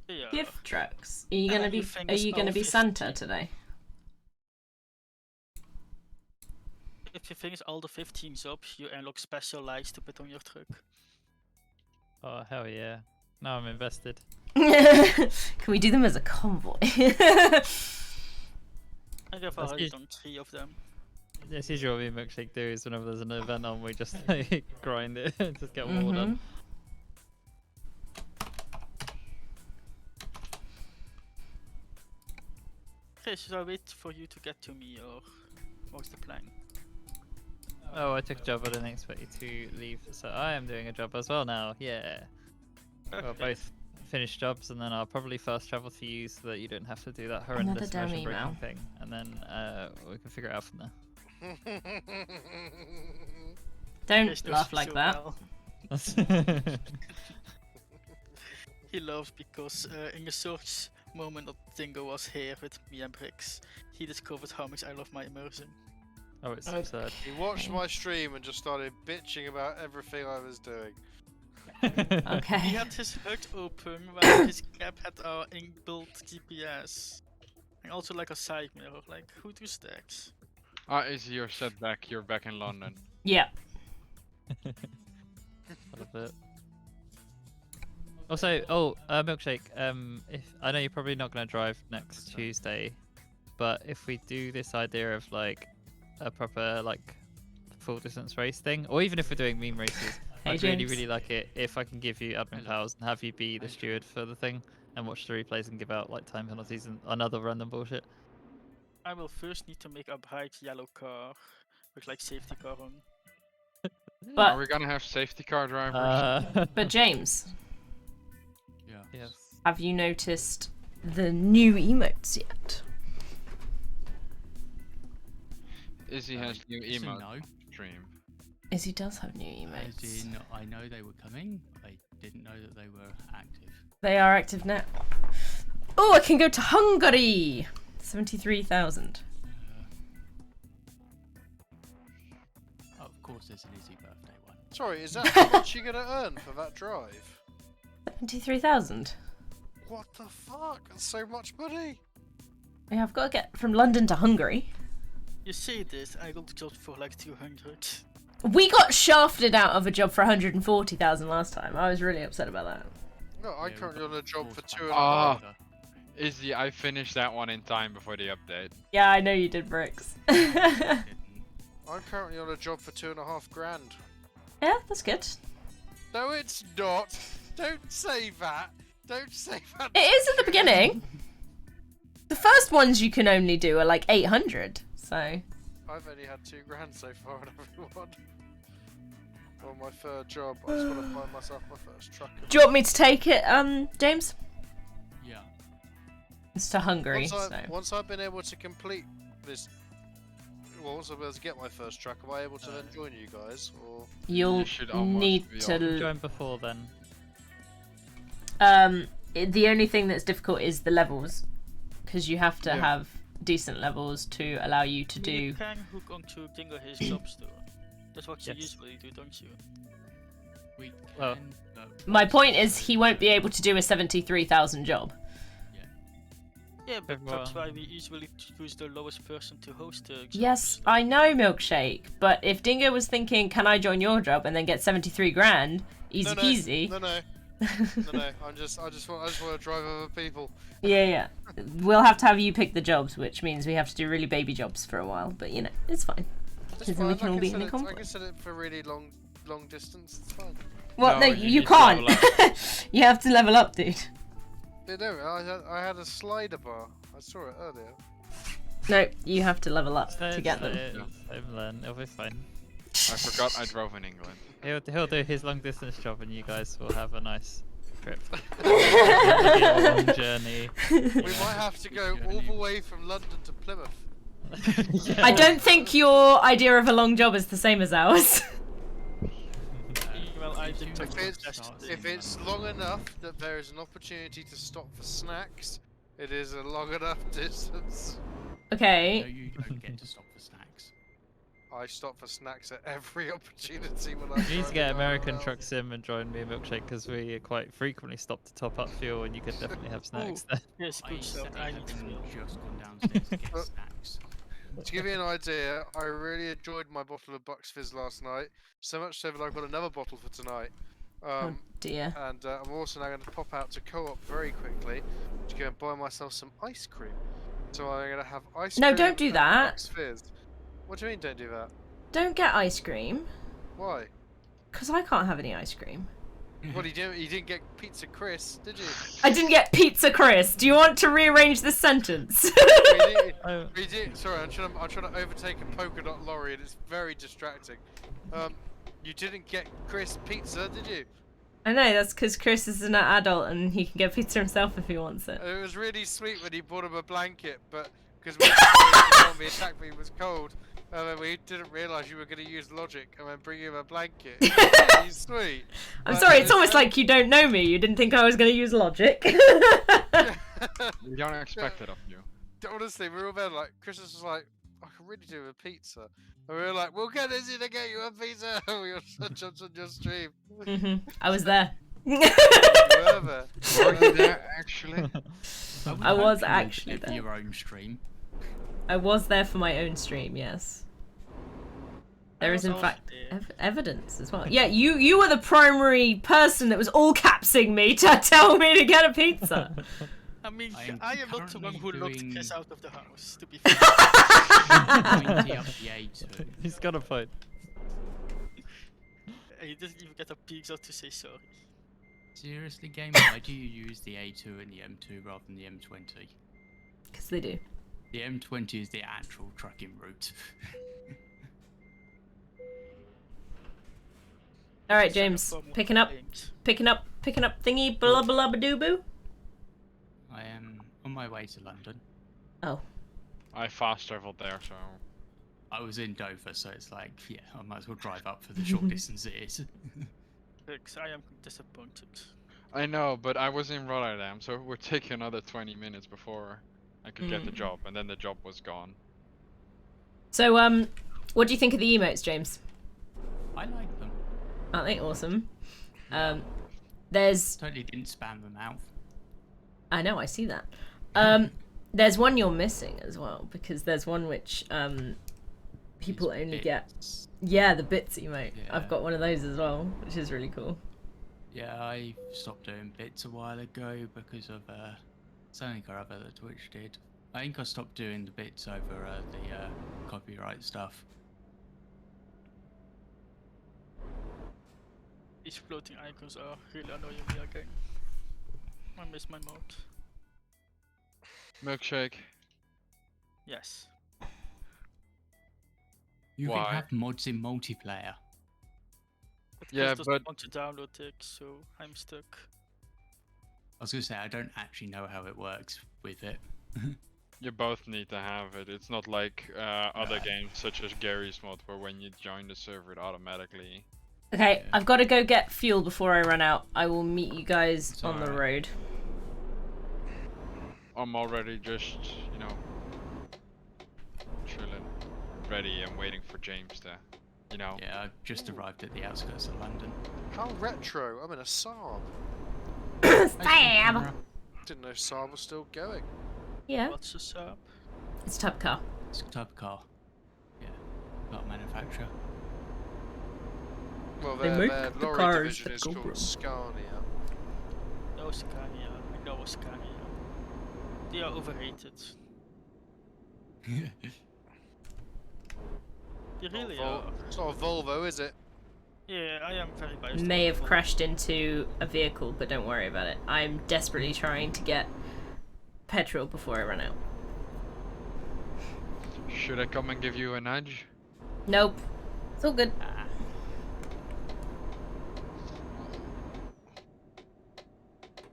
Yeah. Gift trucks. Are you gonna And be? everything Are is you gonna all be 50. Santa today? If you finish all the 15 jobs, you unlock special lights to put on your truck. Oh hell yeah! Now I'm invested. Can we do them as a convoy? I have already done 3 of them. This is what me and Milkshake do. Is whenever there's an event on, we just like, grind it, just get them all done. Okay, should I wait for you to get to me, or what's the plan? Oh, I took a job. I didn't expect you to leave, so I am doing a job as well now. Yeah. We'll Okay. both finish jobs, and then I'll probably fast travel to you so that you don't have to do that horrendous damn immersion breaking email. thing, and then we can figure it out from there. Don't Yes, no, laugh like so that. well. He laughs because in the search moment that Dingo was here with me and Brix, he discovered how much I love my immersion. Oh, it's absurd. He watched my stream and just started bitching about everything I was doing. Okay. He had his HUD open while his cab had our inbuilt GPS. And also like a side mirror, like who does that? Izzy, you're set back. You're back in London. Yeah. Love it. Also, Milkshake. If I know you're probably not going to drive next Tuesday, but if we do this idea of like a proper like full distance race thing, or even if we're doing meme races, Hey, I'd really James. really like it if I can give you admin powers and have you be the steward for the thing and watch the replays and give out like time penalties and another random bullshit. I will first need to make a bright yellow car with like safety car on. Are But we gonna have safety car drivers? but James, Yeah. Yes. have you noticed the new emotes yet? Izzy has new Yes and emote no. stream. Izzy does have new As emotes. in, I know they were coming. I didn't know that they were active. They are active now. Oh, I can go to Hungary. 73,000. Oh, of course, there's an Izzy birthday one. Sorry, is that how much you're gonna earn for that drive? 73,000. What the fuck? That's so much money! Yeah, I've got to get from London to Hungary. You see this, I got the job for like 200. We got shafted out of a job for 140,000 last time. I was really upset about that. No, I'm Yeah, currently we've on a got job four for times 2.5. Ah. better. Izzy, I finished that one in time before the update. Yeah, I know you did, Bricks. Didn't. I'm currently on a job for 2.5 grand. Yeah, that's good. No, it's not. Don't say that. Don't say that. It is at the beginning. The first ones you can only do are like 800, so... I've only had 2 grand so far on everyone. On my third job, I just want to buy myself my first truck. Do you want me to take it, James? Yeah. It's to Hungary, Once I've been able to complete this, well, once I've been able to get my first truck, am I able to then join you guys, or? You'll You should almost need be to... Join before then. The only thing that's difficult is the levels, because you have to Yeah. have decent levels to allow you to You do... can hook onto Dingo his job store. That's what you Yes. usually do, don't you? We can. Well, My point is, he won't be able to do a 73,000 job. Yeah, but Well- that's why we usually choose the lowest person to host the jobs. Yes, I know, Milkshake, but if Dingo was thinking, can I join your job and then get 73 grand, easy peasy. No, no. No, I just want to drive other people. Yeah. We'll have to have you pick the jobs, which means we have to do really baby jobs for a while, but you know, it's fine. It's Because then we fine, can all be in a I convoy. can set it for really long distance. It's fine. Well, no, No, you you need to can't. level You have to level up, dude. Yeah, no, I had a slider bar. I saw it earlier. No, you have to level up to get them. It'll be fine. I forgot I drove in England. He'll do his long distance job, and you guys will have a nice trip. It'll be a long journey. We might have to go all the way from London to Plymouth. Yeah. I don't think your idea of a long job is the same as ours. Well, I did If talk to it's- Jess today. If it's long enough that there is an opportunity to stop for snacks, it is a long enough distance. No, Okay. you don't get to stop for snacks. I stop for snacks at every opportunity when I. You need to get drive American around. Truck Sim and join me in Milkshake because we quite frequently stop to top up fuel, and you could definitely have snacks there. Yes, good Instantly shout. I need having fuel. just gone downstairs to get Well, snacks. To give you an idea, I really enjoyed my bottle of Bucks Fizz last night. So much so that I've got another bottle for tonight. Oh dear. And I'm also now going to pop out to Co-op very quickly to go and buy myself some ice cream. So I'm going to have ice cream. No, don't do and that. Bucks Fizz. What do you mean don't do that? Don't get ice cream. Why? Because I can't have any ice cream. What you didn't get Pizza Chris, did you? I didn't get Pizza Chris. Do you want to rearrange this sentence? Oh. We did. Sorry, I'm trying to overtake a polka dot lorry, and it's very distracting. You didn't get Chris pizza, did you? I know, that's because Chris is an adult and he can get pizza himself if he wants it. It was really sweet when he bought him a blanket, but because we told me attack me was cold, and then we didn't realise you were going to use logic and then bring him a blanket. He's sweet. I'm But sorry, it it's was almost like you don't know me. You didn't think I was going to use logic. We don't expect it of you. Honestly, we were all there like, Christmas was like, I can really do with a pizza. And we were like, we'll get Izzy to get you a pizza. We all jumped on your stream. I was there. You were there. Were you there, actually? would I was hope you would actually for there. your own stream. I was there for my own stream, yes. There is in was fact there. evidence as well. Yeah, you were the primary person that was all capsing me to tell me to get a pizza. I mean, I am I am not the one who currently locked doing- Chris out of the house, to be fair. 20 up the A2. He's got a point. He doesn't even get a pizza to say sorry. Seriously, game, why do you use the A2 and the M2 rather than the M20? Because they do. The M20 is the actual trucking route. All right, It's like a James, form of picking up thingy, blah blah blah doo boo. I am on my way to London. Oh, I fast traveled there, so. I was in Dover, so it's like, yeah, I might as well drive up for the short distance it is. Because I am disappointed. I know, but I was in Rotterdam, so it would take another 20 minutes before I could get the job, and then the job was gone. so what do you think of the emotes, James? I like them. Aren't they awesome? There's Totally didn't spam them out. I know, I see that. There's one you're missing as well, because there's one which people These only get. bits. Yeah, the bits emote. Yeah. I've got one of those as well, which is really cool. Yeah, I stopped doing bits a while ago because of something or other that Twitch did. I think I stopped doing the bits over the copyright stuff. These floating icons are really annoying me again. I miss my mode. Milkshake. Yes. You Why? can have mods in multiplayer. But Yeah, Chris doesn't but- want to download it, so I'm stuck. I was gonna say I don't actually know how it works with it. You both need to have it. It's not like other Right. games such as Gary's mod, where when you join the server, it automatically. Okay, Yeah. I've got to go get fuel before I run out. I will meet you guys It's on the alright. road. I'm already just, you know, chilling, ready, and waiting for James to, you know. Yeah, I just arrived at the outskirts of London. How retro? I'm in a Saab. Stab! Didn't know Saab was still going. Yeah, What's this up? it's a type of car. It's a type of car. Yeah, car manufacturer. Well, They their make the lorry cars division that is go called vroom. Scania. No Scania. I know Scania. They are overrated. They really are. It's not a Volvo, is it? Yeah, I am very biased. May have about crashed into a vehicle, but don't worry about it. I'm desperately trying to get petrol before I run out. Should I come and give you a nudge? Nope. It's all good. Ah,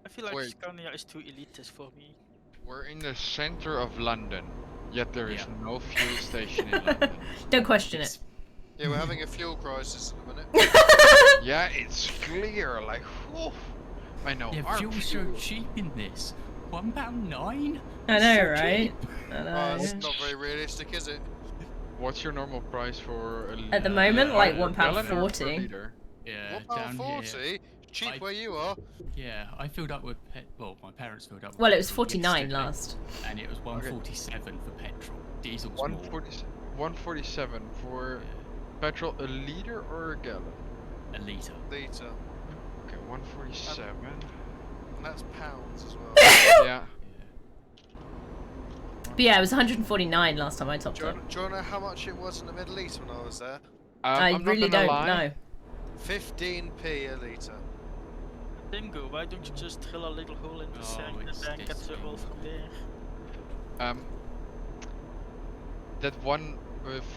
I feel like Wait. Scania is too elitist for me. We're in the center of London, yet there is Yeah. no fuel station in London. Don't question it. Yeah, we're having a fuel crisis at the minute. Yeah, it's clear, like, whew. I know, yeah, our fuel's so cheap in this. £1.09? I know, So right? cheap. I know. It's not very realistic, is it? What's your normal price for a At the moment, like a gallon or per £1.40. liter? Yeah, down here. £1.40? Cheap I- where you are. Yeah, I filled up with well, my parents filled up with Well, it was petrol 49 yesterday, last. and it was 147 for petrol. Diesel's more. 147 for Yeah, petrol a liter or a gallon? a litre. Litre. Okay, 147. And that's pounds as well. yeah. Yeah. But yeah, it was 149 last time I topped Do you, up. do you know how much it was in the Middle East when I was there? I I'm not really gonna don't lie. know. 15p a litre. Bingo, why don't you just drill a little hole in the Oh, sand and it's then get this the oil thing. from there? That one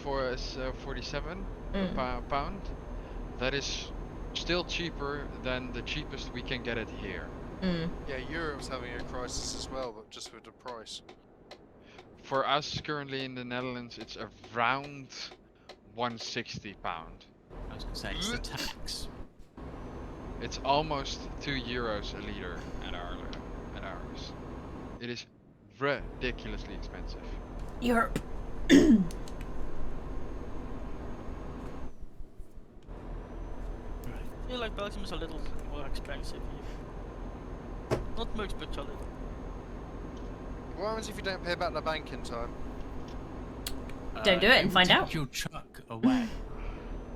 for 47 pound, that is still cheaper than the cheapest we can get it here. Yeah, Europe's having a crisis as well, but just with the price. For us currently in the Netherlands, it's around 160 pound. I was gonna say it's the tax. It's almost €2 a liter at ours. It is ridiculously expensive. Europe. I feel like Belgium is a little more expensive here. Not much, but a little. What happens if you don't pay back the bank in time? Don't do it and will find take out. your truck away.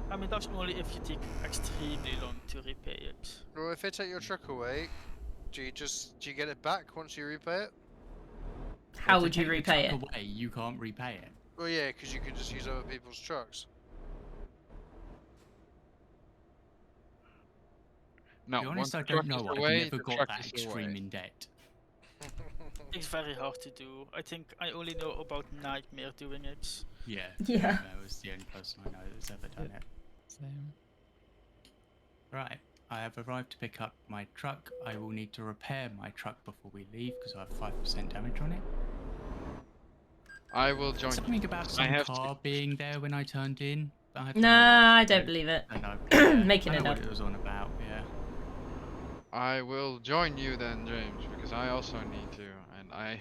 I mean, that's only if you take extremely long to repay it. Well, if they take your truck away, do you get it back once you repay it? How If they would you take the repay truck it? Away, you can't repay it. Well, yeah, because you can just use other people's trucks. No, To be honest, once I the truck don't is know. I've away, never the got truck that is extreme away. in debt. It's very hard to do. I think I only know about Nightmare doing it. Yeah. Yeah. I was the only person I know that's ever done it. Same. Right. I have arrived to pick up my truck. I will need to repair my truck before we leave because I have 5% damage on it. I will join. Something about I some have car being there when I turned in. I had to Nah, know I what- don't believe it. I know. Yeah, Making I it know up. what it was on about. Yeah. I will join you then, James, because I also need to, and I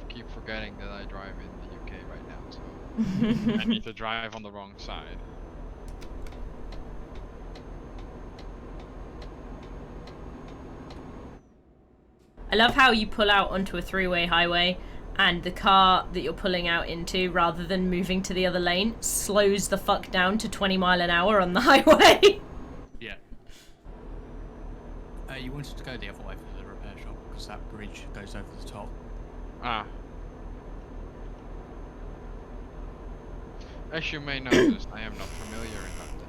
keep forgetting that I drive in the UK right now, so I need to drive on the wrong side. I love how you pull out onto a three-way highway and the car that you're pulling out into, rather than moving to the other lane, slows the fuck down to 20 mile an hour on the highway. Yeah. You wanted to go the other way for the repair shop because that bridge goes over the top. Ah. As you may notice, I am not familiar in London.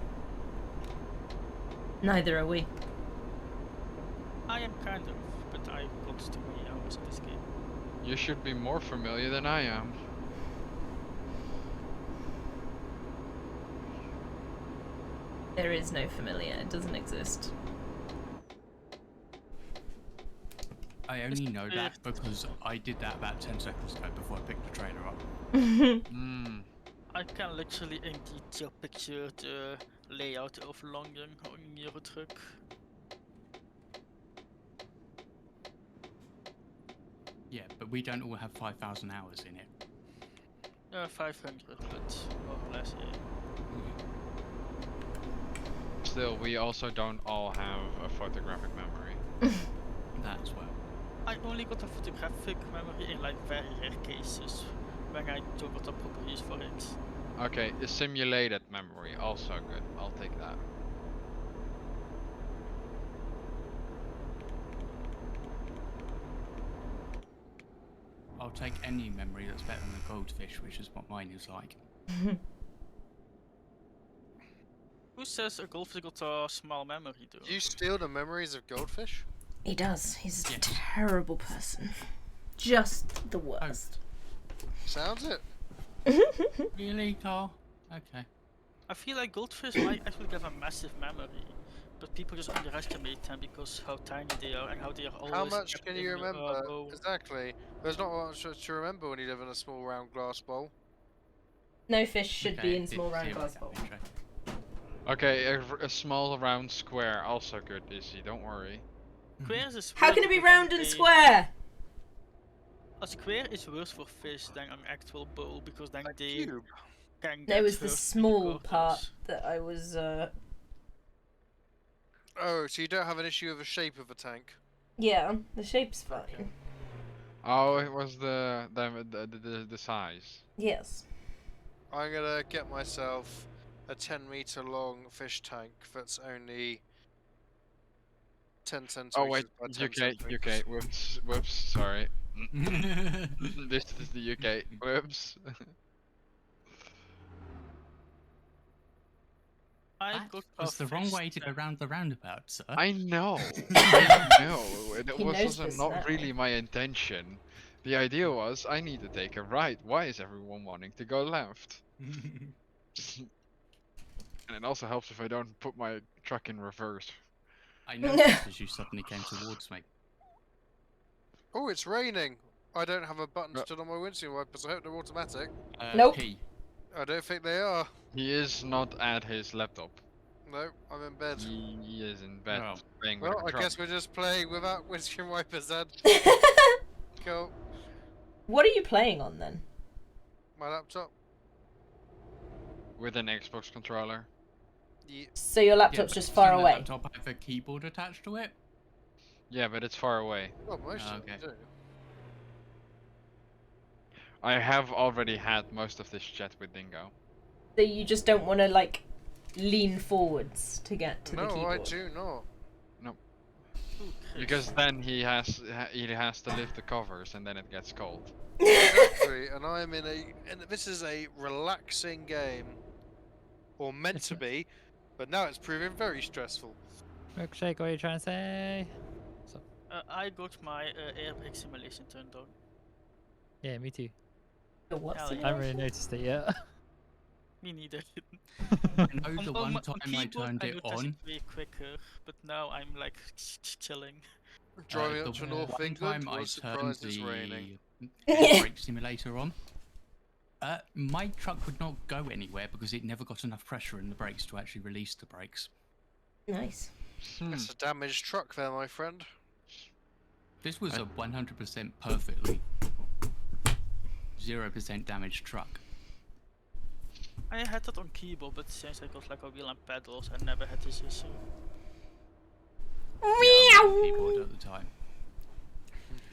Neither are we. I am kind of, but I got too many hours in this game. You should be more familiar than I am. There is no familiar. It doesn't exist. I only know that because I did that about 10 seconds ago before I picked the trailer up. Hmm. I can literally in detail picture the layout of London on your truck. Yeah, but we don't all have 5,000 hours in it. 500, but more or less, yeah. Still, we also don't all have a photographic memory. That's well. I only got a photographic memory in like very rare cases, when I don't got a proper use for it. Okay, a simulated memory, also good. I'll take that. I'll take any memory that's better than the goldfish, which is what mine is like. Who says a goldfish got a small memory though? Do you steal the memories of goldfish? He does. He's a Yes. terrible person. Just the worst. Sounds it. Really, Carl? Okay. I feel like goldfish might actually have a massive memory, but people just underestimate them because how tiny they are and how they are always. How much kept can in you a remember? bowl. Exactly. There's not much to remember when you live in a small round glass bowl. No fish should Okay, be in did small round zero glass bowl. damage, right? Okay, a small round square, also good, Izzy, don't worry. Squares is How worse can it be because then round and they- square? A square is worse for fish than an actual bowl because then A they cube. can get There was the first small quarters. part that I was. Oh, so you don't have an issue with the shape of a tank? Yeah, the shape's fine. Okay. Oh, it was the size. Yes. I'm gonna get myself a 10-meter long fish tank that's only 10 centimeters Oh wait, by 10 UK, centimeters. UK. Whoops. Sorry. This is the UK. Whoops. I That got was a the wrong fish way to go tank. round the roundabout, sir. I know. I know. It He was knows also this not now. really my intention. The idea was I need to take a right. Why is everyone wanting to go left? And it also helps if I don't put my truck in reverse. I noticed as you suddenly came towards me. Oh, it's raining! I don't have a button Uh. stood on my windscreen wipers. I hope they're automatic. Nope. P. I don't think they are. He is not at his laptop. No, I'm in bed. He is in bed Oh. playing with Well, a I truck. guess we're just playing without windscreen wipers then. Cool. What are you playing on then? My laptop. With an Xbox controller. Yeah. So your laptop's but just doesn't far the away. laptop have a keyboard attached to it? Yeah, but it's far away. Well, most of Okay. them do. I have already had most of this chat with Dingo. So you just don't want to like lean forwards to get to the No, keyboard. I do not. Because then he has to lift the covers and then it gets cold. Exactly, and I'm in a. And this is a relaxing game. Or meant to be, but now it's proving very stressful. Milkshake, what are you trying to say? I got my air brake simulation turned on. Yeah, me too. The what Hell yeah. I haven't really noticed it yet. Me neither. I know the On one my- time I keyboard, turned it noticed on. way quicker, but now I'm like chilling. Driving the up to North one England, time I was turned surprised it's raining. the air brake simulator on. My truck would not go anywhere because it never got enough pressure in the brakes to actually release the brakes. Nice. It's a damaged truck there, my friend. This was a 100% perfectly 0% damaged truck. I had that on keyboard, but since I got like a wheel and pedals, I never had this issue. Yeah, I was on keyboard at the time.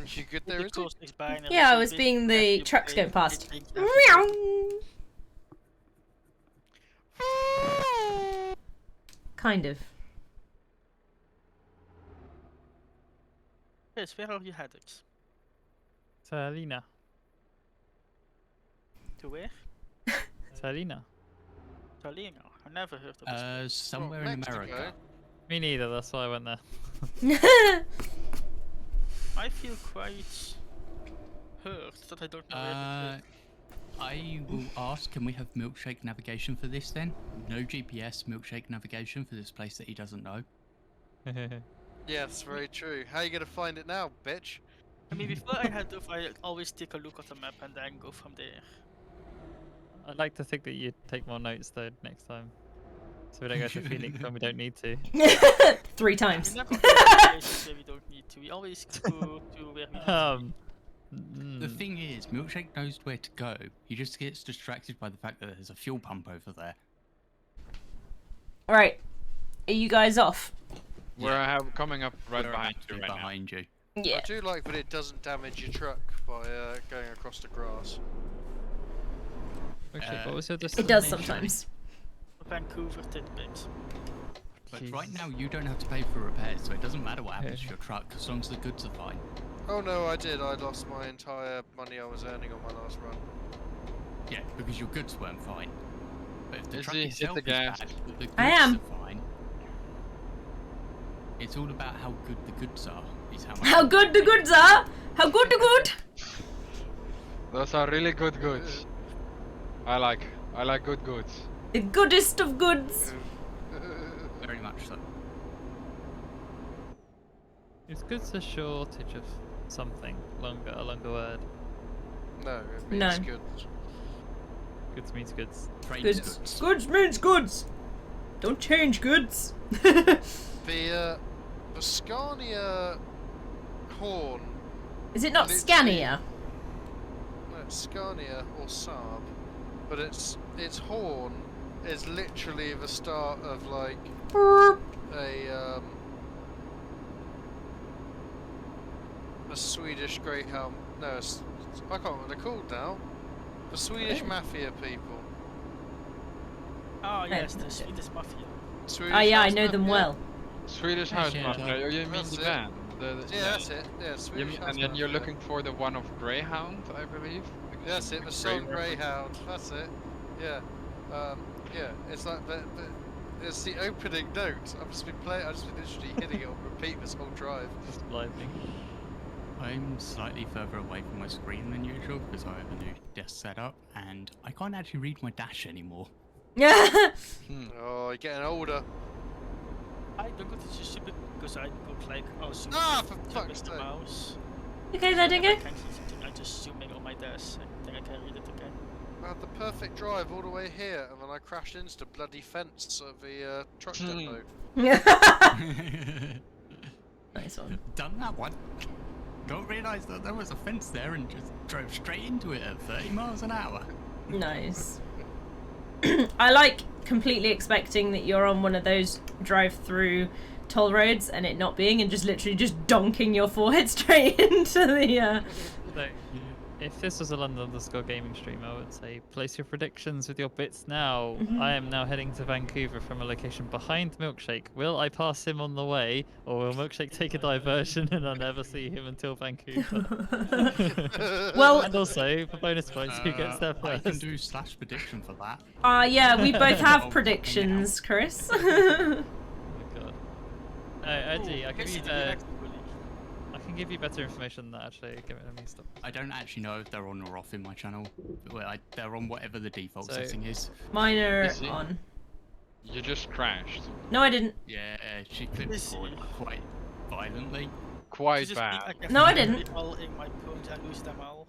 You good there, is it? Because it's binary, Yeah, I so was basically being you the have to trucks play going past. everything everything. Kind of. Yes, where are your headaches? Salina. To where? Salina. Salino. I never heard of this. place. Somewhere in Mexico. America. Me neither, that's why I went there. I feel quite hurt that I don't know where it is. I will ask, can we have milkshake navigation for this then? No GPS, milkshake navigation for this place that he doesn't know. Yes, very true. How you gonna find it now, bitch? I mean, before I had to, I always take a look at the map and then go from there. I'd like to think that you'd take more notes though next time. So we don't go to Phoenix when we don't need to. 3 We times. never go to places where we don't need to. We always go to where we need to. The thing is, Milkshake knows where to go. He just gets distracted by the fact that there's a fuel pump over there. Alright. Are you guys off? We're coming up right We're behind about to you be right now. behind you. Yeah. I do like that it doesn't damage your truck by going across the grass. Milkshake, what was your It does destination? sometimes. Vancouver tidbits. But right Jesus. now, you don't have to pay for repairs, so it doesn't matter what happens to your truck, as long as the goods are fine. Oh no, I did. I lost my entire money I was earning on my last run. Yeah, because your goods weren't fine. But if the Is truck he- hit itself the is gas. bad, but the goods I am. are fine. It's all about how good the goods are. Is how much How you good the pay. goods are! How good the good! Those are really good goods. I like good goods. The goodest of goods! Very much so. Is goods a shortage of something? A longer word. No, it means No. good. Goods means goods. Trains Goods. goods. Goods means goods! Don't change goods! The Scania horn. Is it not Literally. Scania? No, it's Scania or Saab. but its horn is literally the start of like a Swedish Greyhound. No, I can't remember what they're called now. The Swedish mafia people. Oh yes, the Swedish mafia. Swedish Oh yeah, I house know them mafia. well. Swedish Yeah, House yeah, Mafia. You mean That's the it. band? Yeah, that's it. Yeah, You Swedish mean, house and then you're mafia. looking for the one of Greyhound, I believe. That's it. The song Grey reference. Greyhound. That's it. Yeah. Yeah. It's like it's the opening note. I've just been literally hitting it on repeat this whole drive. Just blinding. I'm slightly further away from my screen than usual because I have a new desk setup and I can't actually read my dash anymore. Yeah. Oh, you're getting older. I don't go to the stupid because I got like super Ah, for to fuck's with the sake. mouse. Okay, there, If I Dingo. can't see something, I just zooming on my desk. I think I can read it again. I had the perfect drive all the way here, and then I crashed into the bloody fence of the truck depot. Nice one. Done that one. Don't realise that there was a fence there and just drove straight into it at 30 miles an hour. Nice. I like completely expecting that you're on one of those drive-through toll roads and it not being, and just literally just donking your forehead straight into the. So, if this was a London_gaming stream, I would say place your predictions with your bits now. I am now heading to Vancouver from a location behind Milkshake. Will I pass him on the way, or will Milkshake take a diversion and I'll never see him until Vancouver? Well, And also, for bonus points, who gets there I can first? do slash prediction for that. yeah, we both have Oh, predictions, Chris. Oh my god. No, actually, I can Yes, give you you, do, actually. I can give you better information than that, actually. Give it, let me stop. I don't actually know if they're on or off in my channel. Well, they're on whatever the default So- setting is. Mine are Is he? on. You just crashed. No, I didn't. Yeah, she clipped Is forward he? quite violently. Quite Just being bad. No, I aggressive didn't. All in my point, I lose them all.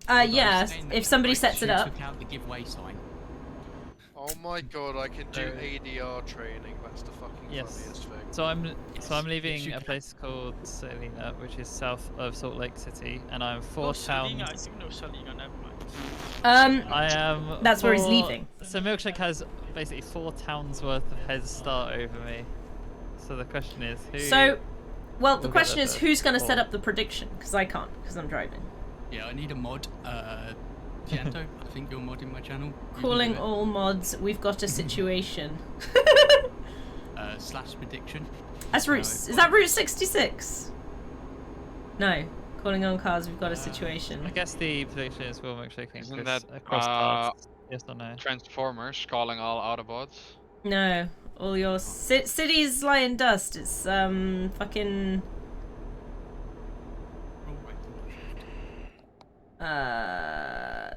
Although Yeah, saying that, if somebody like, sets she it up. took out the giveaway sign. Oh my god, I can do So- ADR training. That's the fucking Yes. funniest thing. So I'm leaving you a can. place called Salina, which is south of Salt Lake City, and I'm Oh, four Salina, I towns. do know Salina, never mind. I am. That's where he's four- leaving. So Milkshake has basically 4 towns worth of head start over me. So the question is who? So, well, the We'll get question there is first. who's going to set Or- up the prediction? Because I can't, because I'm driving. Yeah, I need a mod. Gianto, I think you're modding my channel. You can do Calling it. all mods, we've got a situation. Slash prediction. That's Route. No, Is that Route 66? No. Calling on cars, we've got a situation. I guess the prediction is will Milkshake Isn't increase that, across paths. Yes or no? Transformers calling all Autobots. No. All your cities lie in dust. It's fucking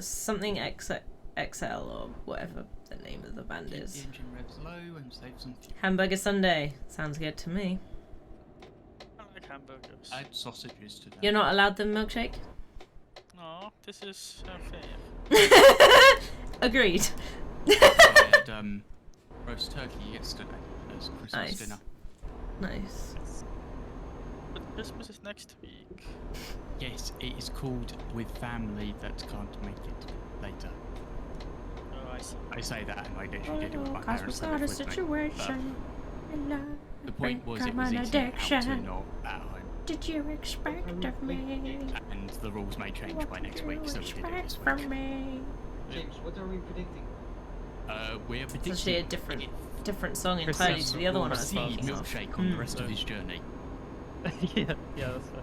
something XL or whatever the name of the band Keep is. the engine revs low and save some fuel. Hamburger Sunday. Sounds good to me. I like hamburgers. Add sausages to that. You're not allowed the milkshake? No, this is fair. Agreed. I had roast turkey yesterday as Christmas Nice. dinner. Nice. But Christmas is next week. Yes, it is called With Family That Can't Make It Later. Oh, I see. I say that and I literally did it with my Cause we parents. got that a live with me. situation. The point was it Become was an eating out to addiction. not at home. Did you expect of me? And the rules may change by next week, so we did it this from week. me? James, what are we predicting? We're It's predicting actually a different song Chris entirely Evans to the other one I we'll was see thinking of. Milkshake on the rest of his journey. yeah, that's fair.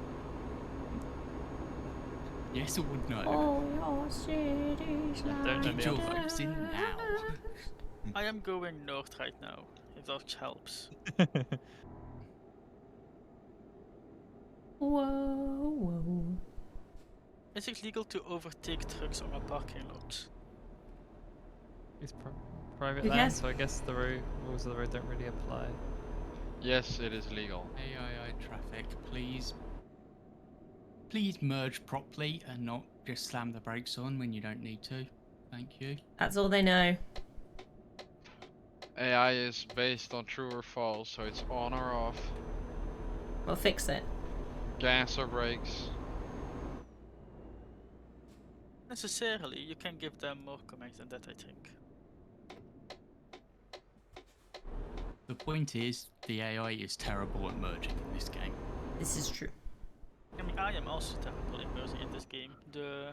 Yes or no? All your cities Don't know lie the Get your other. votes in now. I am going north right now, if that helps. Whoa, whoa. Is it legal to overtake trucks on a parking lot? It's private Who land, cares? so I guess the rules of the road don't really apply. Yes, it is legal. AII traffic, please merge properly and not just slam the brakes on when you don't need to. Thank you. That's all they know. AI is based on true or false, so it's on or off. We'll fix it. Gas or brakes. necessarily. You can give them more commands than that, I think. The point is, the AI is terrible at merging in this game. This is true. I mean, I am also terrible in merging in this game. The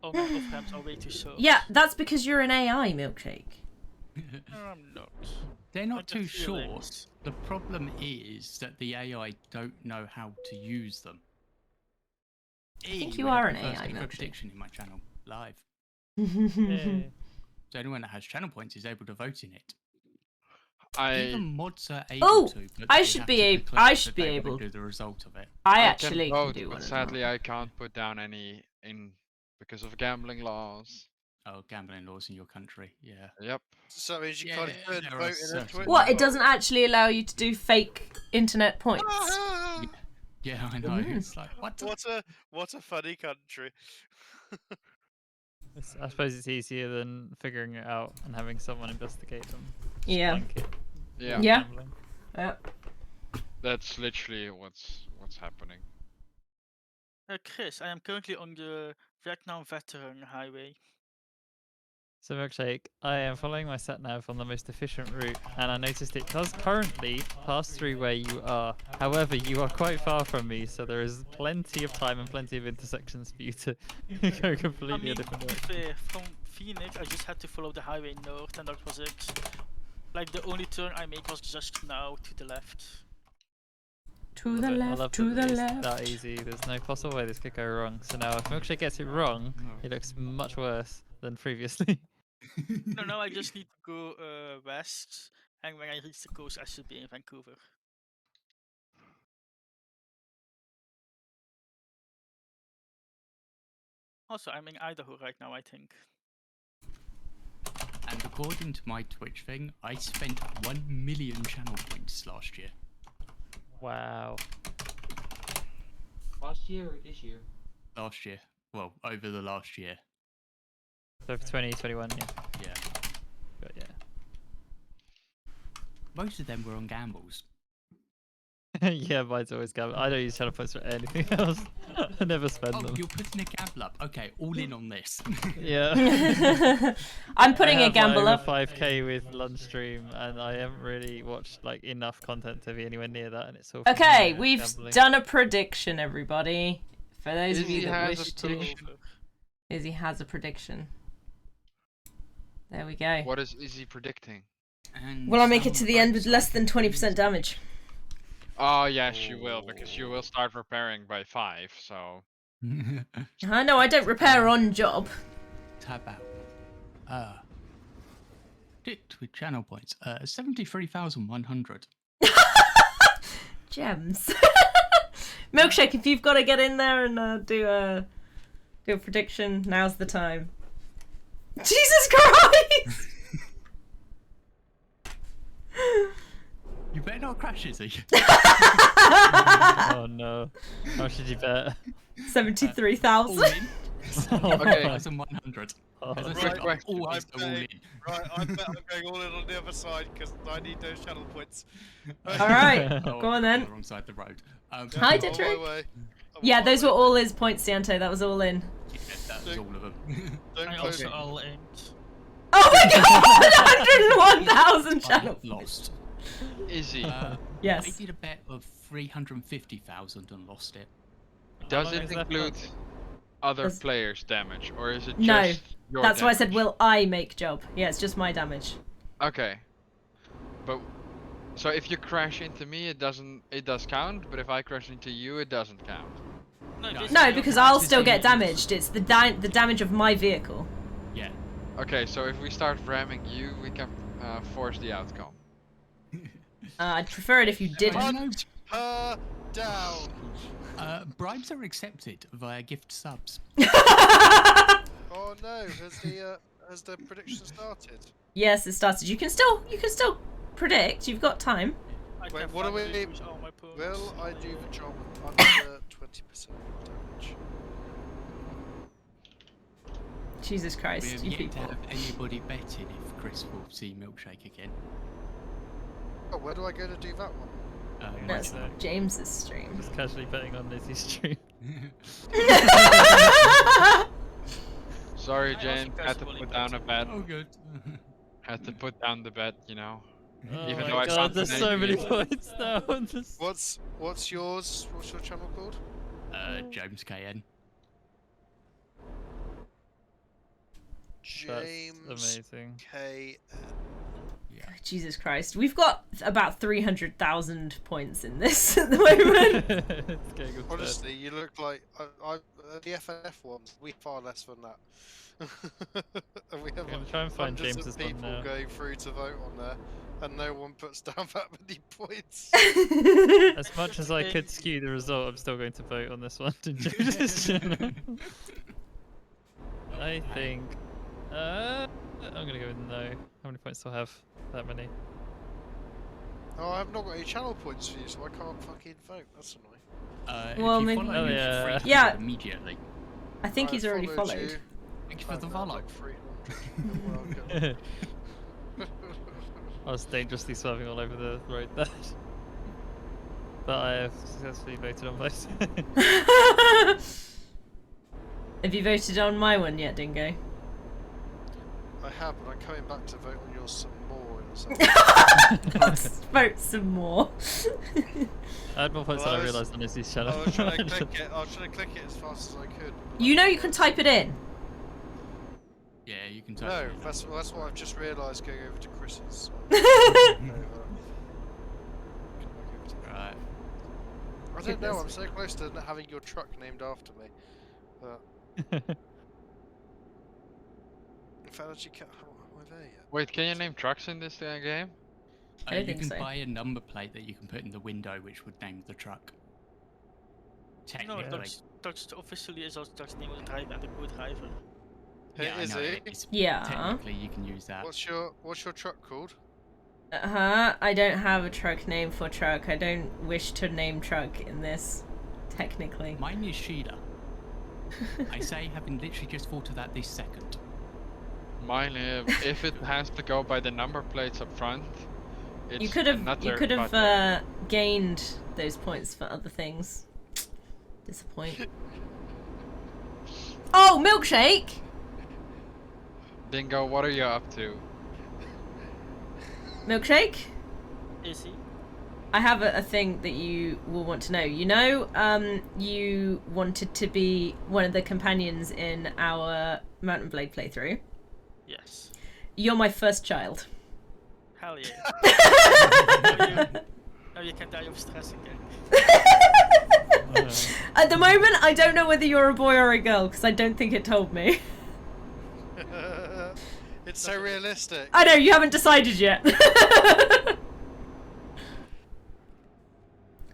amount of hands are way too short. Yeah, that's because you're an AI, Milkshake. No, I'm not. They're I not get too short. feelings. The problem is that the AI don't know how to use them. think you are an AI, First Milkshake. prediction in my channel live. Yay. So anyone that has channel points is able to vote in it. I Even mods are able Oh, to. But I they should have be to ab- declare I that should be they wanna able- do the result of it. I I actually can vote, do one but as sadly well. I can't put down any in because of gambling laws. Oh, gambling laws in your country. Yeah. Yep. So that means you Yeah, can't even there are vote in a certain- Twitch. What? It Well- doesn't actually allow you to do fake internet points. Yeah, I know. Mm. It's like what? The... What a funny country. I suppose it's easier than figuring it out and having someone investigate them. Just Yeah. blanket Yeah. Yeah. gambling. That's literally what's happening. Chris, I am currently on the Vietnam Veteran Highway. So Milkshake, I am following my sat nav on the most efficient route, and I noticed it does currently pass through where you are. However, you are quite far from me, so there is plenty of time and plenty of intersections for you to go I completely mean, a different to be direction. fair, from Phoenix, I just had to follow the highway north, and that was it. Like, the only turn I made was just now to the left. To the I left, love to that the it's left. that easy. There's no possible way this could go wrong. So now, if Milkshake gets it wrong, it looks much worse than previously. No, now I just need to go west, and when I reach the coast, I should be in Vancouver. Also, I'm in Idaho right now, I think. And according to my Twitch thing, I spent 1 million channel points last year. Wow. Last year or this year? Last year. Well, over the last year. So for 2021, yeah. Yeah. But yeah. Most of them were on gambles. Yeah, mine's always gamble. I don't use channel points for anything else. I never spend Oh, them. you're putting a gamble up. Okay, all in on this. Yeah. I'm putting I a have, gamble like, up. over 5k with lunch stream, and I haven't really watched like enough content to be anywhere near that, and it's all. from, Okay, we've gambling. done a prediction, everybody. For those of you Izzy that has wish a to, prediction. Izzy has a prediction. There we go. What is he predicting? And Will I make it to some the end with votes less I than can 20% damage? Oh yes, you will, because you will start repairing by 5. So I know I don't repair on job. Tab out. Predict with channel points. 73,100. Gems. Milkshake, if you've got to get in there and do a prediction, now's the time. Jesus Christ! You better not crash, Izzy. Oh no. How much did you bet? 73,000. All in. Okay. 73,100. Oh, As I Right, said, right. I'm always I'm go all in. betting- Right, I bet I'm going all in on the other side because I need those channel points. Alright, Oh, go on I'm then. Wrong side of the road. Hi, I'm on my Dietrich. way. I'm Yeah, on my those were way. all his points, Dianto. That was all in. Yeah, that was all of them. Don't I close also it. all in. Oh my god! 101,000 channel. I've lost. Izzy, I Yes. did a bet of 350,000 and lost it. does long it is left include left? other Does- players' damage, or is it No, just your That's why I said, damage? will I make job? Yeah, it's just my damage. Okay. But so if you crash into me, it does count, but if I crash into you, it doesn't count. No, No. just No, your because damage I'll is still get the- damaged. It's the damage of my vehicle. Yeah. Okay, so if we start ramming you, we can force the outcome. I'd prefer it if you I didn't. know. Her down. Bribes are accepted via gift subs. Oh no, has the prediction started? Yes, it started. You can still predict. You've got time. I Wait, can what do finally we- lose all my points. Will I do the job under 20% damage? Jesus We Christ, have you yet to people. have anybody betting if Chris will see Milkshake again. Oh, where do I go to do that one? In That's my James's stream. Just casually betting on Izzy's stream. Sorry, I also James. Had to casually put down a voted. bet. Oh, good. Had to put down the bet, you know. Oh Even my though I god, can't there's name so many you. points now. On this. What's yours? What's your channel called? James KN. That's James amazing. K. Yeah. Jesus Christ. We've got about 300,000 points in this at the moment. It's getting absurd. Honestly, you look like the FNF ones. We far less than that. And we have I'm gonna try and find hundreds James's of one people now. going through to vote on there, and no one puts down that many points. As much as I could skew the result, I'm still going to vote on this one to James's channel. I think. I'm gonna go with no. How many points do I have? That many. Oh, I've not got any channel points for you, so I can't fucking vote. That's annoying. Well, if you maybe- follow Oh, me, yeah. 300 Yeah. immediately. I think he's already followed followed. you. Thank you for the I've follow. like 300. You're welcome. I was dangerously swerving all over the road there. But I have successfully voted on both. Have you voted on my one yet, Dingo? I have, but I'm coming back to vote on yours some more in a second. Let's vote some more. I had more points Well, than I I was- realised on Izzy's channel. I was trying to click it. I was trying to click it as fast as I could. but You I know you realised- can type it in. Yeah, you can type No, it in. that's what I've just realised going over to Chris's. Right. I don't know. I'm so close to having your truck named after me. But in fact, actually, am I there yet? Wait, can you name trucks in this game? I don't You think can so. buy a number plate that you can put in the window, which would name the truck. No, Technically. Dutch officially is als Dutch name of the driver and the good driver. Hey, Yeah, I is know, it? it's- Yeah. Technically, you can use that. What's your truck called? I don't have a truck name for truck. I don't wish to name truck in this, technically. Mine is Sheila. I say, having literally just thought of that this second. Mine, if it has to go by the number plates up front, it's You could have another gained those points for other things. Disappoint. Oh, milkshake! Dingo, what are you up to? Milkshake? Is he? I have a thing that you will want to know. You know, you wanted to be one of the companions in our Mountain Blade playthrough. Yes. You're my first child. Hell yeah. Now you can die of stress again. At the moment, I don't know whether you're a boy or a girl, because I don't think it told me. It's so realistic. I know, you haven't decided yet.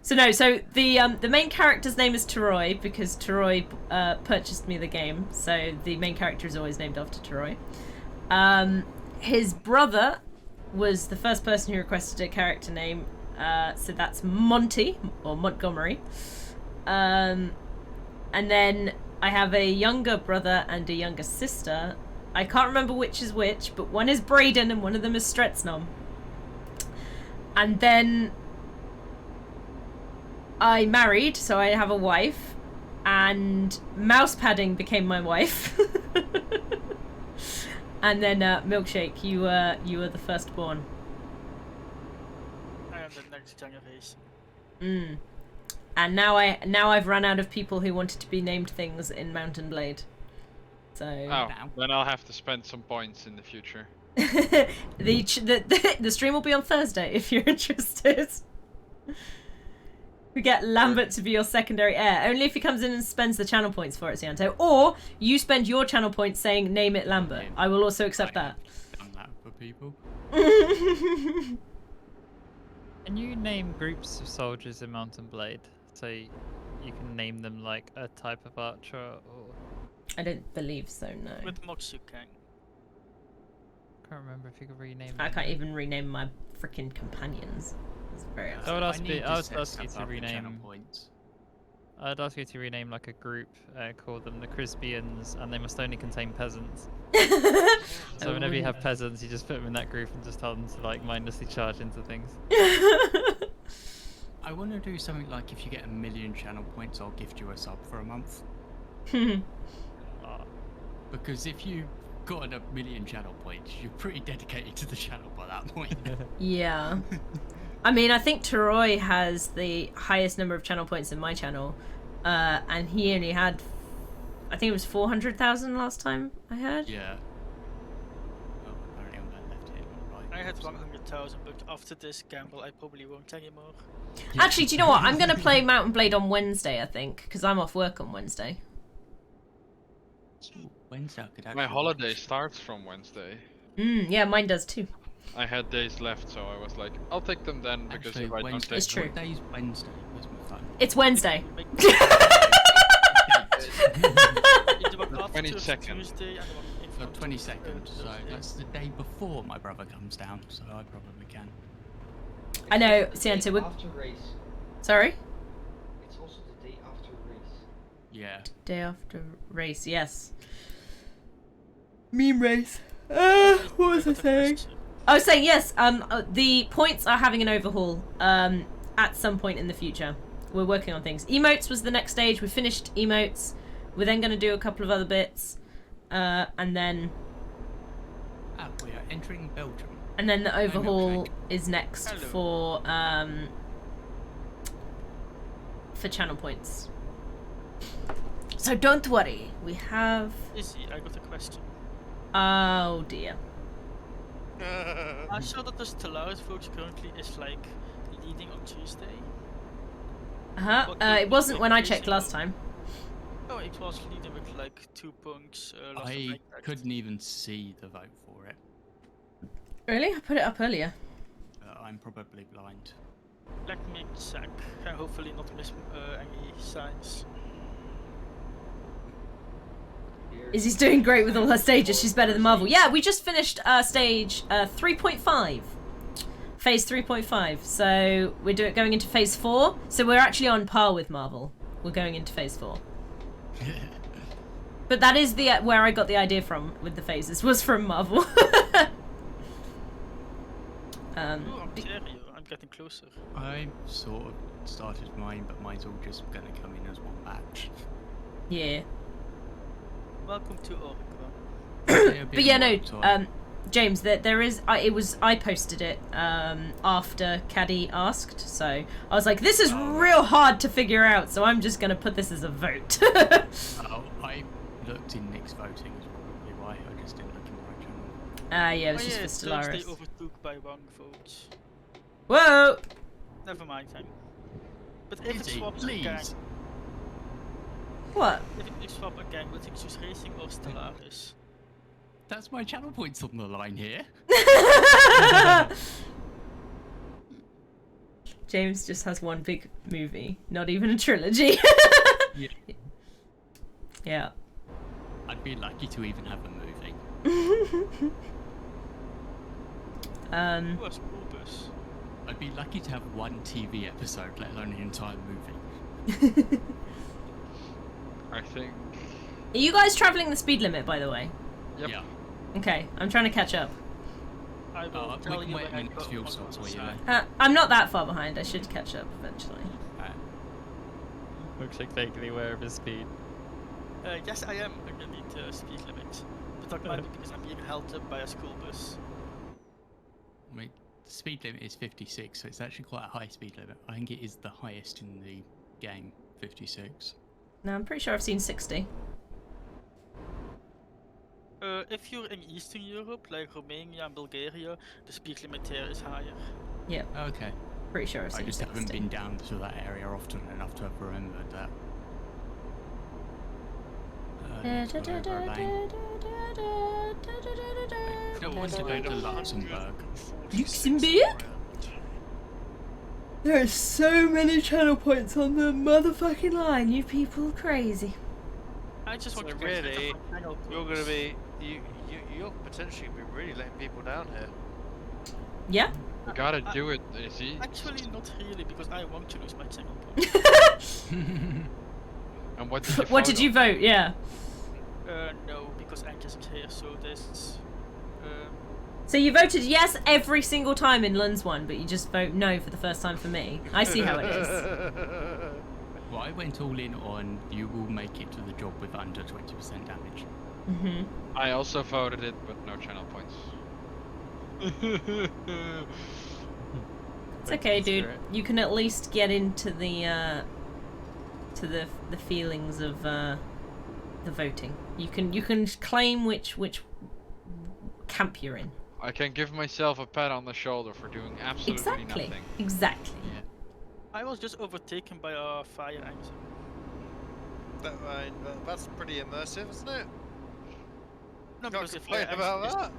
So the main character's name is Teroy, because Teroy purchased me the game, so the main character is always named after Teroy. His brother was the first person who requested a character name, so that's Monty, or Montgomery. And then I have a younger brother and a younger sister. I can't remember which is which, but one is Braden and one of them is Stretsnom. And then I married, so I have a wife, and mouse padding became my wife. And then Milkshake, you were the firstborn. I am the next generation. And now I've run out of people who wanted to be named things in Mountain Blade. So Oh, then I'll have to spend some points in the future. the stream will be on Thursday if you're interested. We get Lambert to be your secondary heir, only if he comes in and spends the channel points for it, Sianto. Or you spend your channel points saying name it Lambert. I will also accept that. Done that for people. Can you name groups of soldiers in Mountain Blade? So you can name them like a type of archer or... I don't believe so, no. With mods you can. I can't remember if you could rename I them. can't even rename my freaking companions. It's very I would ask need you- to I would set ask you stuff to up in channel rename- points. I'd ask you to rename like a group, call them the Crisbians, and they must only contain peasants. So whenever you have peasants, you just put them in that group and just tell them to like mindlessly charge into things. I want to do something like if you get 1 million channel points, I'll gift you a sub for a month. Ah. Because if you got a million channel points, you're pretty dedicated to the channel by that point. Yeah. I mean, I think Teroy has the highest number of channel points in my channel, and he only had, I think it was 400,000 last time I heard. Yeah. Well, apparently I'm going left here, not right. I had 100,000, but after this gamble, I probably won't anymore. Yeah. Actually, do you know what? I'm going to play Mountain Blade on Wednesday, I think, because I'm off work on Wednesday. Ooh, Wednesday I could My actually holiday watch. starts from Wednesday. Yeah, mine does too. I had days left, so I was like, I'll take them then, because Actually, if I don't Wednesday. take It's true. What day's Wednesday? Where's my phone? It's Wednesday. Make the one The after 22nd. Tuesday and the one in The front of 22nd, so Thursday. that's the day before my brother comes down, so I probably can. I know, It's the day Sienta, would... after race. Sorry? It's also the day after race. Yeah. Day after race, yes. Meme race. What was I got a saying? question. I was saying, yes, the points are having an overhaul at some point in the future. We're working on things. Emotes was the next stage. We finished emotes. We're then going to do a couple of other bits. And then We are entering Belgium. the overhaul milkshake. is next Hello. for channel points. So don't worry. We have... Izzy, I got a question. Oh dear. I saw that the Stellaris vote currently is like leading on Tuesday. Uh-huh. What It wasn't when I increasing checked last or- time. Oh, it was leading with like 2 points. Last time I checked. couldn't even see the vote for it. Really? I put it up earlier. I'm probably blind. Let me check. And hopefully not miss any signs. Izzy's doing great with all her stages. She's better than Marvel. Yeah, we just finished stage 3.5. Phase 3.5. So we're going into phase 4. So we're actually on par with Marvel. We're going into phase 4. But that is the where I got the idea from with the phases, was from Marvel. Ooh, Ontario, I'm getting closer. I sort of started mine, but mine's all just going to come in as one batch. Yeah. Welcome to Oregon. It'll be But a yeah, no, long time. James, there is. I posted it after Caddy asked, so I was like, this is real hard to figure out, so I'm just gonna put this as a vote. Oh, I looked in Nick's voting is probably why. I just didn't look in my channel. Yeah, it was Oh just yeah, for Thursday Stellaris. overtook by 1 vote. Whoa! Never mind then. But if it Izzy, swaps please. again, What? if it swap again, will it choose Racing or Stellaris? That's my channel points on the line here. James just has one big movie, not even a trilogy. Yeah. Yeah. I'd be lucky to even have a movie. Um. Who was Corbus? I'd be lucky to have one TV episode, let alone an entire movie. I think. Are you guys traveling the speed limit, by the way? Yep. Yeah. Okay, I'm trying to catch up. I will We tell can you wait when a I minute go for your on sorts the while you side. there. I'm not that far behind. I should catch up eventually. Looks like vaguely aware of his speed. Yes, I am underneath the speed limit. But that might be because I'm being held up by a school bus. I mean, the speed limit is 56, so it's actually quite a high speed limit. I think it is the highest in the game, 56. No, I'm pretty sure I've seen 60. If you're in Eastern Europe, like Romania and Bulgaria, the speed limit there is higher. Yep, Okay. pretty sure I've I seen just 60. haven't been down to that area often enough to have remembered that. Let's go over a lane. I don't want to go to Luxembourg. Luxembourg? There are so many channel points on the motherfucking line. You people are crazy. I just want So to get rid of really, my channel You're points. gonna be you're potentially gonna be really letting people down here. Yeah? You gotta do it, Izzy. Actually, not really, because I want to lose my channel points. And what did you What did you vote? Yeah. No, because Angus is here, so this. So you voted yes every single time in Lund's one, but you just vote no for the first time for me. I see how it is. Well, I went all in on you will make it to the job with under 20% damage. Mhm. I also voted it, but no channel points. It's okay, dude. You can at least get into the feelings of the voting. You can claim which camp you're in. I can give myself a pat on the shoulder for doing absolutely Exactly. nothing. Exactly. Yeah. I was just overtaken by a fire engine. That's pretty immersive, isn't it? No, Can't because the fire complain about engine that.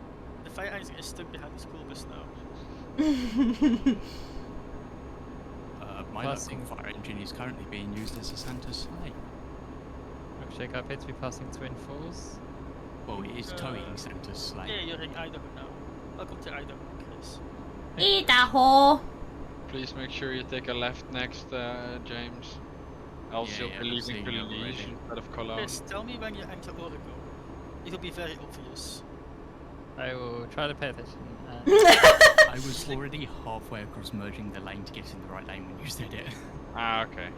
the fire engine is stuck behind the school bus now. My Passing. local fire engine is currently being used as a Santa sleigh. Milkshake, I appear to be passing Twin Falls. Well, it is towing Santa's sleigh. Yeah, you're in Idaho now. Welcome to Idaho, Chris. Idaho. Please make sure you take a left next, James. Else Yeah, you'll yeah, be I've leaving seen to it Liège already. instead of Cologne. Chris, tell me when you enter Oregon. It'll be very obvious. I will try to pay attention. I was already halfway across merging the lane to get in the right lane when you said it. Ah, okay.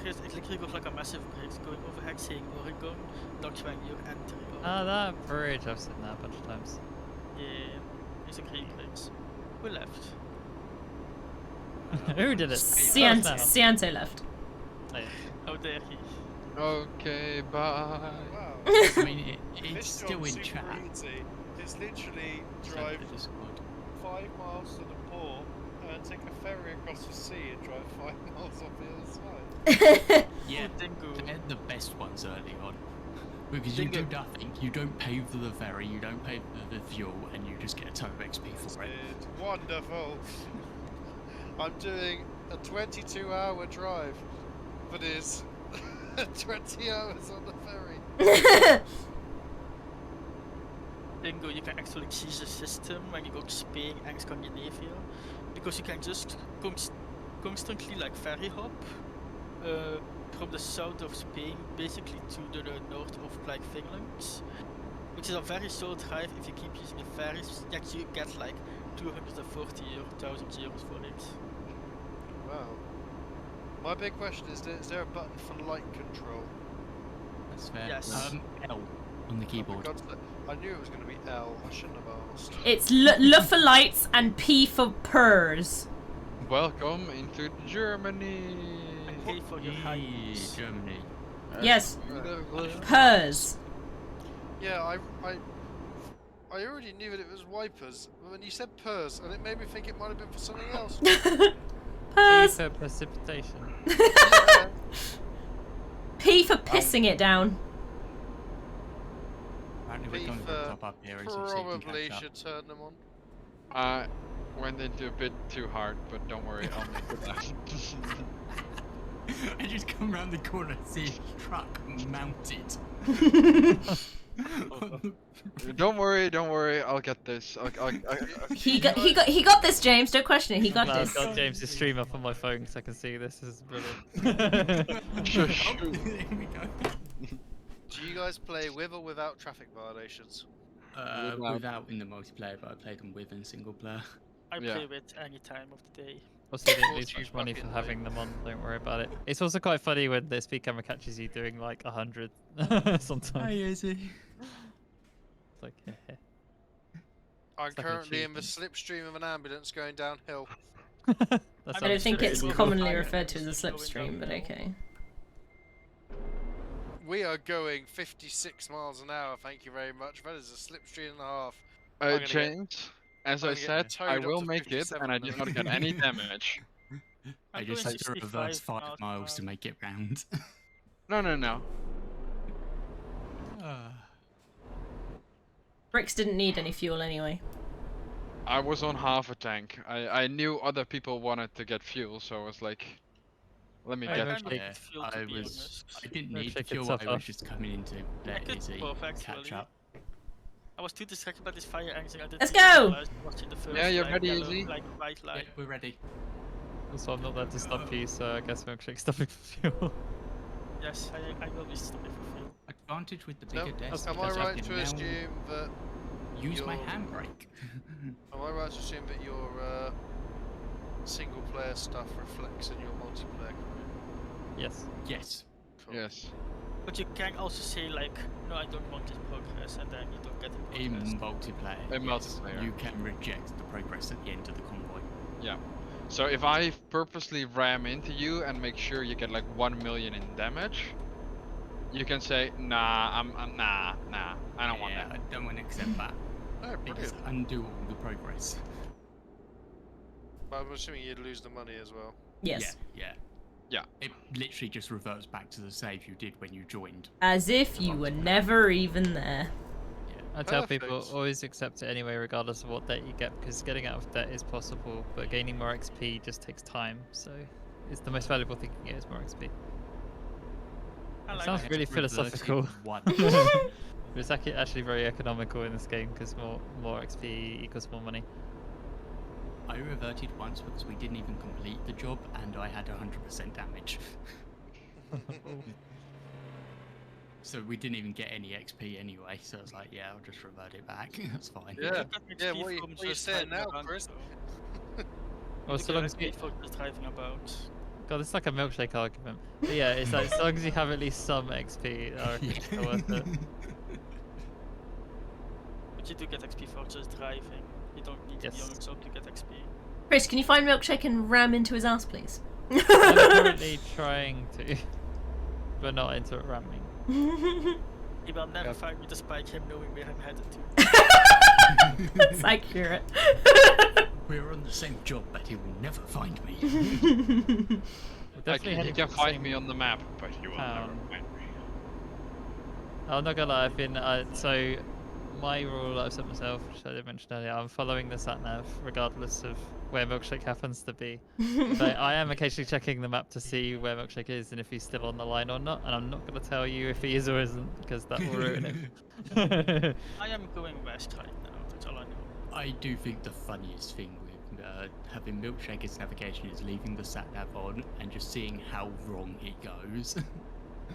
Chris, it literally goes like a massive bridge going overhead saying Oregon, not when you're entering Oregon. Ah, that bridge, I've seen that a bunch of times. Yeah, it's a great bridge. We left. Who did it? Cianto left. Oh, yeah. How dare he? Okay, bye. Wow. I mean, it's This still job's in super chat. easy. It's literally Send drive the Discord. 5 miles to the port and take a ferry across the sea and drive 5 miles off the other side. Yeah, Dingo. they're the best ones early on. Because you do nothing, you don't pay for the ferry, you don't pay for the fuel, and you just get a ton of XP for it. It's wonderful. I'm doing a 22-hour drive, but is 20 hours on the ferry. Bingo, you can actually cheese the system when you go to Spain and Scandinavia, because you can just constantly like ferry hop from the south of Spain basically to the north of like Finland, which is a very short drive if you keep using the ferries. Yet you get like 240,000 euros for it. Wow. My big question is there a button for light control? That's fair. Yes. L on the Oh, keyboard. for God's sake. I knew it was going to be L. I shouldn't have asked. It's L for lights and P for purrs. Welcome into Germany. And pay for your Yay, hikes. Germany. Yes, Right. purrs. Yeah, I already knew that it was wipers, but when you said purrs, and it made me think it might have been for something else. Purrs. For precipitation. Yeah. P for pissing it down. Apparently we're going to the top up here so you can Probably catch up. should turn them on. Went into a bit too hard, but don't worry, I'll make it out. I just come around the corner and see a truck mounted. Don't worry, I'll get this. He got this, James. Don't question it. He got I've this. got James' stream up on my phone so I can see this. This is brilliant. Shush. Oh, there we go. Do you guys play with or without traffic violations? Without in the multiplayer, but I played them with in single player. I Yeah. play with any time of the day. Also, you didn't lose Such much money for fucking having them on. Don't worry about it. It's also quite funny when the speed camera catches you doing like 100 sometimes. easy. It's like, I'm It's like an currently in the achievement. slipstream of an ambulance going downhill. That I don't sounds think it's really commonly fire referred to as a engines going slipstream, but downhill. okay. We are going 56 miles an hour, thank you very much. That is a slipstream and a half. I'm gonna get- James, as I'm I gonna get said, towed I up will to make it, 57 and I in a did not minute. get any damage. I I'm just going had to reverse 65 5 miles to an hour. make it round. No. Bricks didn't need any fuel anyway. I was on half a tank. I knew other people wanted to get fuel, so I was like, let me I get don't it. think- Yeah, fuel, to I be was. honest. I didn't Let's need the check it fuel. tough I was off. just coming into let could easy both, catch actually. up. I was too distracted by this fire engine. I didn't Let's even go! realize it was in the first, Yeah, you're like, ready, yellow, Izzy? like white Yeah, line. we're ready. Also, I'm not there to stop you, so I guess Milkshake's stopping for fuel. Yes, I will be stopping for fuel. Advantage with the So, bigger desk. am I because right can to now assume that use my you're- handbrake? am I right to assume that your single player stuff reflects in your multiplayer career? Yes. Yes. Cool. Yes. But you can also say like, no, I don't want this progress, and then you don't get the In progress. multiplayer, In multiplayer. you can reject the progress at the end of the convoy. Yeah. So if I purposely ram into you and make sure you get like 1 million in damage, you can say, nah, nah, I don't want Yeah, that. I don't want to accept that. Oh, It brilliant. just undo all the progress. But I'm assuming you'd lose the money as well. Yes. Yeah. Yeah. It literally just reverts back to the save you did when you joined. As if you were never even there. I tell people Perfect. always accept it anyway, regardless of what debt you get, because getting out of debt is possible, but gaining more XP just takes time. So it's the most valuable thing you can get is more XP. I It like sounds that. really Reverted philosophical. One. It's actually very economical in this game because more XP equals more money. I reverted once because we didn't even complete the job and I had 100% damage. So we didn't even get any XP anyway, so I was like, yeah, I'll just revert it back. That's fine. Yeah. You get Yeah, XP what from are you just saying driving now, around, Chris? though. Well, You so get long as XP for just driving about. God, it's like a milkshake argument. But yeah, it's like as long as you have at least some XP, I reckon it's still worth it. But you do get XP for just driving. You don't need to be on Yes. a job to get XP. Chris, can you find Milkshake and ram into his ass, please? I'm currently trying to, but not into it ramming. He will never Yep. find me despite him knowing where I'm headed to. That's accurate. We're on the same job, but he will never find me. We're Like, definitely you heading can for the find same me on the map, but you will never town. find me. I'm not gonna lie, I've been so my rule that I've set myself, which I did mention earlier, I'm following the sat nav regardless of where Milkshake happens to be. But I am occasionally checking the map to see where Milkshake is and if he's still on the line or not. And I'm not gonna tell you if he is or isn't because that will ruin it. I am going west right now, that's all I know. I do think the funniest thing with having Milkshake as navigation is leaving the sat nav on and just seeing how wrong it goes.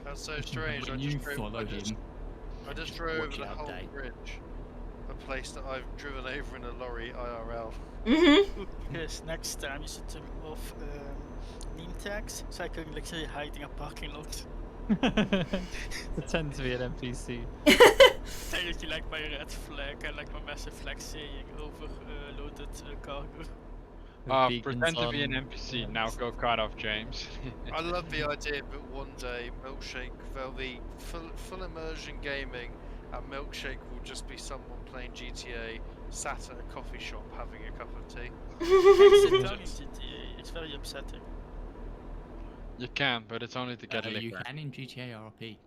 That's so strange. When I you just drove, follow him, I just drove over watch the it whole update. bridge. A place that I've driven over in a lorry IRL. Yes, next time you should turn off name tags so I can literally hide in a parking lot. Pretend to be an NPC. Say that you like my red flag and like my massive flag saying overloaded cargo. With beacons Pretend to be an on. NPC, now go cut off James. I love the idea that one day Milkshake, there'll be full immersion gaming, and Milkshake will just be someone playing GTA, sat at a coffee shop having a cup of tea. Sit down in GTA, it's very upsetting. You can, but it's only to get you liquor. can in GTA RP.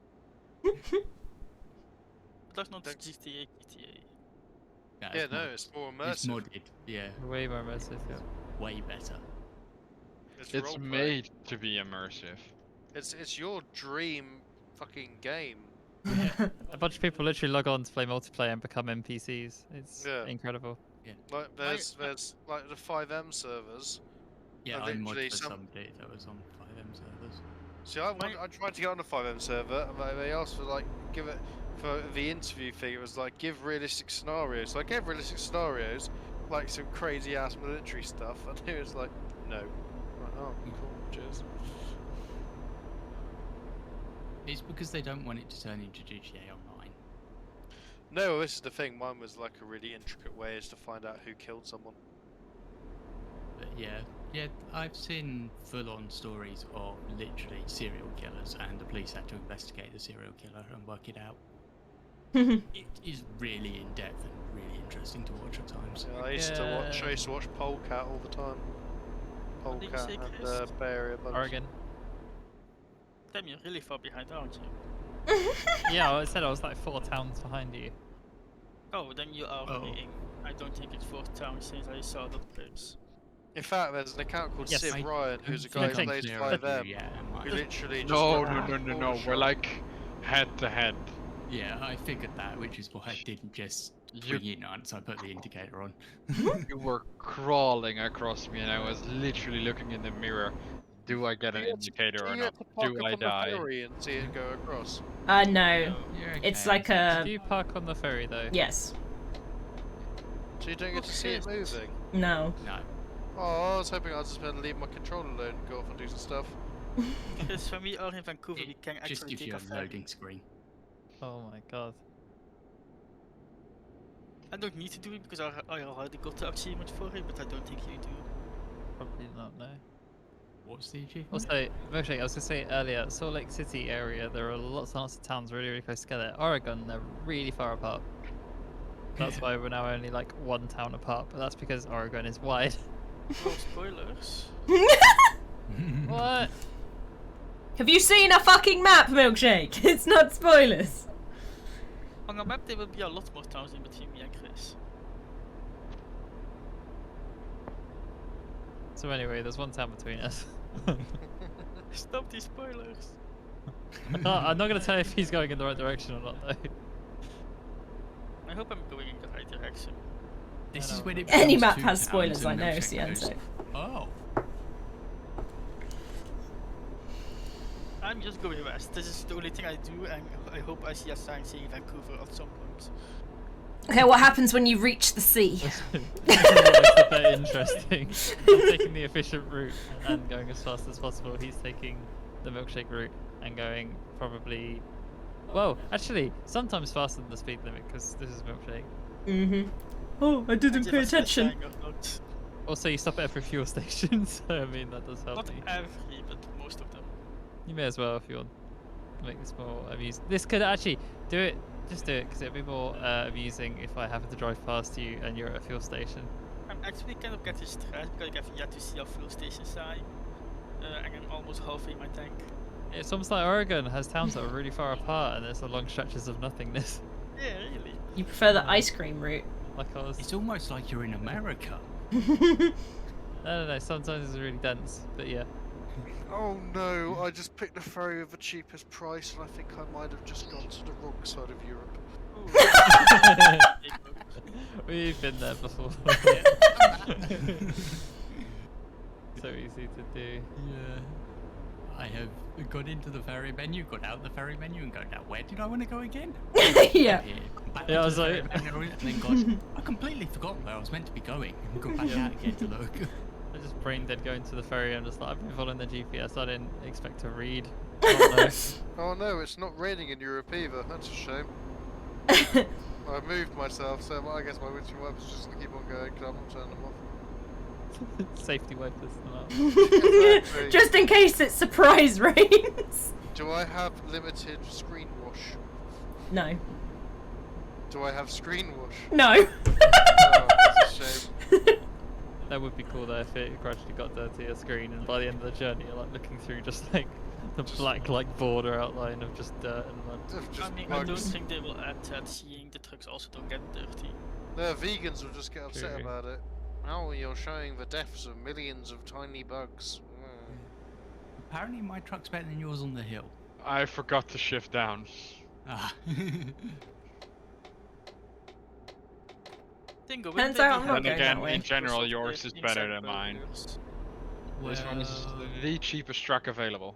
But that's not Thanks. GTA. Yeah, Yeah, no, it's more it's immersive. modded. Yeah, Way more immersive, yeah. way better. It's roleplay. made to be immersive. It's your dream fucking game. A bunch of people literally log on to play multiplayer and become NPCs. It's Yeah. incredible. Like there's like the 5M servers. Yeah, And I modded literally for some- somebody that was on 5M servers. See, I tried to get on the 5M server, and they asked for like give it for the interview thing. It was like give realistic scenarios. So I gave realistic scenarios, like some crazy ass military stuff, and it was like no. I'm like, oh, cool, cheers. It's because they don't want it to turn into GTA Online. No, this is the thing. Mine was like a really intricate way is to find out who killed someone. But yeah, I've seen full-on stories of literally serial killers, and the police had to investigate the serial killer and work it out. It is really in depth and really interesting to watch at times. Yeah, I used to watch Polecat all the time. What did you say, Polecat Chris? and Bay Area Bugs. Oregon. Damn, you're really far behind, aren't you? Yeah, I said I was like 4 towns behind you. Oh, then you are Oh. being. I don't think it's 4th town since I saw that place. In fact, there's an account called Yes, Civ I Ryan, who's a don't guy who think plays they're 5M. yeah, Who literally just No, went no. all We're shot. like head to head. yeah, I figured that, which is why I didn't just You- bring it once I put the indicator on. You were crawling across me, and I was literally looking in the mirror. Do I get an indicator or You not? have to park Do up I on the die? ferry and see it go across. No. You're It's okay. like a. Do you park on the ferry though? Yes. So you don't get to see it moving. No. No. Oh, I was hoping I was just going to leave my controller alone and go off and do some stuff. Because when we are in Vancouver, we It can just actually gives take you a a ferry. loading screen. Oh my god. I don't need to do it because I already got the achievement for it, but I don't think you do. Probably not, no. What's the achievement? Also, Milkshake, I was going to say earlier, Salt Lake City area, there are lots and lots of towns really, really close together. Oregon, they're really far apart. That's why we're now only like one town apart, but that's because Oregon is wide. Well, spoilers. What? Have you seen a fucking map, Milkshake? It's not spoilers. On a map, there will be a lot more towns in between me and Chris. So anyway, there's one town between us. Stop these spoilers. I'm not going to tell you if he's going in the right direction or not, though. I hope I'm going in the right direction. This I is know. when it Any becomes map two has towns spoilers, I and know, Milkshake goes, Cienzo. Oh. I'm just going west. This is the only thing I do, and I hope I see a sign saying Vancouver at some point. Okay, what happens when you reach the sea? That's very interesting. I'm taking the efficient route and going as fast as possible. He's taking the Milkshake route and going probably... Well, actually, sometimes faster than the speed limit because this is Milkshake. Mm-hmm. Oh, I didn't Give pay us a attention. sign or not. Also, you stop at every fuel station, so I mean, that does help Not me. every, but most of them. You may as well if you want to make this more amusing. This could actually do it. Just do it because it'll be more amusing if I happen to drive past you and you're at a fuel station. I'm actually kind of getting stressed because I have yet to see a fuel station sign. And I'm almost halfway my tank. It's almost like Oregon has towns that are really far apart and there's a long stretches of nothingness. Yeah, really. You prefer the ice cream route? Like I was. It's almost like you're in America. No. Sometimes it's really dense, but yeah. Oh no, I just picked the ferry with the cheapest price and I think I might have just gone to the wrong side of Europe. We've been there before. So easy to do. Yeah. I have gone into the ferry menu, got out the ferry menu, and gone, now where did I want to go again? Yeah. Here, back Yeah, I into was the ferry like- menu, and then gone, I completely forgot where I was meant to be going. And go back out again to look. I just brain dead going to the ferry and just like I've been following the GPS. I didn't expect to read. Oh, no. Oh no, it's not raining in Europe either, that's a shame. I moved myself, so I guess my windscreen wipers are just gonna keep on going because I'm not turning them off. Safety wipers them up. Exactly. Just in case it surprise rains. Do I have limited screen wash? No. Do I have screen wash? No. Oh, that's a shame. That would be cool though if it gradually got dirtier screen and by the end of the journey you're like looking through just like the black like border outline of just dirt and mud. Just I mean, I don't bugs. think they will add that seeing the trucks also don't get dirty. No, vegans will just get upset True. about it. Oh, you're showing the deaths of millions of tiny bugs. Mm. Apparently my truck's better than yours on the hill. I forgot to shift down. Ah. Dingo, Turns out I'm not And going again, that way. in general, yours is better than mine. This one is Well, the cheapest truck available.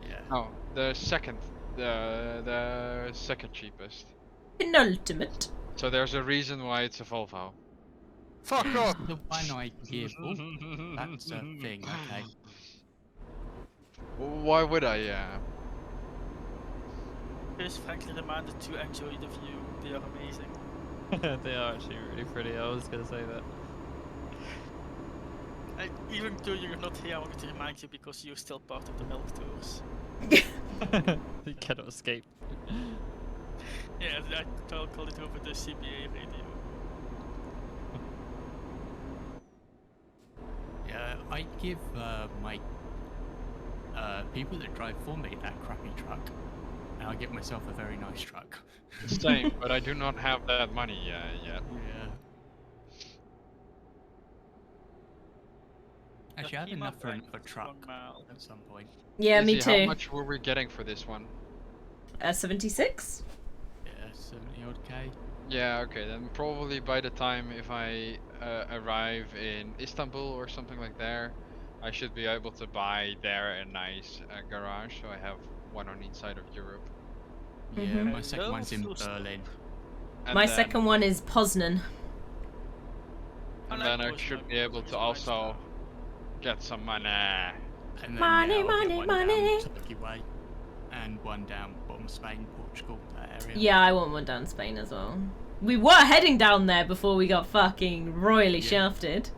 yeah. Oh, the second cheapest. Penultimate. So there's a reason why it's a Volvo. Fuck off! The one I give. Oh, that's a thing, okay. Why would I? Yeah. Chris frankly reminded to enjoy the view. They are amazing. They are actually really pretty. I was gonna say that. Even though you're not here, I wanted to remind you because you're still part of the milk tours. You cannot escape. Yeah, I'll call it over the CBA radio. Yeah, I give my people that drive for me that crappy truck, and I get myself a very nice truck. Same, but I do not have that money yet. Yeah. Actually, I have enough for another truck at some point. Yeah, me Izzy, How too. much were we getting for this one? 76? Yeah, 70 odd K. Yeah, okay, then probably by the time if I arrive in Istanbul or something like there, I should be able to buy there a nice garage, so I have one on each side of Europe. Yeah, Mhm. my second Well, one's in full stop. Berlin. And My then, second one is Poznan. And I then like I Poznan should be because able it's to nice also now. get some money. And then Money, I'll money, get one money. down Turkey way, and one down bottom Spain, Portugal, that area. Yeah, I want one down Spain as well. We were heading down there before we got fucking royally shafted.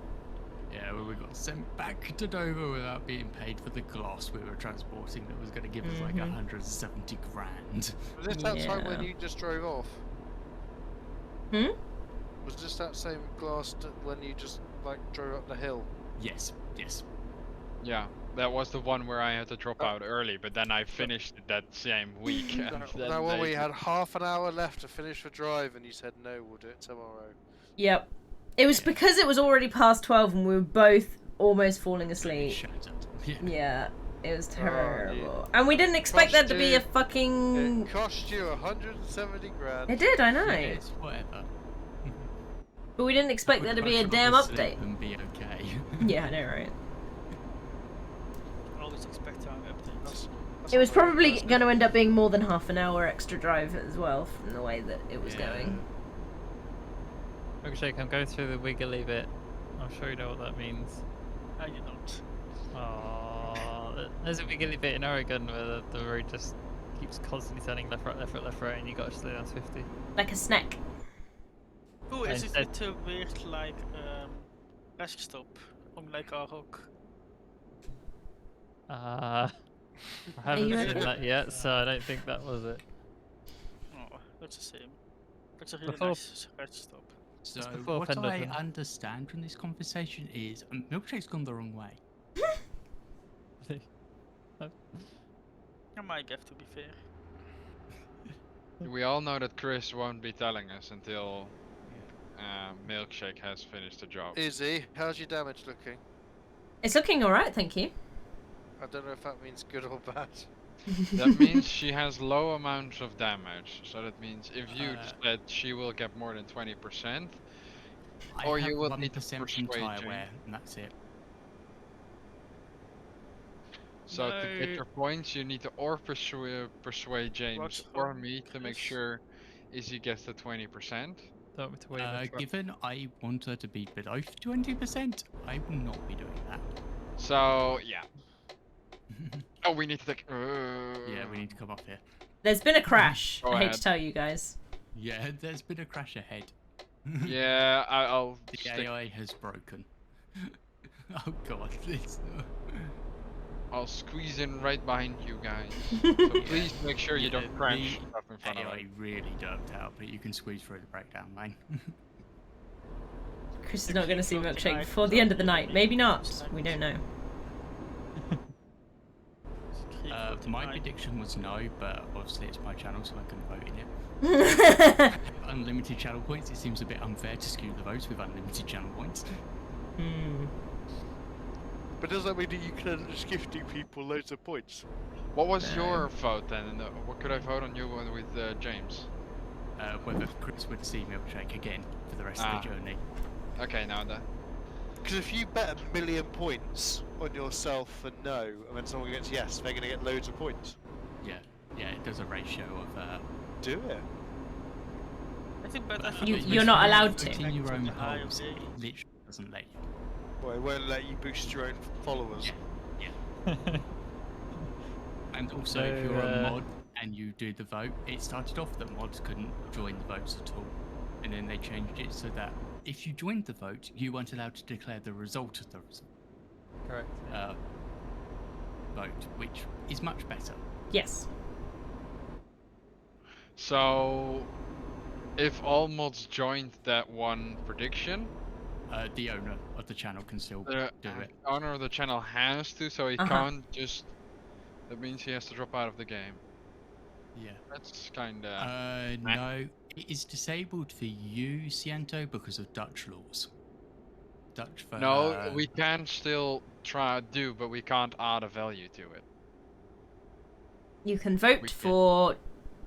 Yeah, well, we got sent back to Dover without being paid for the glass we were transporting that was going to give us like 170 grand. Was this that time when Yeah. you just drove off? Hmm? Was this that same glass when you just like drove up the hill? Yes, yes. Yeah, that was the one where I had to drop out early, but then I finished it that same week. And then That one they- we had half an hour left to finish the drive, and you said no, we'll do it tomorrow. Yep. It was because it was already past 12 and we were both almost falling It asleep. shows up. Yeah. Yeah, it was Oh, terrible. And we didn't expect that to be a fucking... It cost you 170 grand. It did, I know. Yes, whatever. But we didn't expect there to be a damn update. And be okay. Yeah, I know, right? Always expect our updates. That's It was not very probably personal. going to end up being more than half an hour extra drive as well from the way that it was going. Milkshake, I'm going through the wiggly bit. I'm sure you know what that means. I do not. Oh, there's a wiggly bit in Oregon where the road just keeps constantly turning left, right, left, right, left, right, and you got to slow down to 50. Like a snack. Oh, is Instead- it a weird like rest stop on like our rock? I haven't you seen okay? that yet, so I don't think that was it. Oh, that's the same. That's a really Before- nice rest stop. So before what I Pendleton. understand from this conversation is Milkshake's gone the wrong way. I might have to be fair. We all know that Chris won't be telling us until Milkshake has finished the job. Izzy, how's your damage looking? It's looking alright, thank you. I don't know if that means good or bad. That means she has low amounts of damage. So that means if you said she will get more than 20%, I Or have you would need to 1% from persuade tyre Jane. wear, and that's it. so to get No. your points, you need to or persuade James What's or wrong, me to make Chris? sure Izzy gets the 20%. Don't want me to wait in the truck. Given I want her to be below 20%, I will not be doing that. So yeah. Oh, we need to take. Yeah, we need to come off here. There's been a crash. Go I hate ahead. to tell you guys. Yeah, there's been a crash ahead. Yeah, I'll. The stick- AI has broken. Oh god, this. I'll squeeze in right behind you guys. So please make sure you don't crash the stuff in front of AI me. really doped out, but you can squeeze through the breakdown lane. Chris is not going to see Keep Milkshake going before the end of the night. Maybe not. We don't know. My prediction was no, but obviously it's my channel, so I can vote in it. Unlimited channel points. It seems a bit unfair to skew the votes with unlimited channel points. Hmm. But does that mean that you can just gifting people loads of points? What was No. your vote then? And, what could I vote on you with James? Whether Chris would see Milkshake again for the rest Ah. of the journey. Okay, now that. Because if you bet 1,000,000 points on yourself for no, and then someone gets yes, they're going to get loads of points. Yeah, it does a ratio of. Do it. I think, but I but think You- it's you're better not to allowed vote to. in your own the higher polls, day. it literally doesn't let you. Well, it won't let you boost your own followers. Yeah. And also, if So, you're a mod and you do the vote, it started off that mods couldn't join the votes at all, and then they changed it so that if you joined the vote, you weren't allowed to declare the result of the Correct. vote, which is much better. Yes. So, if all mods joined that one prediction, The owner of the channel can still the do it. owner of the channel has to, so he Uh-huh. can't just. That means he has to drop out of the game. Yeah. That's kinda. No, it is disabled for you, Ciento, because of Dutch laws. Dutch for No, we can still try do, but we can't add a value to it. You can vote We can- for...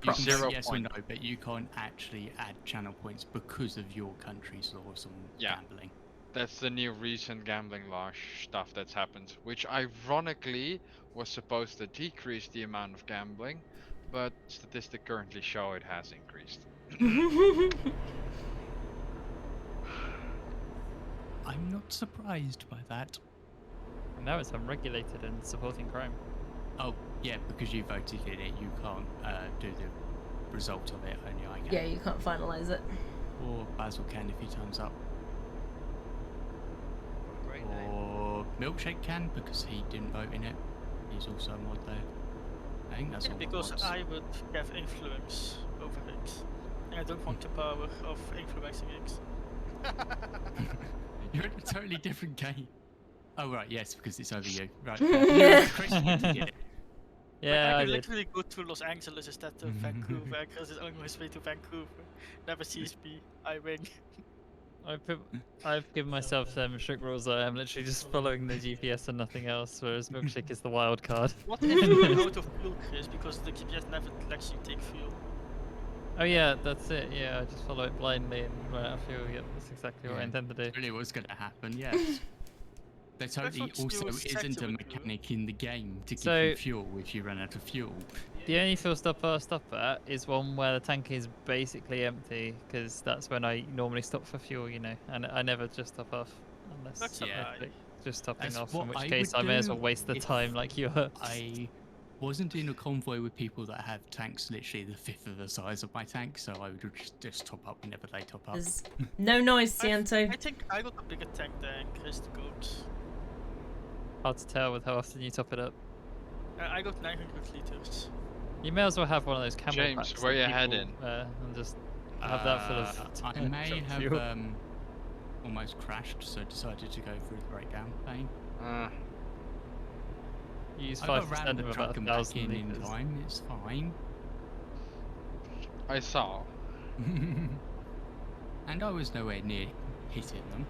you can Zero vote yes or point. no, but you can't actually add channel points because of your country's laws on Yeah. gambling. That's the new recent gambling law stuff that's happened, which ironically was supposed to decrease the amount of gambling, but statistics currently show it has increased. I'm not surprised by that. Now it's unregulated and supporting crime. Oh, yeah, because you voted in it, you can't do the result of it, only I can. Yeah, you can't finalise it. Or Basil can if he turns up. What a great name. Or Milkshake can because he didn't vote in it. He's also a mod there. I think that's Yeah, all the because mods. I would have influence over it. And I don't want the power of influencing it. You're in a totally different game. Oh, right, yes, because it's over you. Right. Chris, you did it. Yeah, I I can did. literally go to Los Angeles instead of Vancouver, because it's only his way to Vancouver. Never sees me, I win. I've given myself some strict rules. I am literally just following the GPS and nothing else, whereas Milkshake is the wild card. What if you run out of fuel, Chris, because the GPS never lets you take fuel? Oh yeah, that's it. Yeah, I just follow it blindly and run out of fuel. Yep, that's exactly what I Yeah. intend to do. Really what's going to happen, yes. There totally what also Stuart isn't a Sector would do. mechanic in the game to So- give you fuel if you run out of fuel. The only fuel stop I stop at is one where the tank is basically empty, because that's when I normally stop for fuel, you know, and I never just top off unless That's Yeah. a lie. just topping That's off. what In which I case, would I may as well do waste the if time like you are. I wasn't in a convoy with people that have tanks literally the fifth of the size of my tank, so I would just top up whenever they top up. There's no noise, I Ciento. think I got a bigger tank than Chris the Goat. Hard to tell with how often you top it up. I got 900 liters. You may as well have one of those camo James, packs where that you people heading? wear and just have that full of. I may junk have fuel. almost crashed, so decided to go through the breakdown lane. You use I got 5% around the of truck about and back 1,000 in liters. time. It's fine. I saw. And I was nowhere near hitting them.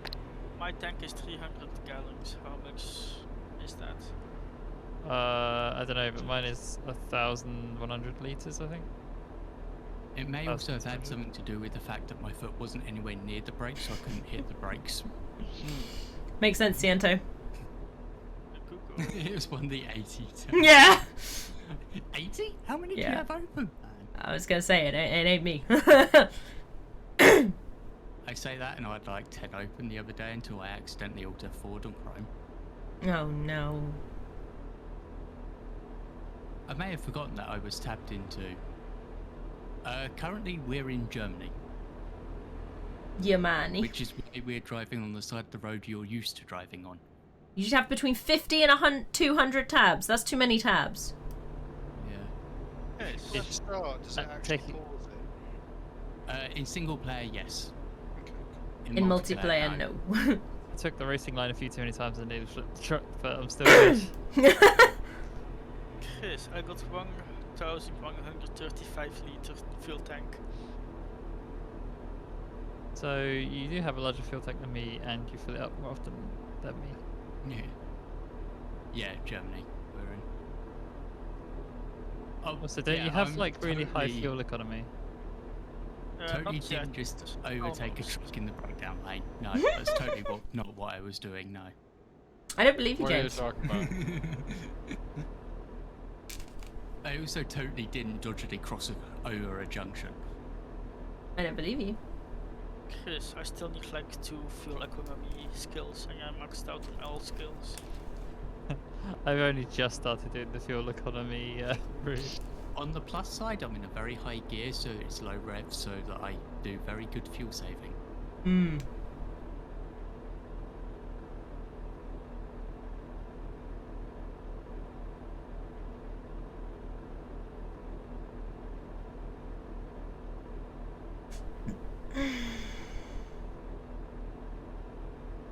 My tank is 300 gallons. How much is that? I don't know, but mine is 1,100 liters, I think. It may also have had 1,600. something to do with the fact that my foot wasn't anywhere near the brakes, so I couldn't hit the brakes. Makes sense, Ciento. Cuckoo. It was one of the 80. Yeah. 80? How many do you Yeah. have open? I was gonna say it ain't me. I say that and I had like 10 open the other day until I accidentally altered forward on Chrome. Oh no. I may have forgotten that I was tapped into. Currently we're in Germany, Yeah, man. which is why we're driving on the side of the road you're used to driving on. You should have between 50 and 200 tabs. That's too many tabs. Yeah. Yes. Let's start. Does it actually take it- pause it? In single player, yes. In multiplayer, no. I took the racing line a few too many times and nearly flipped the truck, but I'm still good. Chris, I got 1,135 liter fuel tank. So you do have a larger fuel tank than me, and you fill it up more often than me. Yeah. Yeah, Germany. We're in. Oh, Also, don't yeah, you have I'm like really high totally- fuel economy? Totally not yet. didn't just overtake a Almost. truck in the breakdown lane. No, that's totally not what I was doing, no. I don't believe you, What are you James. talking about? I also totally didn't dodgily cross over a junction. I don't believe you. Chris, I still need like 2 fuel economy skills, and I'm maxed out on all skills. I've only just started doing the fuel economy route. On the plus side, I'm in a very high gear, so it's low rev, so that I do very good fuel saving. Hmm.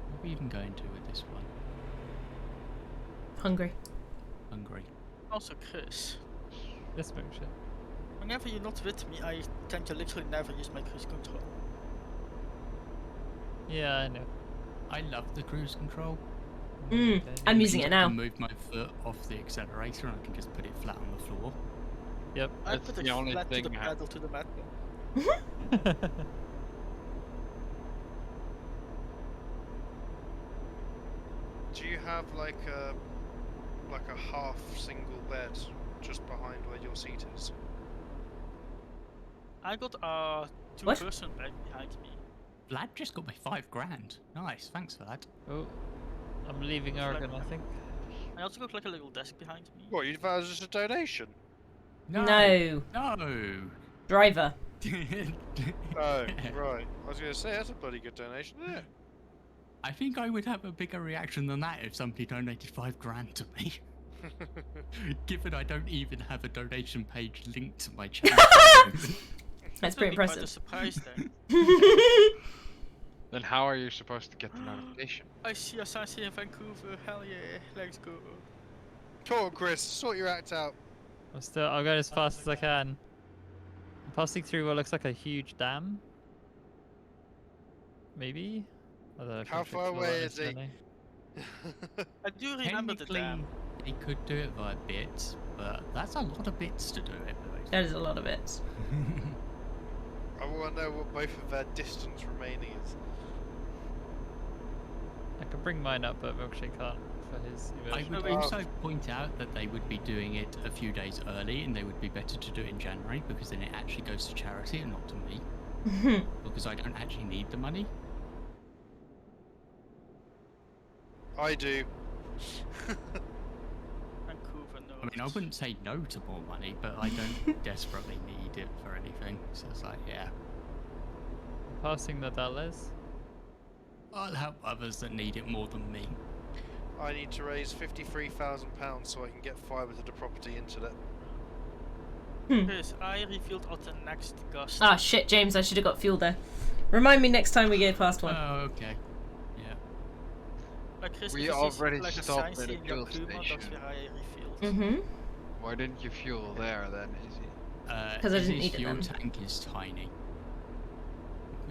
What are we even going to with this one? Hungry. Hungry. Also, Chris, This picture. whenever you're not with me, I tend to literally never use my cruise control. Yeah, I know. I love the cruise control. Mm. Okay. I'm using Means it I now. can move my foot off the accelerator and I can just put it flat on the floor. Yep. I That's put the it only flat to the thing I- pedal to the metal. Do you have like a half single bed just behind where your seat is? I got a What? 2-person bed behind me. Vlad just got me $5 grand. Nice, thanks for that. Oh, I'm leaving Oregon, I think. I also got like a little desk behind me. What, you thought it was just a donation? No. No. Driver. Oh, right. I was going to say, that's a bloody good donation, isn't it? I think I would have a bigger reaction than that if somebody donated $5,000 to me. Given I don't even have a donation page linked to my channel. That's pretty Quite a impressive. surprise then. Then how are you supposed to get the notification? I see a sign here in Vancouver. Hell yeah, let's go. Come on, Chris, sort your act out. I'll go as fast as I can. I'm passing through what looks like a huge dam. Maybe? I don't know, How can't far explore away that is it? necessarily. I do remember the Technically, dam. they could do it via bits, but that's a lot of bits to do it. That is a lot of bits. I want to know what both of their distance remaining is. I can bring mine up, but Milkshake can't for his I immersion. would Oh. also point out that they would be doing it a few days early, and they would be better to do it in January because then it actually goes to charity and not to me, because I don't actually need the money. I do. Vancouver, no. I mean, I wouldn't say no to more money, but I don't desperately need it for anything. So it's like, yeah, Passing the Dalles. I'll help others that need it more than me. I need to raise £53,000 so I can get fibre to the property internet. Chris, I revealed out the next gust. Ah, shit, James, I should have got fuel there. Remind me next time we get past one. Oh, okay. Yeah. Like Chris, We if you see already like a stopped sign at a in fuel Yakuma, that's station. where I refilled. Mm-hmm. Why didn't you fuel there then, Izzy? 'Cause I didn't Izzy's need it fuel then. tank is tiny.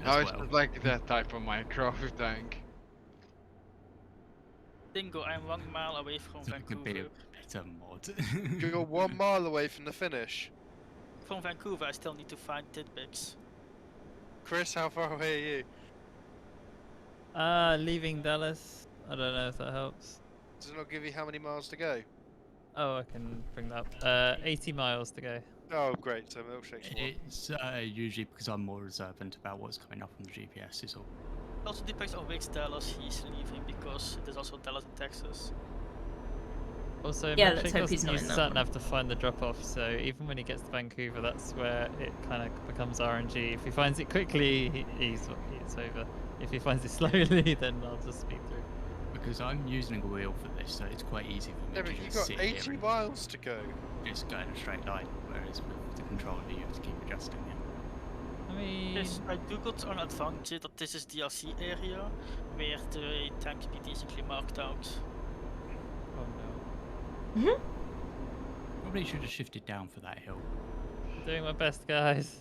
No, As it's well. just like that type of micro tank. Dingo, I'm 1 mile away from So it could be a Vancouver. better mod. You're 1 mile away from the finish. From Vancouver, I still need to find tidbits. Chris, how far away are you? Leaving Dallas. I don't know if that helps. Does it not give you how many miles to go? Oh, I can bring that up. 80 miles to go. Oh, great. So Milkshake's one. It's usually because I'm more observant about what's coming up on the GPS is all. It also depends on which Dallas he's leaving, because there's also Dallas in Texas. Also, Yeah, let's Milkshake hope he's doesn't not use in the that sat one. nav to find the drop-off, so even when he gets to Vancouver, that's where it kind of becomes RNG. If he finds it quickly, it's over. If he finds it slowly, then I'll just speed through. Because I'm using a wheel for this, so it's quite easy for me Yeah, to but you've just got sit 80 here and miles to go. just go in a straight line, whereas with the controller you have to keep adjusting it. I mean, Yes, I do got an advantage that this is DLC area, where the time can be decently marked out. oh no. Probably should have shifted down for that hill. I'm doing my best, guys.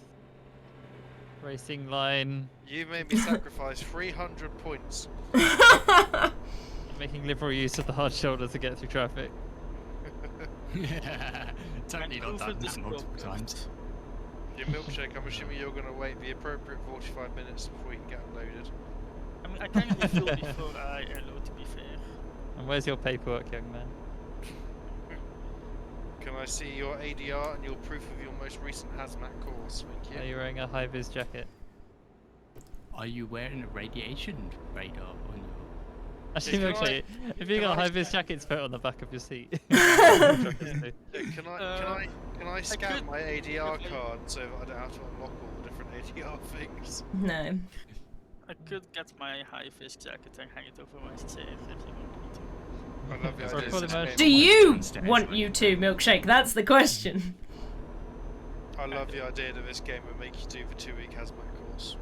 Racing line. You made me sacrifice 300 points. I'm making liberal use of the hard shoulder to get through traffic. Totally not done that multiple times. Your Milkshake, I'm assuming you're going to wait the appropriate 45 minutes before you can get unloaded. I mean, I can refill before I unload, to be fair. And where's your paperwork, young man? Can I see your ADR and your proof of your most recent hazmat course? Thank Are you. you wearing a high-vis jacket? Are you wearing a radiation radar on your... Actually, can I- actually, if you can got I- high-vis jackets, put it on the back of your seat. Yeah, can I scan could- my ADR okay. card so that I don't have to unlock all the different ADR things? No. I could get my high-vis jacket and hang it over my chair if you want me to. I love the Or idea. full of this immersion. Do game. you Downstairs, want like- you to, Milkshake? That's the question. I love the idea that this game would make you do the 2-week hazmat course.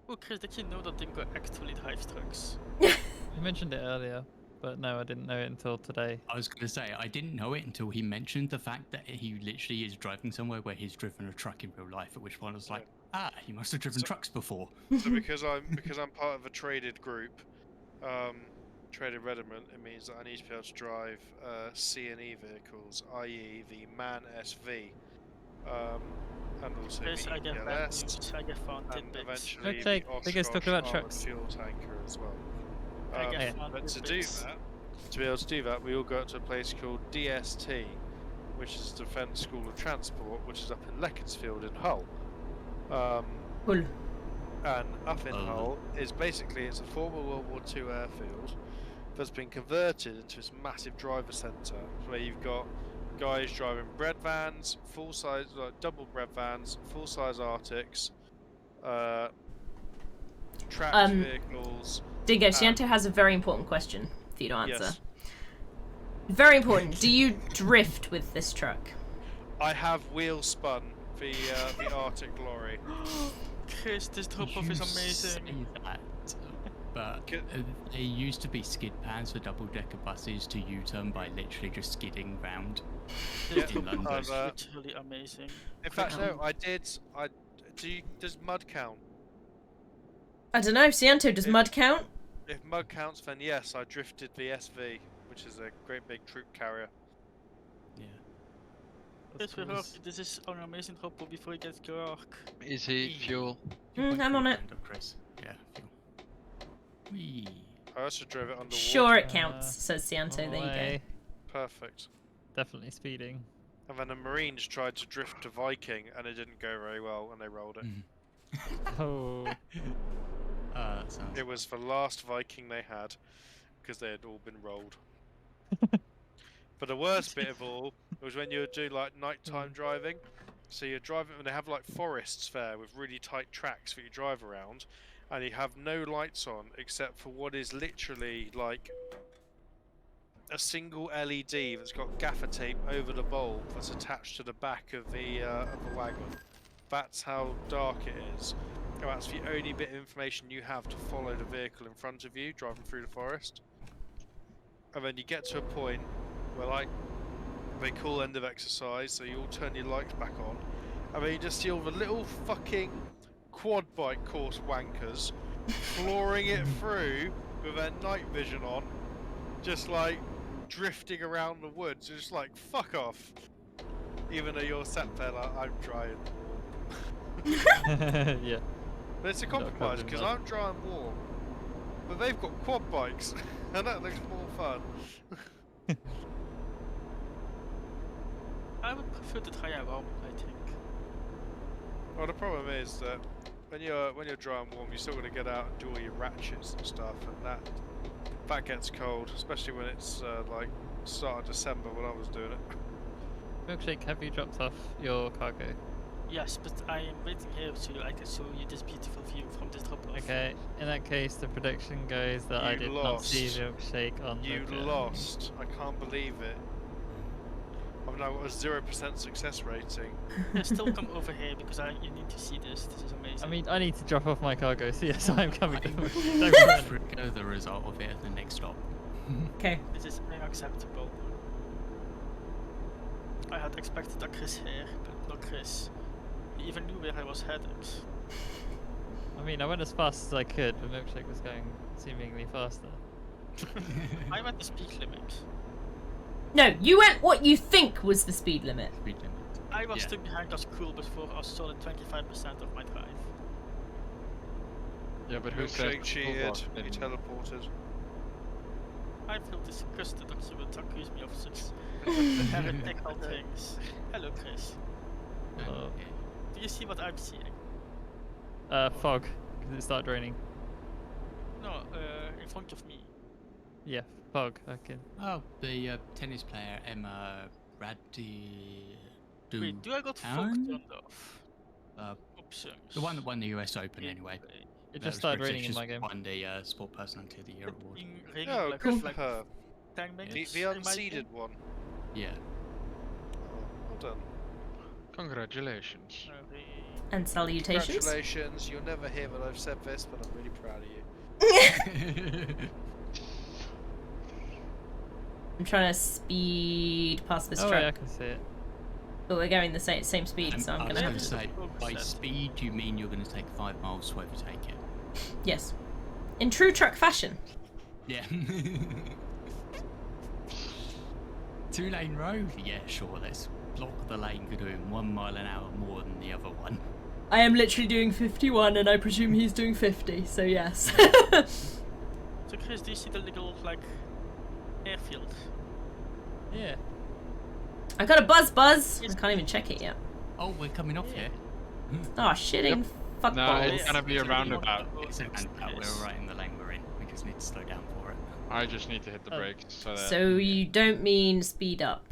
Oh, Chris, did you know that Dingo actually drives trucks? You mentioned it earlier, but no, I didn't know it until today. I was going to say, I didn't know it until he mentioned the fact that he literally is driving somewhere where he's driven a truck in real life, at which point I was like, he must have driven So- trucks before. So because I'm part of a traded group, traded regiment, it means that I need to be able to drive C&E vehicles, i.e. the MAN SV, and also Chris, the I get bad ELS, news, I get found and tidbits. eventually Okay, the biggest talk Oshkosh about armored trucks. fuel tanker as well. I get yeah. found But to do tidbits. that, to be able to do that, we all go up to a place called DST, which is Defence School of Transport, which is up in Leckensfield in Hull. Cool. And Hull is basically it's a former World War II airfield that's been converted into this massive driver centre where you've got guys driving bread vans, full size double bread vans, full size Arctics, tracked vehicles. Dingo, Siento has a very important question for you to answer. Yes. Very important. Do you drift with this truck? I have wheel spun the Arctic lorry. Chris, this drop-off is amazing. Say that, but they used to be skid pans for double-decker buses to U-turn by literally just skidding round. This in drop-off London. is literally amazing. In fact, no, does mud count? I don't know. Siento, does mud count? If mud counts, then yes, I drifted the SV, which is a great big troop carrier. Yeah. Chris, we're off. This is an amazing drop-off before you get your arc. Easy fuel. I'm on it. Chris. Yeah. Fuel. Whee. I also drove it underwater. Sure, it counts, says Siento. There you go. Perfect. Definitely speeding. And then the Marines tried to drift to Viking, and it didn't go very well, and they rolled it. Oh. That sounds. It was the last Viking they had, because they had all been rolled. But the worst bit of all was when you would do like nighttime driving. So you're driving, and they have like forests there with really tight tracks that you drive around, and you have no lights on except for what is literally like a single LED that's got gaffer tape over the bulb that's attached to the back of the wagon. That's how dark it is. And that's the only bit of information you have to follow the vehicle in front of you driving through the forest. And then you get to a point where, like, they call end of exercise, so you all turn your lights back on, and then you just see all the little fucking quad bike course wankers flooring it through with their night vision on, just like drifting around the woods, just like fuck off. Even though you're sat there like, I'm dry and warm. Yeah. But it's a compromise because I'm dry and warm, but they've got quad bikes, and that looks more fun. I would prefer the try around, I think. Well, the problem is that when you're dry and warm, you're still going to get out and do all your ratchets and stuff, and that gets cold, especially when it's like start of December when I was doing it. Milkshake, have you dropped off your cargo? Yes, but I am waiting here so I can show you this beautiful view from this drop-off. Okay, in that case, the prediction goes that I did not see Milkshake on You the lost. I can't believe it. I've now got a 0% success rating. Yeah, still come over here because you need to see this. This is amazing. I mean, I need to drop off my cargo, so yes, I'm coming. Trigger the result of it at the next stop. Okay. This is unacceptable. I had expected a Chris here, but not Chris. He even knew where I was headed. I mean, I went as fast as I could, but Milkshake was going seemingly faster. I went the speed limit. No, you went what you think was the speed limit. Speed limit. I was stuck behind us cool before I saw the 25% of my drive. Yeah, but who said Milkshake cheated. He teleported. I feel disgusted that you would accuse me of such heretical things. Hello, Chris. Hello. Do you see what I'm seeing? Fog, because it started raining. No, in front of me. Yeah, fog, okay. Oh, the tennis player Emma Raddy. Wait, do I got fog Town? turned off? Options. The one that won the US Open anyway. It That just was started British, raining in just my game. won the Sport Personality of the Year award. Oh, like, good for like her. 10 The, minutes the in my unseeded game. one. Yeah. Oh, well done. Congratulations. And salutations. Congratulations. You'll never hear that I've said this, but I'm really proud of you. I'm trying to speed past this Oh, truck. yeah, I can see it. But we're going the same speed, so I'm I was gonna have going to. to say, by speed, you mean you're going to take 5 miles to overtake it? Yes. In true truck fashion. Yeah. 2-lane road? Yeah, sure, let's block the lane for doing 1 mile an hour more than the other one. I am literally doing 51 and I presume he's doing 50, so yes. So Chris, do you see the little, like, airfield? Yeah. I got a buzz. I can't even check it yet. Oh, we're coming off here. Oh, shitting Fuck No, balls. it's gonna be a roundabout. It's a roundabout. We're right in the lane we're in. We just need to slow down for it. I just need to hit the Oh. brakes so that. So you don't mean speed up?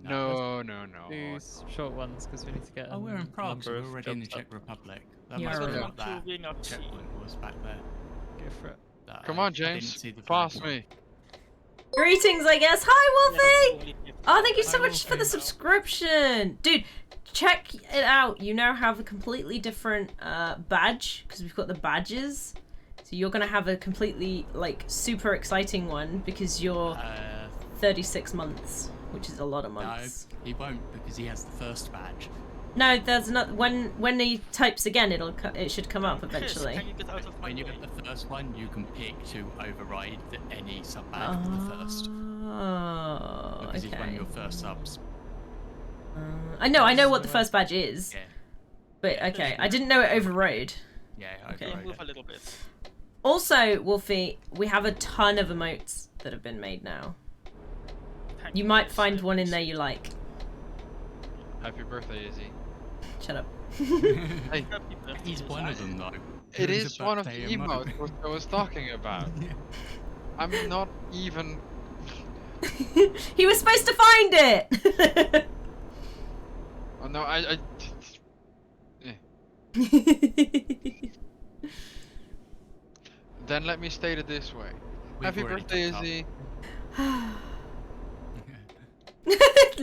No. Do short ones because we need to get. Oh, we're in Prague, so number we're of already in the jobs Czech up. Republic. That Yeah, must be right. what that Improving our team. checkpoint was back there. Go for it. That Come I on, didn't James. see the Pass flag. me. Greetings, I guess. Hi, Wolfie! Oh, thank you so Hi, much for the Wolfie. subscription! Dude, check it out. You now have a completely different badge, because we've got the badges. So you're going to have a completely, like, super exciting one, because you're 36 months, which is a lot of months. No, he won't because he has the first badge. No, there's not. When he types again, it should come up Chris, eventually. can you get out of my When you way? get the first one, you can pick to override any sub badge of the first. Oh, Because it's one of okay. your first subs. I know what the first badge is, Yeah, but okay, I didn't know it overrode. yeah, Okay. Can you override move it. a little bit? Also, Wolfie, we have a ton of emotes that have been made now. Thank You might Chris, find I one in there appreciate you like. Happy birthday, Izzy. Shut up. Hey, it. Happy birthday, He's Izzy. one of them though. it There is is a one of the birthday emotes what I was talking about. Yeah. I'm not even. He was supposed to find it! Oh no, I. Then let me state it this way. We've Happy already birthday, took Izzy.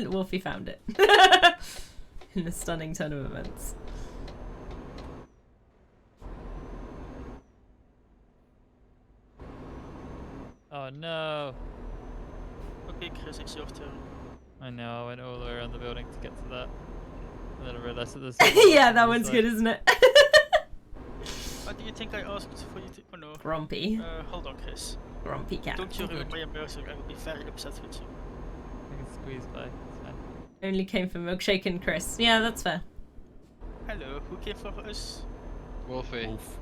Wolfie found it. In a stunning turn of events. Oh no! Okay, Chris, it's your turn. I know. I went all the way around the building to get to that, and then I realised that there's. Yeah, that one's good, isn't it? What do you think I asked for you to... Oh no. Grumpy. Hold on, Chris. Grumpy cat. Don't you ruin my immersion, I will be very upset with you. I can squeeze by. It's fine. Only came from Milkshake and Chris. Yeah, that's fair. Hello, who came for us? Wolfie. Wolf.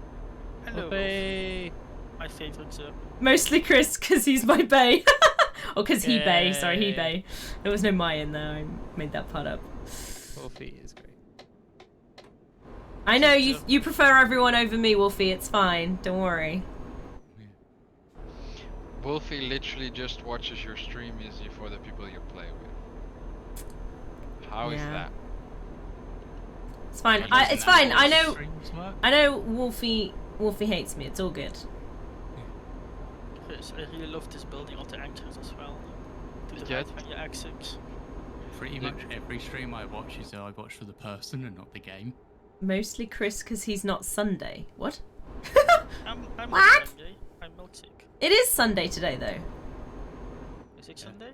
Hello, Wolf. Whoopee! My favorite Mostly Chris, because he's my bae. Or because he bae. Sorry, he Yay. bae. There was no my in there. I made that part up. Wolfie is great. I know you prefer everyone over me, Wolfie. It's fine. Don't worry. Wolfie literally just watches your stream, Izzy, for the people you play with. How is Yeah. that? It's fine. Doesn't It's that fine. how I know. streams work? I know. Wolfie hates me. It's all good. Chris, I really love this building all the anchors as well. To the Yeah. right when you exit. Pretty Yeah. much every stream I watch is I watch for the person and not the game. Mostly Chris, because he's not Sunday. What? I'm What? not Sunday. I'm milkshake. It is Sunday today, though. Is it Yeah. Sunday?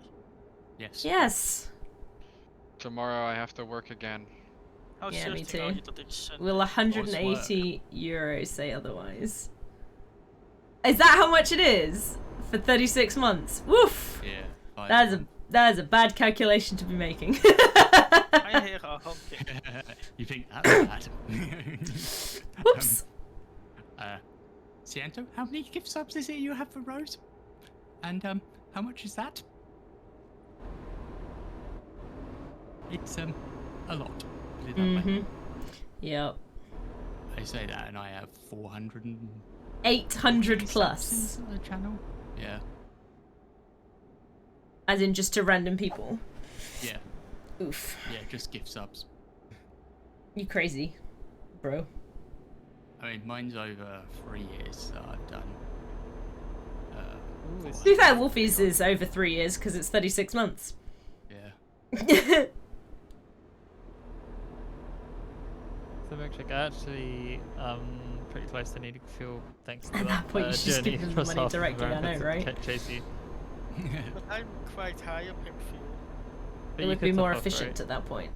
Yes. Yes. Tomorrow I have to work again. How Yeah, me certain are too. you that it's Sunday? Will 180 euros say otherwise? Is that how much it is for 36 months? Woof. Yeah. That is a bad calculation to be making. My hair are honking. You think that's bad? Whoops. Ciento, how many gift subs is it you have for Rose? And how much is that? It's a lot. Put it that way. Mhm. Yep. I say that, and I have 400 and 800 subs plus, in the channel. Yeah. as in just to random people. Yeah. Oof. Yeah. Just gift subs. You crazy, bro. I mean, mine's over 3 years that I've done. Ooh, it's- To be fair, Wolfie's is over 3 years because it's 36 months. Yeah. So Milkshake, I actually pretty close to needing fuel thanks to At that point, you should just journey give them the across money half of directly, I America know, to right? Chase you. But I'm quite high up in fuel. But It you would could be top more up, efficient right? at that point.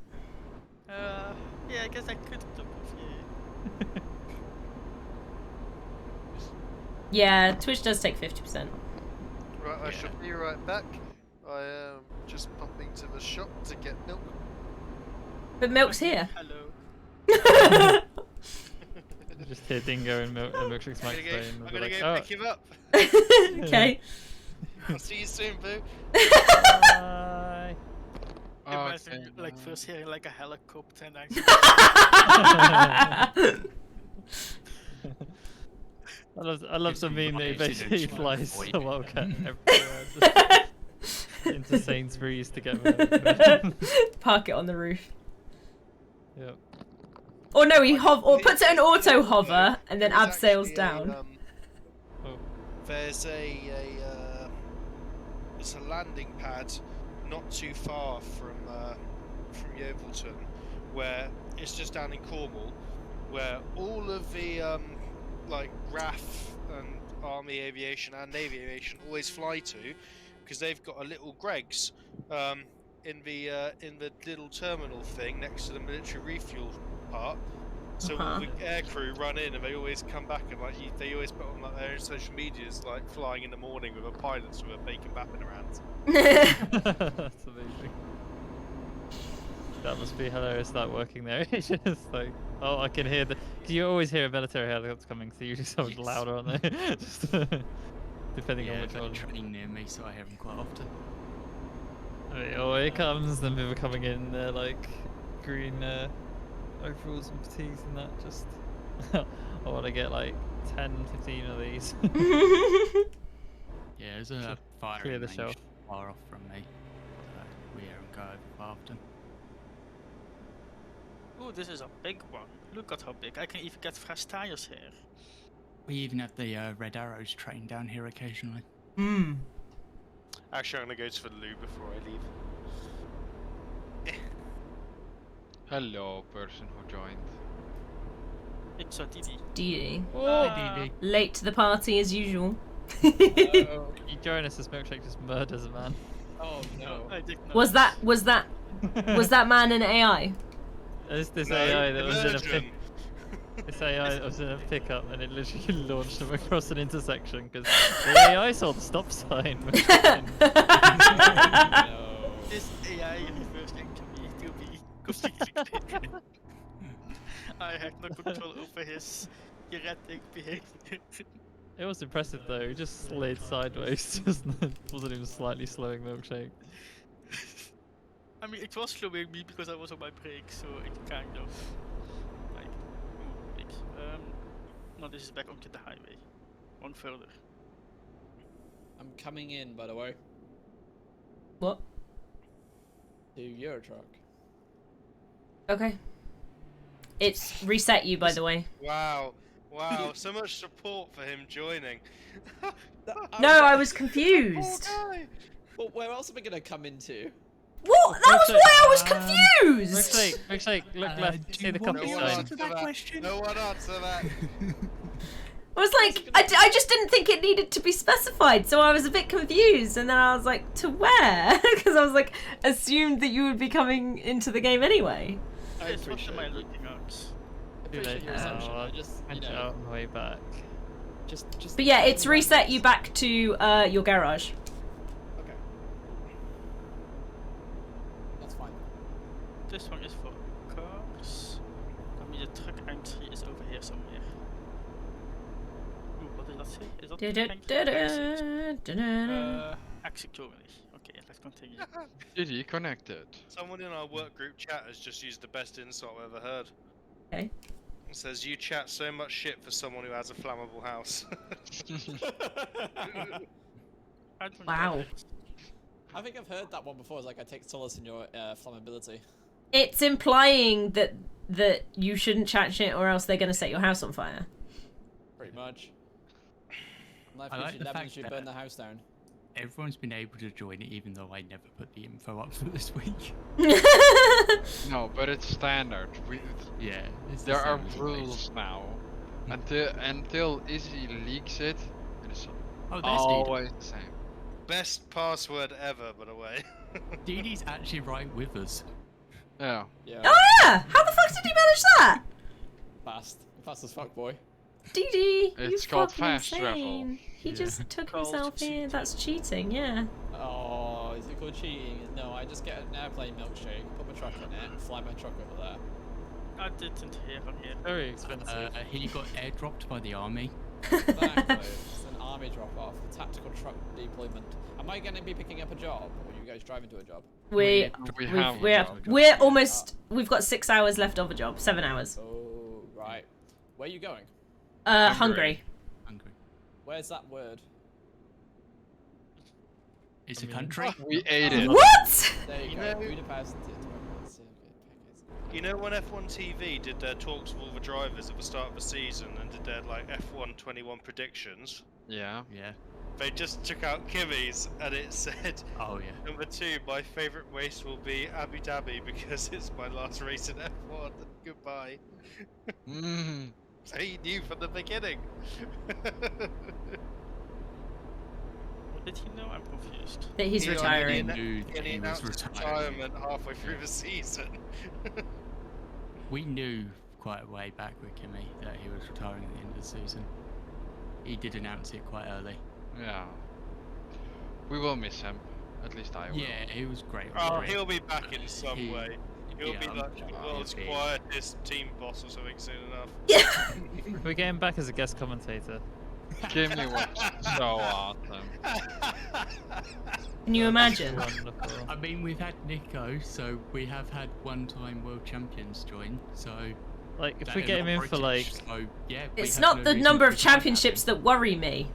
Yeah, I guess I could top off, yeah. Yeah, Twitch does take 50%. Right, I Yeah. shall be right back. I am just popping to the shop to get milk. But Milk's here. Hello. Just hear Dingo and Milkshake's I'm gonna go, microphone. I'm and gonna be go like, pick him up. Okay. I'll see you soon, boo. oh, bye. Imagine, Okay, like, bye. first hearing, like, a helicopter and actually... I love the meme that he Gives you no basically choice. flies Avoid the it. Wildcat everywhere. Just into Sainsbury's to get rid. Park it on the roof. Yep. Or no, he puts it in auto hover and then There's abseils actually down. Oh. There's there's a landing pad not too far from Yeovilton, where it's just down in Cornwall, where all of the like RAF and Army Aviation and Navy Aviation always fly to, because they've got a little Greggs in the little terminal thing next to the military refuel part. So all the aircrew run in, and they always come back, and like they always put on like their own social medias, like flying in the morning with a pilot with a bacon bap in their hands. That's amazing. That must be hilarious. That working there, it's just like, oh, I can hear the. Cause you always hear a military helicopter coming, so usually so much louder, aren't they? Just depending on Yeah, which I've got a one. train near me, so I hear them quite often. Oh, here it comes. Then people coming in, like green overalls and fatigues and that. Just, I want to get like 10, 15 of these. Yeah, there's a clear firing the range shelf. far off from me. So we hear them go over quite often. Oh, this is a big one. Look at how big. I can even get fresh tires here. We even have the Red Arrows train down here occasionally. Hmm. Actually, I'm gonna go to the loo before I leave. Hello, person who joined. It's a Didi. Dee. Hi, Dee Dee. Late to the party as usual. You join us as Milkshake just murders a man. Oh no. I did not. Was that man an AI? This No, AI that was in a immersion. this AI that was in a pickup and it literally launched him across an intersection because the AI saw the stop sign. No. This AI reversed into me to be completely clear. I had no control over his erratic behavior. It was impressive though. He just slid sideways, just wasn't even slightly slowing Milkshake. I mean, it was slowing me because I was on my brake, so it kind of like. Oh, wait. No, this is back onto the highway. One further. I'm coming in, by the way, What? to your truck. Okay. It's reset you, by the way. Wow, wow, so much support for him joining. No, I was confused. Poor guy. Well, where else am I gonna come into? What? That was why I was confused. Milkshake, look left. do See you the want copy me to sign. answer that question? No one answer that. I was like, I just didn't think it needed to be specified, so I was a bit confused, and then I was like, to where? Because I was like, assumed that you would be coming into the game anyway. I Yes, what am I appreciate, looking at? appreciate your assumption. I just, Punch it out on the way back. just. But yeah, it's reset you back to your garage. Okay. That's fine. This one is for cars. I mean, the truck entry is over here somewhere. Ooh, what does that say? Is that exit? Exit only. Okay, let's continue. Did he connected? Someone in our work group chat has just used the best insult I've ever heard. Okay. It says, you chat so much shit for someone who has a flammable house. I don't Wow. get it. I think I've heard that one before. It's like I take solace in your flammability. It's implying that you shouldn't chat shit, or else they're gonna set your house on fire. Pretty much. Life I gives like you the lemons, fact you that- burn the house down. Everyone's been able to join it, even though I never put the info up for this week. No, but it's standard. Yeah, it's the There are same as always. rules now. Until Izzy leaks it, it's Oh, there's Dee always the same. Best password ever, by the way. Dee. Dee Dee's actually right with us. Yeah. Yeah. Oh yeah! How the fuck did he manage that? Fast as fuck, boy. Dee Dee, It's you called fucking fast travel. insane. He Yeah. just took Called himself here. cheating. That's cheating, yeah. Oh, is it called cheating? No, I just get an airplane milkshake, put my truck in it, and fly my truck over there. I didn't hear from here. Very expensive. He got airdropped by the army. Exactly. It's an army drop-off, the tactical truck deployment. Am I going to be picking up a job, or are you guys driving to a job? We We have a we're job. we're almost. We've got 6 hours left of a job. 7 hours. Oh, right. Where are you going? Hungary. Hungary. Where's that word? It's a country. We ate it. What? There you You go. know- Budapest. You know when F1 TV did their talks with all the drivers at the start of the season and did their like F1 21 predictions? Yeah. Yeah. They just took out Kimmy's and it said, Oh yeah. number 2, my favourite race will be Abu Dhabi because it's my last race in F1. Goodbye. Mm. So he knew from the beginning. What did he know? I'm confused. That he's He already retiring. Knew that And he he was announced his retiring. retirement halfway through the season. We knew quite a way back with Kimmy that he was retiring at the end of the season. He did announce it quite early. Yeah. We will miss him. At least I will. Yeah, he was great. Oh, he'll be back in some He- way. He'll yeah, be I'm like sure the he'll world's be. quietest team boss or something soon enough. Yeah. We're getting back as a guest commentator. Kimmy was so awesome. Can you imagine? Wonderful. I mean, we've had Nico, so we have had one-time world champions join. So Like, if that we are get him not in for British, like, so, yeah, we It's have not no the reason number of to find championships him. that worry me.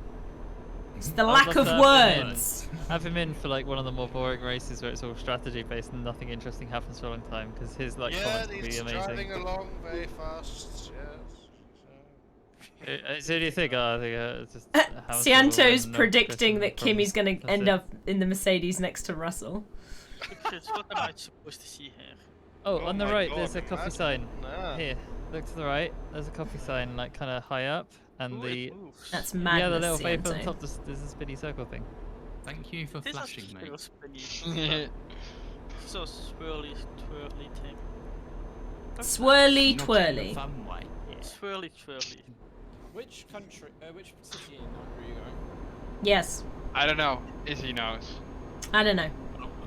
It's the I'd lack love of to have him words. have him in for like one of the more boring races where it's all strategy based and nothing interesting happens for a long time because his like Yeah, comments would be he's amazing. driving along very fast. Yes. So do you think? I think it's just Hamilton Cianto's and no predicting that Christian Kimmy's problems. gonna That's end it. up in the Mercedes next to Russell. Chris, what am I supposed to see here? Oh, Oh on the my right, God, there's a coffee imagine sign. that. Here, look to the right. There's a coffee sign, like kind of high up, and Ooh, the it moves. That's yeah, the madness, little paper on Cianto. top. There's a spinny circle thing. Thank you for This is flashing me. real spinny. So swirly, twirly thing. Swirly Not in a twirly. fun way. Swirly, twirly. Which country? Which city in Hungary are you going? Yes. I don't know. Izzy knows. I don't know.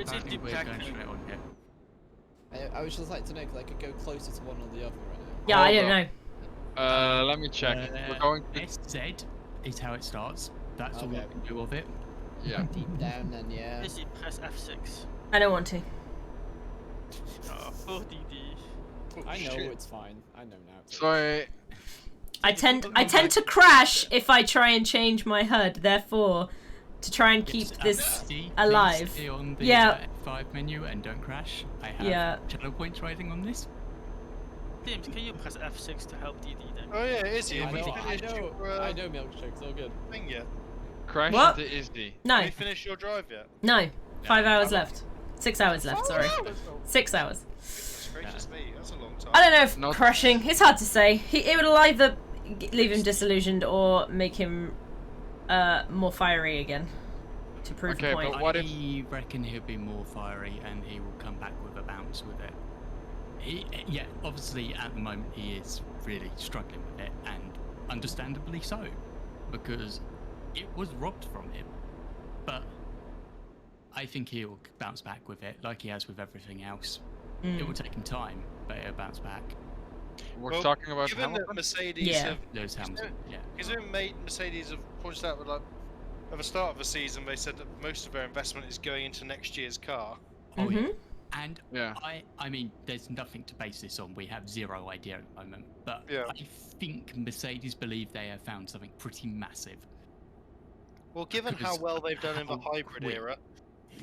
It's Apparently in we're Dubrak. going straight on here. I would just like to know because I could go closer to one or the other right now. Yeah, I Hold don't up. know. Let me check. We're going to. SZ is how it starts. That's all we Okay. can do of it. Yeah. Deep down, then yeah. Is he press F6? I don't want to. Oh, poor DD. I know Shit. it's fine. I know now. Too. Sorry. I tend to crash if I try and change my HUD. Therefore, to try and keep this See, alive. please stay on the Yeah. F5 menu and don't crash. I have Yeah. channel points rating on this. James, can you press F6 to help DD then? Oh yeah, it is I he? Have we know, I finished know, your I know, Milkshake's all good. thing yet? Crash What? into Izzy. No, Have we finished your drive yet? no. 5 hours Oh. left. 6 hours left, sorry. 6 hours. Goodness gracious me, that's a long time. I don't know if Not- crushing. It's hard to say. It will either leave him disillusioned or make him more fiery again. To prove Okay, the point. but what if- I reckon he'll be more fiery and he will come back with a bounce with it. Yeah, obviously at the moment he is really struggling with it, and understandably so, because it was robbed from him. But I think he'll bounce back with it, like he has with everything else. It will take him time, but he'll bounce back. We're Well, talking about Given that Hamilton. Mercedes Yeah. have, Lewis Hamilton, yeah. because Mercedes have pointed out that like at the start of the season they said that most of their investment is going into next year's car. Oh, yeah. Mhm. And Yeah. I mean, there's nothing to base this on. We have zero idea at the moment. But Yeah. I think Mercedes believe they have found something pretty massive. Well, given how Because well they've done in the how hybrid quick- era,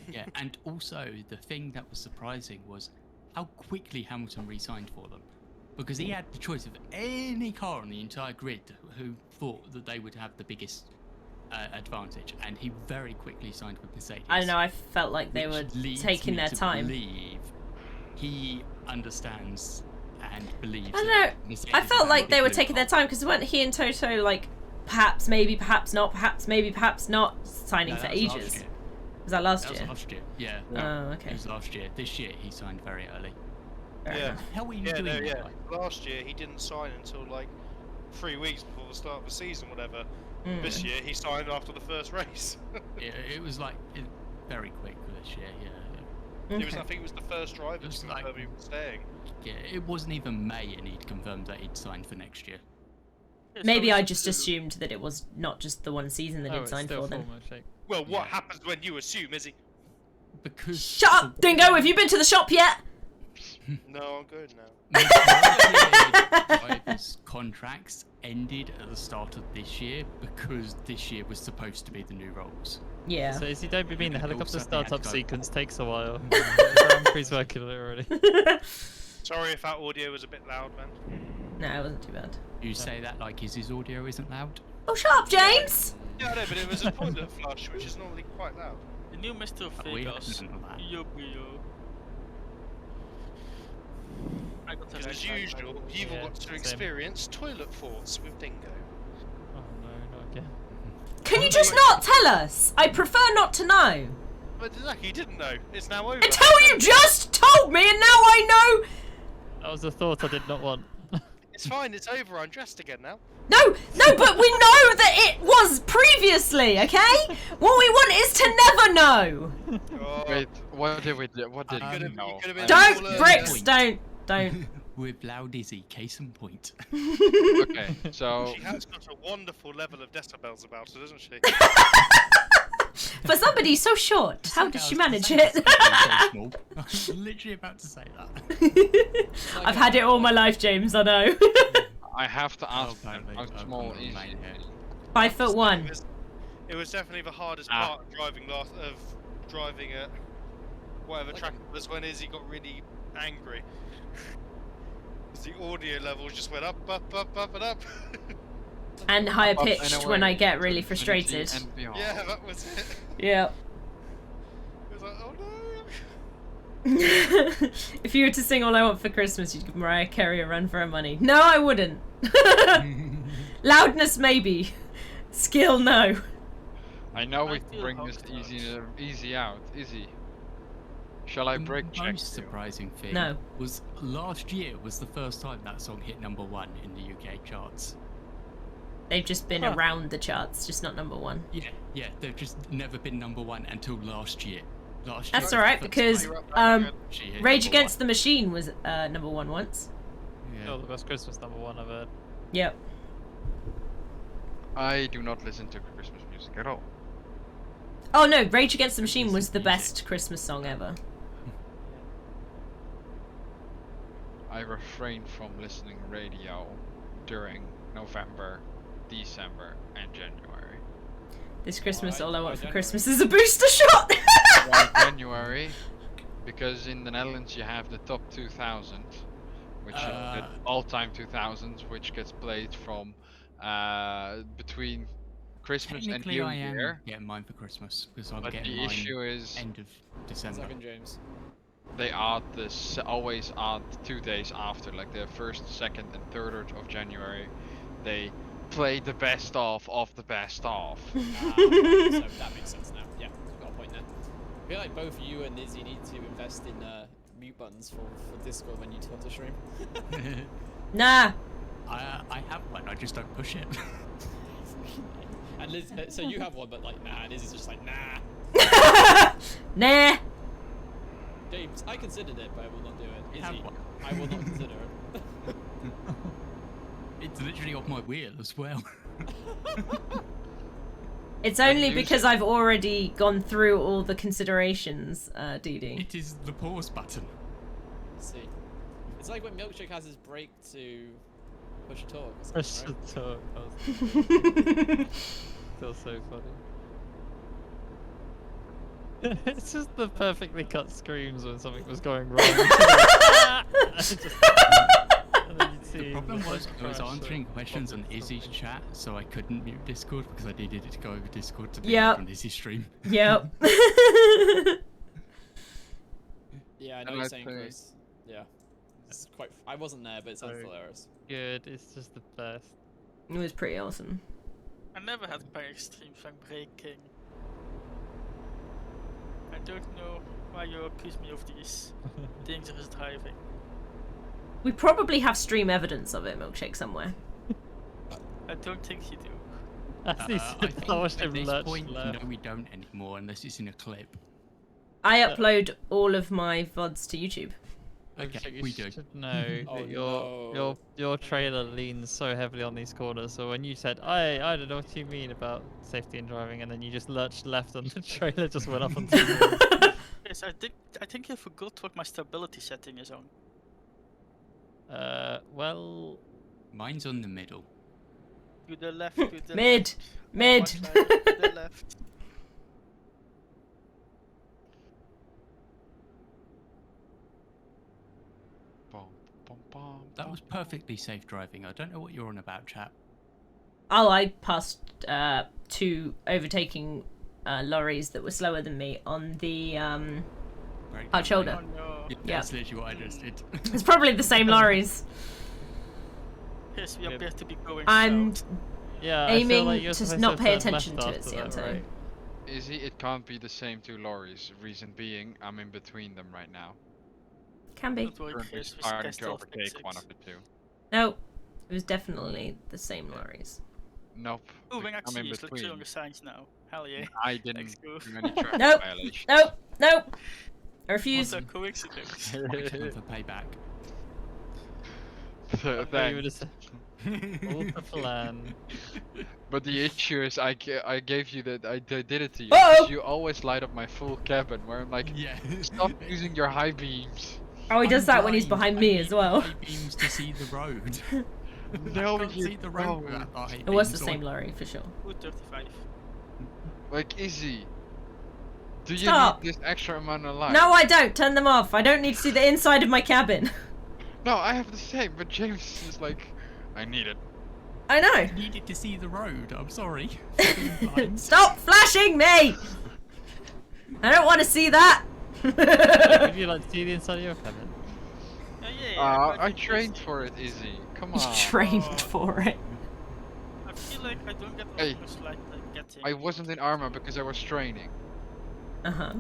Yeah, and also the thing that was surprising was how quickly Hamilton re-signed for them. Because he had the choice of any car on the entire grid who thought that they would have the biggest advantage, and he very quickly signed with Mercedes. I don't know, I felt like they were which leads taking me their to time. believe he understands and believes. I don't that know, Mercedes I felt have like the they were blue taking their car. time because weren't he and Toto like perhaps, maybe, perhaps not, perhaps, maybe, perhaps not signing No, for that was last ages? year. Was that last That year? was last year. Yeah. Oh, It okay. was last year. This year he signed very early. Fair Yeah. enough. How are you yeah, doing no, that, yeah. guy? Last year he didn't sign until like 3 weeks before the start of the season, whatever. Mm. This year he signed after the first race. It was like very quick this year. Yeah. It was, Okay. I think it was the first driver It was to like- confirm he was staying. Yeah, it wasn't even May, and he'd confirmed that he'd signed for next year. Yeah, Maybe so I it's just still- assumed that it was not just the one season that Oh, he'd it's signed still for then. full milkshake. Well, what Yeah. happens when you assume, Izzy? Because Shut up, Dingo! Have you been to the shop yet? No, I'm good now. Drivers' contracts ended at the start of this year because this year was supposed to be the new roles. Yeah. So is he don't mean the And helicopter also they had to startup go- sequence takes a while. Grand Prix working on it already. Sorry if that audio was a bit loud, man. No, it wasn't too bad. You say that like his audio isn't loud? Oh, shut up, James! Yeah, I know, but it was a toilet flush, which is normally quite loud. The new Mr. Oh, we Vegas. don't know that. Yo, yo. I got Because as usual, you've all got to same. experience toilet forts with Dingo. Oh no, not again. Can you just not tell us? I prefer not to know. But Zach, you didn't know. It's now over. Until you just told me and now I know! That was a thought I did not want. It's fine, it's over. I'm dressed again now. No, but we know that it was previously, okay? What we want is to never know. Oh, Wait, what did we do? What did you we could've- know? you could've been I- Don't, Well, Bricks, don't. With loud Izzy, case in point. Okay, so She has got a wonderful level of decibels about her, doesn't she? For somebody so short, how does she manage it? I was literally about to say that. I've had it all my life, James, I know. I have to ask Oh, them apparently, how small I'm is right it? here. 5'1". It was definitely the hardest Ah. part of driving at whatever track it was when Izzy got really angry. 'Cause the audio levels just went up, and up. And higher Up and pitched when I away get to really infinity frustrated. and beyond. Yeah, that was it. Yeah. It was like, oh no. If you were to sing All I Want for Christmas, you'd give Mariah Carey a run for her money. No, I wouldn't. Loudness, maybe. Skill, no. I know I we can feel bring this hopeless. easy out. Easy. Shall I The break check most you? surprising thing No. was last year was the first time that song hit #1 in the UK charts. They've just been around the charts, just not #1. Yeah, they've just never been #1 until last year. Last That's year alright, was the because first time she hit Rage #1. Against the Machine was #1 once. Yeah. Oh, the best Christmas #1 I've heard. Yep. I do not listen to Christmas music at all. Oh no, Rage Against the Machine was the Music. best Christmas song ever. I refrain from listening radio during November, December, and January. This Christmas, Why? all I Why want for January? Christmas is a booster shot! Why January? Because in the Netherlands you have the top 2000, which is the all-time 2000s, which gets played from between Christmas and Technically, New I am Year. getting mine for Christmas because I'm But getting the mine issue is end of December. Second, James. they are always are 2 days after, like the 1st, 2nd, and 3rd of January. They play the best of the best of. So that makes sense now. Yeah, got a point there. I feel like both you and Izzy need to invest in mute buttons for Discord when you talk to stream. Nah. I have one, I just don't push it. And Liz, so you have one, but like nah, and Izzy's just like nah. Nah. James, I considered it, but I will not do it. Have Izzy, one. I will not consider it. It's literally off my wheel as well. It's only use because it. I've already gone through all the considerations, DD. It is the pause button. Let's see. It's like when Milkshake has his break to push a talk. or Push something, the right? talk. That was still so funny. It's just the perfectly cut screams when something was going wrong. And then you'd see The problem the was I was crash answering and questions on pop up Izzy's something. chat, so I couldn't mute Discord because I needed it to go over Discord to be Yep. on Izzy's stream. Yep. Yeah, I know And you're I'd saying, say- Chris. Yeah. It's quite. I wasn't there, but it sounds So- hilarious. Good, it's just the best. It was pretty awesome. I never had quite extreme fan breaking. I don't know why you accuse me of this dangerous driving. We probably have stream evidence of it, Milkshake, somewhere. I don't think you do. As he I said, think I watched at him this lurch point, left. no, we don't anymore unless it's in a clip. I upload all of my VODs to YouTube. Okay, You we do. should know Oh, that no. your trailer leans so heavily on these corners. So when you said, I don't know what you mean about safety and driving, and then you just lurched left and the trailer just went up on two wheels. Yes, I think you forgot what my stability setting is on. Well, Mine's on the middle. To the left, to the Mid. left. Mid. Much further to the left. Bum, bum, bum, That bum, was perfectly safe driving. I don't know what you're on about, chap. Oh, I passed 2 overtaking lorries that were slower than me on the Break hard that shoulder. Oh no. Yeah, that's literally what I just did. It's probably the same lorries. Yes, we Yeah. appear to be going I'm south. yeah, I feel like aiming you're to supposed not to pay turn attention left to it, after see what I'm that, saying? right? Izzy, it can't be the same 2 lorries. Reason being, I'm in between them right now. Can be. Don't worry, Currently Chris, we starting can to still overtake fix one it. of the 2. No, it was definitely the same lorries. Nope. Oh, because I'm in Axis, let's show on between. the signs now. Hell yeah. I Let's didn't go. do any traffic Nope. violations. Nope. Nope. I What refuse. a coincidence. Mike's coming for payback. So, I thought you would have thanks. said all the plan. But the issue is, I gave you that I did it to you. Uh-oh! Because you always light up my full cabin, where I'm like, Yeah. stop using your high beams. Oh, he does I'm that when he's blind. behind I me need as well. high beams to see the road. No, I can't you see the road don't. without the high It was the beams same on. lorry for sure. 235. Like, Izzy. Do you Stop. need this extra amount of light? No, I don't. Turn them off. I don't need to see the inside of my cabin. No, I have the same, but James is like, I need it. I know. I needed to see the road. I'm sorry. for being blind. Stop flashing me! I don't want to see that. Would you like to see the inside of your cabin? Yeah, I trained for it, Izzy. Come You on. trained Oh. for it. I feel like I don't get Hey, as much light like getting. I wasn't in armor because I was training. Uh-huh.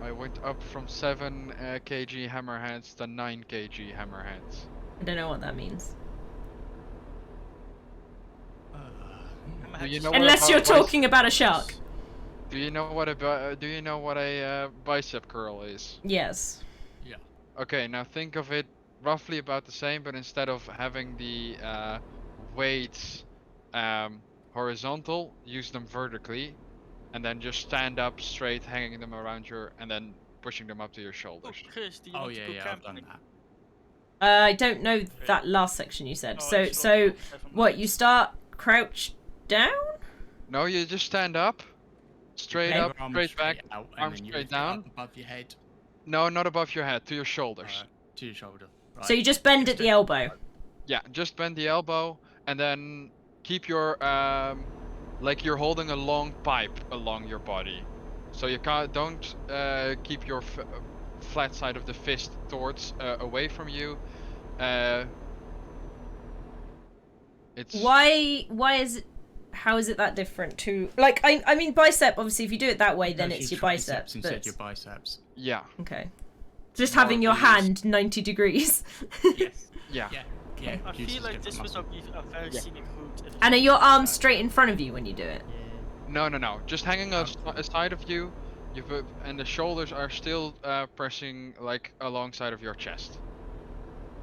I went up from 7 kg hammerheads to 9 kg hammerheads. I don't know what that means. Do you know what Unless you're about talking about a shark. Do you know what a bicep curl is? Yes. Yeah. Okay, now think of it roughly about the same, but instead of having the weights horizontal, use them vertically, and then just stand up straight, hanging them around your, and then pushing them up to your Oh, shoulders. Chris, do you Oh want yeah, to go yeah, I've done camping? that. I don't know that last section you said. Oh, So, it's so not- never what? mind. You start crouched down? No, you just stand up, straight Okay. up, Your arms straight back. out, and arms then you straight lift it down. up above your head, No, not above your head, to your shoulders. to your shoulder. Right. So you just bend at the elbow. Yeah, just bend the elbow, and then keep your like you're holding a long pipe along your body. So you don't keep your flat side of the fist towards away from you. It's Why is it? How is it that different to like? I mean bicep. Obviously, if you do it that way, then Because it's your your biceps. triceps instead But your biceps. yeah, okay, just More having your these- hand 90 degrees. Yes. yeah. Yeah. Yeah. I uses feel like different this would muscle. not be a very Yeah. scenic route. if And are it's your like arms that. straight in front of you when you do it? No, just hanging aside of you. And the shoulders are still pressing like alongside of your chest.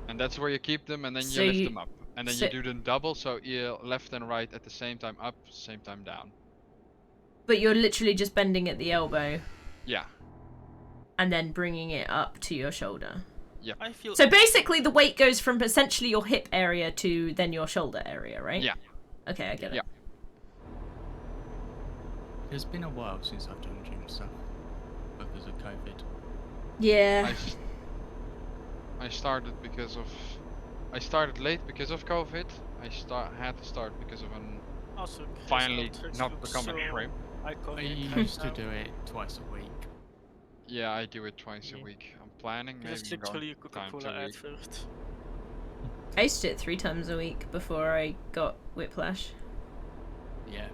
And that's where you keep them, and then So you lift you- them up, and then so- you do them double, so you left and right at the same time up, same time down. But you're literally just bending at the elbow Yeah. and then bringing it up to your shoulder. I feel. So basically, the weight goes from essentially your hip area to then your shoulder area, right? Yeah. Okay, I get it. Yeah. It's been a while since I've done gym stuff because of COVID. Yeah. I started late because of COVID. Had to start because of an Also, Chris, finally our tricks not look become a so shrimp. I iconic used to right do now. it twice a week. Yeah, I do it twice a Yeah. week. I'm planning maybe It's going literally a times Coca-Cola a week. advert. I used to do it 3 times a week before I got whiplash. Yeah.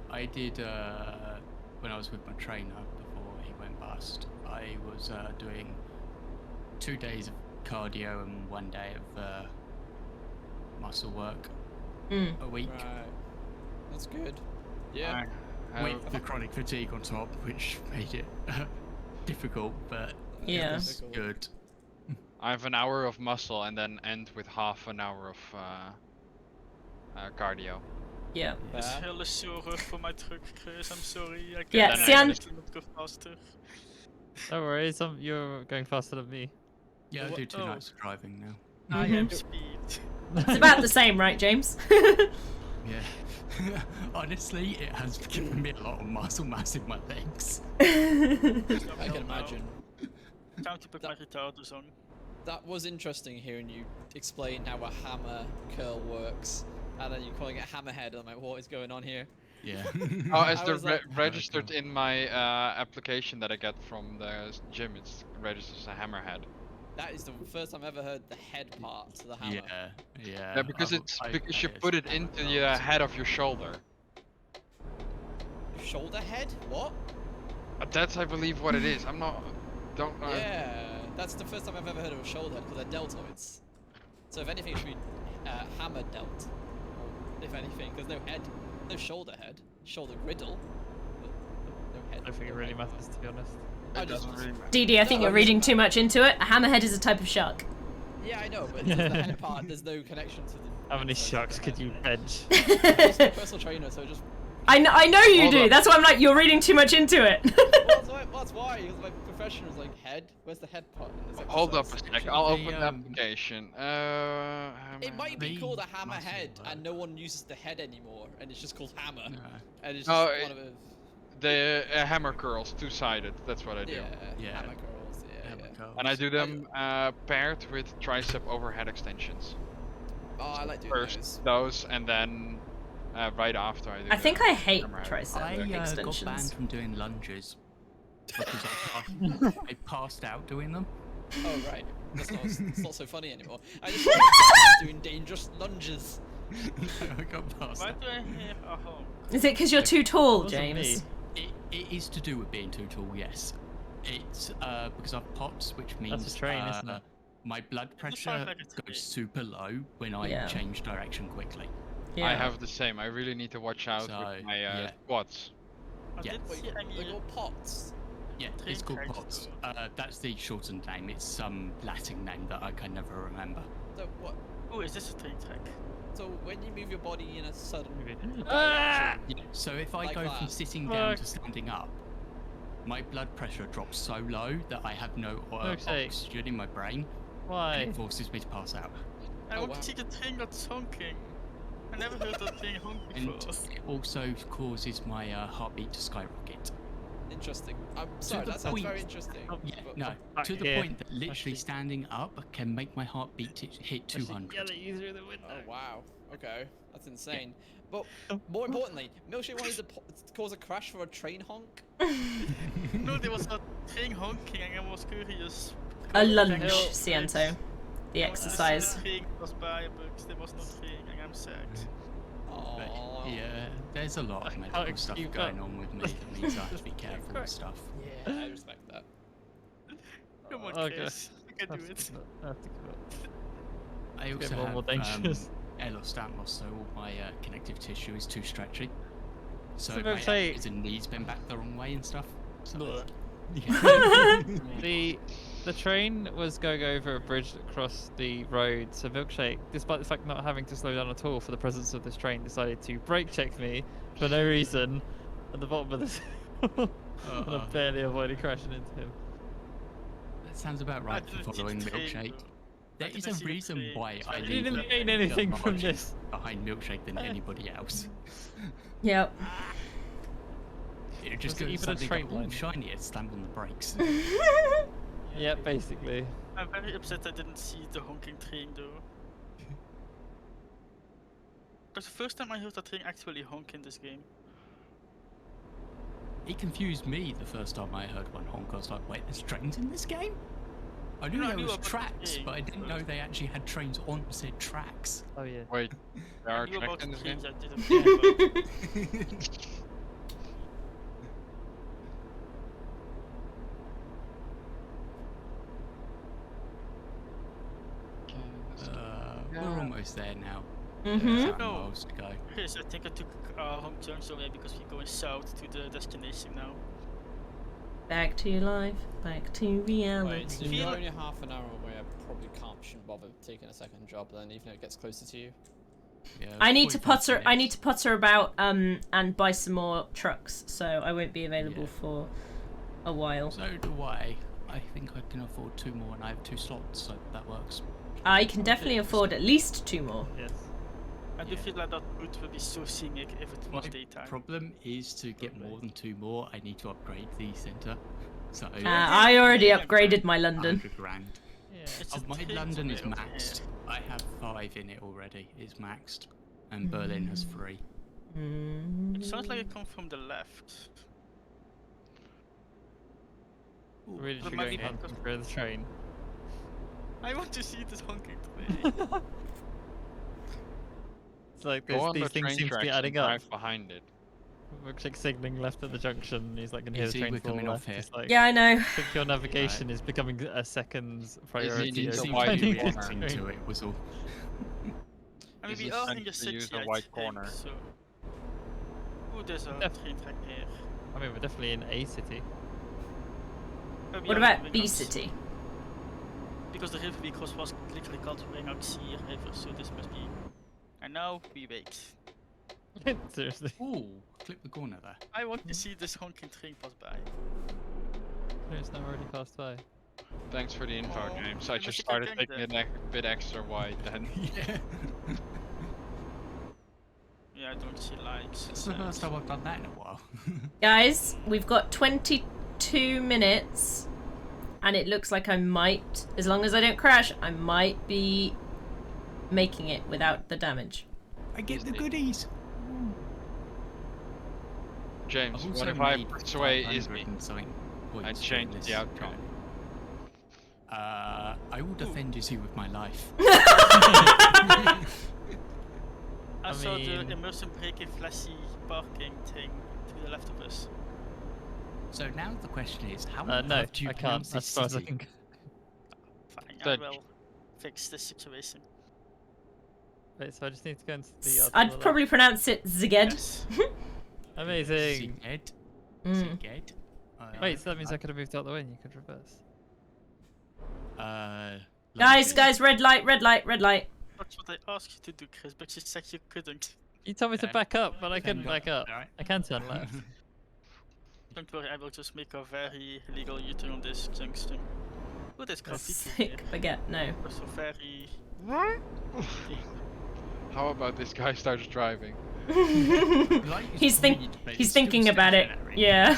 I did when I was with my trainer before he went bust. I was doing 2 days of cardio and 1 day of muscle work Mm. a week. Right. That's good. Yeah. With the chronic fatigue on top, which made it difficult, but Yeah. it was Difficult. good. I have an hour of muscle and then end with half an hour of cardio. Yeah. It's Fair. hele zo rough for my truck, Chris. I'm sorry. I can't Yeah, see, I'm- not go faster. No worries, you're going faster than me. Yeah, I do 2 Oh. nights of driving now. I am Mhm. speed. It's about the same, right, James? Yeah. Honestly, it has given me a lot of muscle mass in my legs. I can imagine. Time to put my retarders on. That was interesting hearing you explain how a hammer curl works, and then you're calling it hammerhead. I'm like, what is going on here? Yeah. Oh, as I they're was like- registered in my application that I get from the gym, it's registered as a hammerhead. That is the first time I've ever heard the head part to the hammer. Yeah, yeah. Yeah, because because you put it into the head of your shoulder. Shoulder head? What? That's, I believe, what it is. I'm not. Don't know. Yeah, that's the first time I've ever heard of a shoulder head because they're deltoids. So if anything, it should be hammer delt. Or if anything, because no head, no shoulder head, shoulder griddle, but no head. I don't think it no really head part. matters, to be honest. I It just- doesn't really matter. DD, I think No, you're I'm reading just- too much into it. A hammerhead is a type of shark. Yeah, I know, but the head part, there's no connection to the. How many so sharks the could you head. bench? Just a personal trainer, so just. I know you Hold do. up. That's why I'm like, you're reading too much into it. That's why. Because my profession was like head. Where's the head part? in this Hold up a exercise? sec. I'll The, open the application. It might be The called a hammer muscle head, work. and no one uses the head anymore, and it's just called hammer, No. and it's just No, one of the. The hammer curls, two-sided. That's what I do. Yeah. Hammer curls. Yeah, Hammer yeah. curls. And I do them paired with tricep overhead extensions. Oh, I like doing First those. those, and then right after I do. I think I hate hammerhead. tricep I got extensions. banned from doing lunges because I passed out doing them. Oh right, it's not so funny anymore. I just like doing dangerous lunges. I got passed Why out. do I hear a honk? Is it because you're too tall, Wasn't James? me. It is to do with being too tall, yes. It's because I've POTS, which means That's a train, isn't it? my blood sounds pressure like a train. goes super low when I Yeah. change direction quickly. Yeah. I have the same. I really need to watch out So, with my yeah. quads. I Yeah. didn't Wait, see any. they're called pots. Yeah, Train it's called tracks. POTS. That's the shortened name. It's some Latin name that I can never remember. So what? Oh, is this a train track? So when you move your body in a sudden Ah! Yeah, so if I Like go from that. sitting down Fuck. to standing up, my blood pressure drops so low that I have no Okay. oxygen in my brain, and Why? it forces me to pass out. I Oh, want wow. to see the train that's honking. I never heard that train honk And before. it also causes my heartbeat to skyrocket. interesting. I'm sorry, the that sounds very point- interesting. Yeah, but- no, back to the here. point that literally Actually- standing up can make my heartbeat hit 200. you through the window. Oh wow. Okay, that's insane. But more importantly, Milkshake wanted to cause a crash for a train honk. No, there was a train honking and I was curious. A because lunge, I know Ciento. The I wanted to see exercise. The train was by, but there was no train and I'm sad. But Oh. yeah, there's a lot of How medical stuff you going got- on with me that means I have to be careful with stuff. Yeah, I respect that. Come on, Okay. Chris. You can do it. I have to give up. I bit also more have dangerous. elostat so all my connective tissue is too stretchy. So So my let's say- ankles and knees bend back the wrong way and stuff. So, Blech. yeah. The train was going over a bridge across the road, so Milkshake, despite the fact not having to slow down at all for the presence of this train, decided to brake check me for no reason at the bottom of the hill, and I barely avoided crashing into him. That sounds about right for didn't see the following train, Milkshake. though. There I is didn't a see the reason train, why so I I leave didn't a gain bigger anything from margin this. behind Milkshake than anybody else. Yep. It just Was it goes even a suddenly train go, "Ooh, line?" shiny, it slammed on the brakes. Yeah, basically. I'm very upset I didn't see the honking train though. That's the first time I heard that train actually honk in this game. It confused me the first time I heard one honk. I was like, wait, there's trains in this game? I knew No, I there knew was about the tracks, train, but I didn't but- know they actually had trains on said tracks. Oh yeah. Wait, there I are knew about tracks in the this game? trains, I didn't know about. Okay, let's We're almost there now. Mhm. 7 No. miles to go. Yes, I think I took a wrong turn somewhere because we're going south to the destination now. Back to life, back to Wait, so reality. if you're only half an hour away, I probably shouldn't bother taking a second job then, even if it gets closer to you. Yeah, I need to 45 potter. I need minutes. to potter about and buy some more trucks, so I won't be available Yeah. for a while. So do I. I think I can afford 2 more, and I have 2 slots, so that works. I can definitely afford at least 2 more. Yes. I do feel like that route will be so scenic if it was My daytime. problem is to get more than 2 more, I need to upgrade the centre. So I already upgraded my London. 100 grand. Yeah. It's a My train London is somewhere over maxed. here. I have 5 in it already. It's maxed, and Berlin has 3. It sounds like it comes from the left. Really But should maybe going because- hunting for the train. I want to see this honking train. It's like Go on these the things train seem to tracks be and adding up. drive behind it. Looks like signalling left at the junction. And he's like, can hear the Izzy, train we're fall coming off left. here. It's like, Yeah, I know. I think your navigation is becoming a second priority. needs over a Seems wide to be finding the corner. reacting train. to it was all. I mean, Is we it are sent in the to city, use the I white think, corner? so... Oh, there's a Def- train track here. I mean, we're definitely in a city. But we What are about moving B up City? Because the river because was literally called Ringouts River, so this must be... And now we wait. Seriously. Ooh, clip the corner there. I want to see this honking train pass by. No, it's not already passed by. Thanks for the info, Oh, James. I I just wish I started could taking get it a bit extra wide then. Yeah. Yeah, I don't see lights. It's the first time I've done that in a while. Guys, we've got 22 minutes, and it looks like I might, as long as I don't crash, I might be making it without the damage. I get the goodies. James, I've what also if I made persuade 500 Izzy? and something points and doing change the this outcome? journey. I will defend Izzy with my life. I saw mean- the immersion breaking flashy parking thing to the left of us. So now the question is, how No, on earth do you I can't. pronounce As this far as I city? can. Fine, I Dodge. will fix this situation. Wait, so I just need to go into the yard. to I'd the probably pronounce it Ziged. Yes. left. Amazing. Ziged? Mm. Ziged? Wait, so that means I could have moved out the way and you could reverse. Guys, red light, red light, red light. That's what I asked you to do, Chris, but you said you couldn't. You told me to Okay. back up, but I couldn't Thank back up. Alright. I can turn left. Don't worry, I will just make a very legal U-turn on this junction. Oh, there's graffiti here. Sick baguette, no. Also very... How about this guy starts driving? He's thinking about it. Yeah.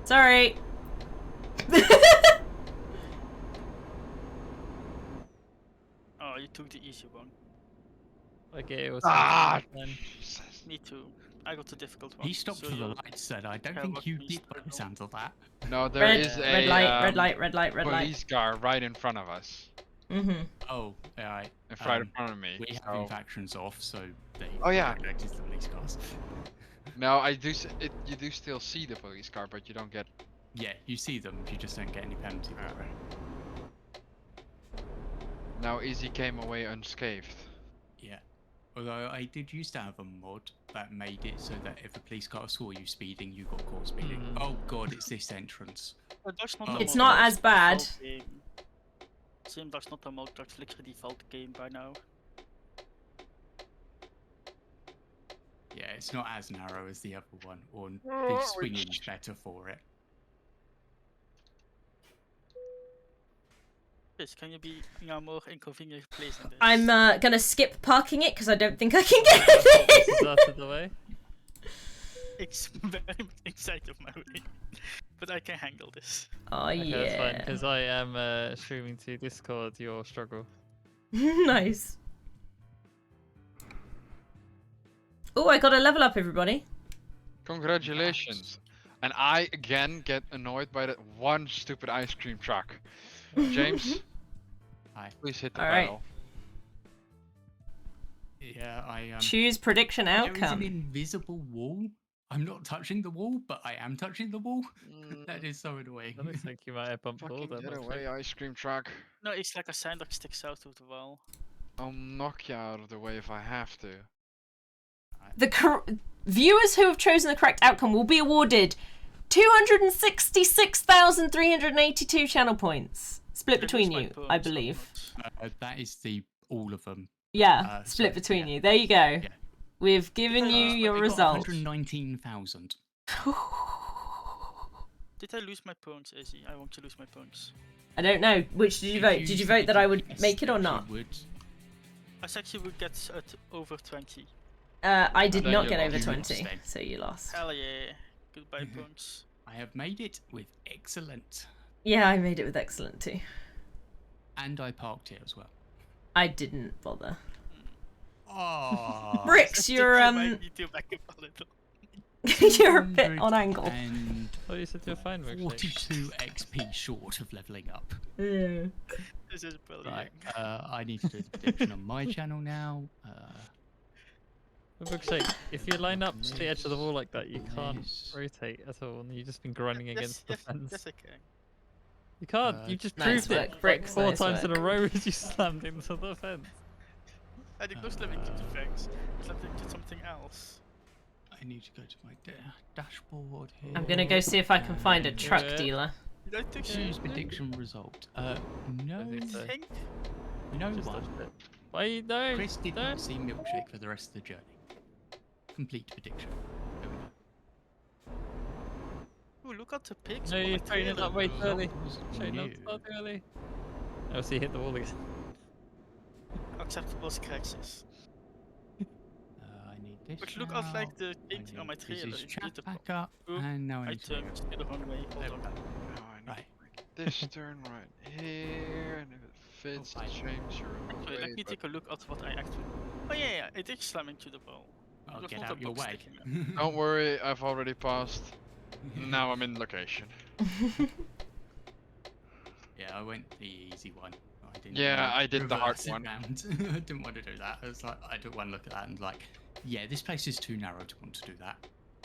Sorry. Oh, you took the easy one. Okay, it was. Ah! Then. Me too. I got the difficult one. He stopped so for the you're- lights then. I don't Yeah, think what you means did the by the hell? sounds of that. No, there Red, is a red light, red light, red light, red light. police car right in front of us. Mm-hmm. Oh, alright. Right in front of me. We have so- infractions off, so they Oh, yeah. rejected the police cars. No, I do. You do still see the police car, but you don't get. Yeah, you see them, you just don't get any penalty for it. Now Izzy came away unscathed. Yeah. Although I did used to have a mod that made it so that if a police car saw you speeding, you got caught speeding. Hmm. Oh god, it's this entrance. But that's not Oh. a It's mod, not that's as bad. default game. Same, that's not a mod, that's like a default game by now. Yeah, it's not as narrow as the other one, or the swinging's better for it. Chris, can you be in a more inconvenient place than this? I'm gonna skip parking it because I don't think I can get This it is in. out of the way. It's very much inside of my way. But I can handle this. Oh Okay, that's fine, yeah. because I am streaming to Discord your struggle. Nice. Oh, I got a level up, everybody. Congratulations. And I again get annoyed by that one stupid ice cream truck. James, Hi. please hit the All right. bell. Yeah, I Choose prediction There is an outcome. invisible wall. I'm not touching the wall, but I am touching the wall. That is so annoying. That looks like you might have bumped all Fucking them. get actually. away, ice cream truck. No, it's like a sign that sticks out of the wall. I'll knock you out of the way if I have to. The viewers who have chosen the correct outcome will be awarded 266,382 channel points, split between you, I believe. That is the all of them. Yeah, split so, between yeah. you. There you go. Yeah. We've given you your I got result. 119,000. Did I lose my points, Izzy? I want to lose my points. I don't know. Which did you vote? Did you vote that I would make it or not? I said you would get at over 20. I did then not you get lost. over You 20, lost then. so you lost. Hell yeah. Goodbye points. I have made it with excellent. Yeah, I made it with excellent too. And I parked here as well. I didn't bother. Oh. Bricks, you're You might need to back up a little. you're a bit on angle. And Oh, you said you're fine, Milkshake. 42 XP short of leveling up. Mm. This is brilliant. Right, I need to do the prediction on my channel now. Milkshake, if you line up to the edge of the wall like that, you can't This. rotate at all, and you've just been grinding against the fence. Yes, I can. You can't. You just Nice proved it work, Bricks, 4 nice times in work. a row as you slammed into the fence. I did not slam into the fence. I slammed into something else. I need to go to my dashboard here. I'm gonna go see if I can find a and truck it. dealer. Did I take Choose prediction result. No. think so. Think? No Just one. touched it. Why? No. Chris did no. not see Milkshake for the rest of the journey. Complete prediction. There we go. Ooh, look at the pigs. No, on you're my training trailer. that way early. Was Train not new. start early. Oh, so you hit the wall again. Acceptable scratches. I need this. But look out like the I painting need on my trailer. This It's chat beautiful. back up, Oop, and now I I need to. turned to the wrong way. Hold There we on. go. Now I need Right. to make this turn right here, and if it fits, Oh, I- change your Actually, way, let me but take a look at what I actually. Oh yeah, it is slamming to the wall. I'll There's get not a out your box way. sticking out. don't worry, I've already passed. Now I'm in location. Yeah, I went the easy one. I didn't Yeah, wanna I did the hard reverse it one. round. I didn't want to do that. I was like, I took one look at that and like, yeah, this place is too narrow to want to do that.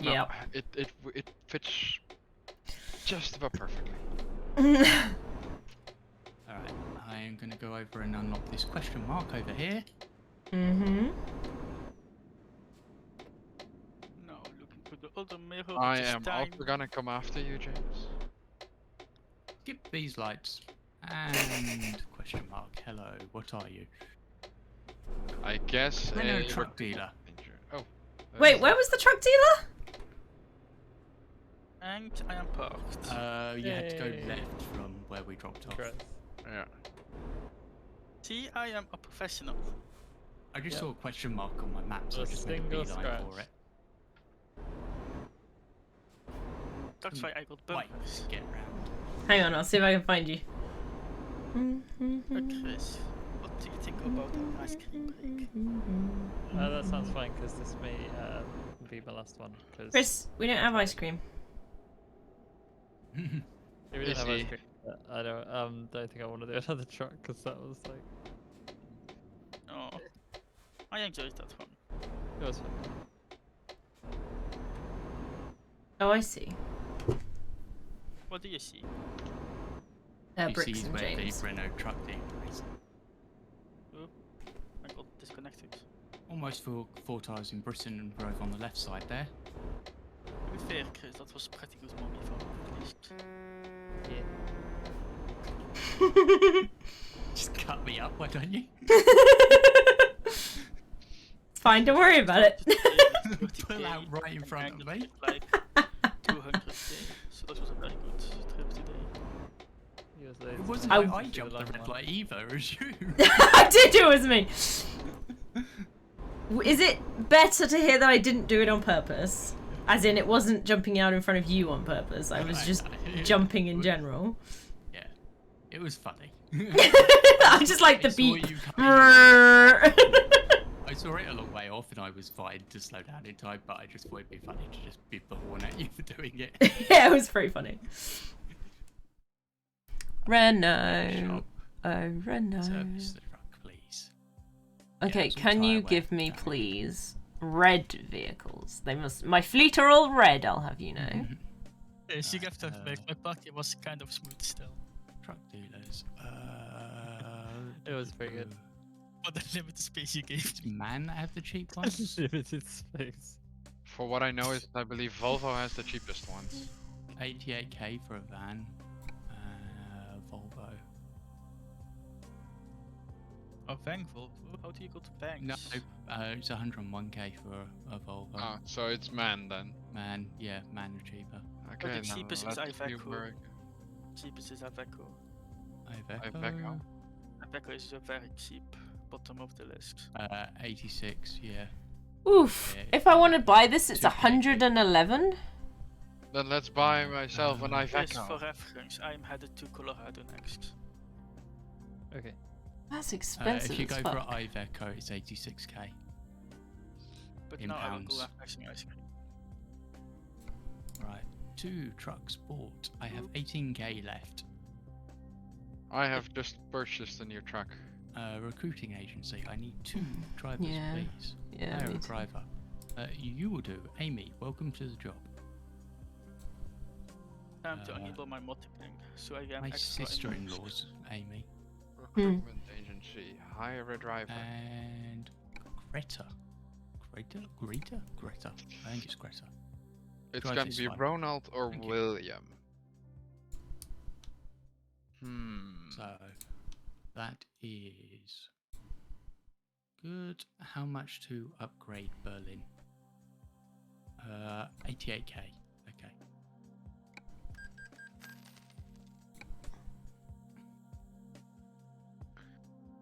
No, Yep. it fits just about perfectly. All right, I am gonna go over and unlock this question mark over here. Mm-hmm. No, looking for the other mirror. I this am time. also gonna come after you, James. Skip these lights. And question mark. Hello, what are you? I guess Renault a truck dealer. Oh. Wait, where was the truck dealer? And I am parked. You had to go Yay. left from where we dropped off. Correct. Yeah. See, I am a professional. I just Yep. saw a question mark on my map, so I A just made a single beeline scratch. for it. That's why I got Wait, bumpers. get round. Hang on, I'll see if I can find you. Chris, what do you think about an ice cream break? That sounds fine because this may be my last one. Cause Chris, we don't have ice cream. Yeah, we didn't have ice Easy. cream. But I don't think I want to do another truck because that was like Oh, I enjoyed that one. it was fun. Oh, I see. What do you see? You Bricks see and where James. the Renault truck dealer is. I got disconnected. Almost four tires in Britain and drove on the left side there. To be fair, Chris, that was pretty good money for at least. Just cut me up, why don't you? It's fine, don't worry about it. Pull out right in front of me. Like 200k, so that was a very good trip today. He was late. It wasn't I- like I Do jumped the last red one. light either, it was you. I did, it was me. Is it better to hear that I didn't do it on purpose? As in, it wasn't jumping out in front of you on purpose. I was just jumping in general. Yeah, it was funny. I just like the I saw beep. you coming along. I saw it a long way off and I was fine to slow down in time, but I just thought it'd be funny to just beep the horn at you for doing it. Yeah, it was pretty funny. Renault. Shop, Oh, Renault. service the truck, please. Okay, it's all can you tire give wear, me, damn it. please, red vehicles? They must. My fleet are all red, I'll have you know. Yes, you have to Uh, make my party was kind of smooth still. Truck dealers. It was pretty good. But the limited space you gave Does Man have the cheap ones? Limited space. For what I know is, I believe Volvo has the cheapest ones. 88k for a van. Volvo. Oh, Vang Volvo. How do you go to Vangs? No, it's 101k for a Volvo. Ah, so it's man then. Man, yeah, man are cheaper. Okay, the then cheapest is let's see Iveco. where Cheapest is Iveco. Iveco. Iveco is very cheap. Bottom of the list. 86, yeah. Oof. Yeah, If I want to it's buy this, it's 250. 111. Then let's buy myself an Just Iveco. for reference, I'm headed to Colorado next. Okay. That's expensive If you as go for fuck. Iveco, it's 86k. But In now I will pounds. go have racing ice cream. Right, 2 trucks bought. I have 18k left. I have just purchased a new truck. Recruiting agency. I need 2 drivers, Yeah. please. Yeah, Hire me a too. driver. You will do. Amy, welcome to the job. Time to Uh, enable my multiplying, so I am My extra sister-in-law's Amy. Recruitment agency. Hire a driver. And Greta. Greta? I think it's Greta. It's drives gonna this be one. Ronald or Thank you. William. So, that is good. How much to upgrade Berlin? 88k. Okay.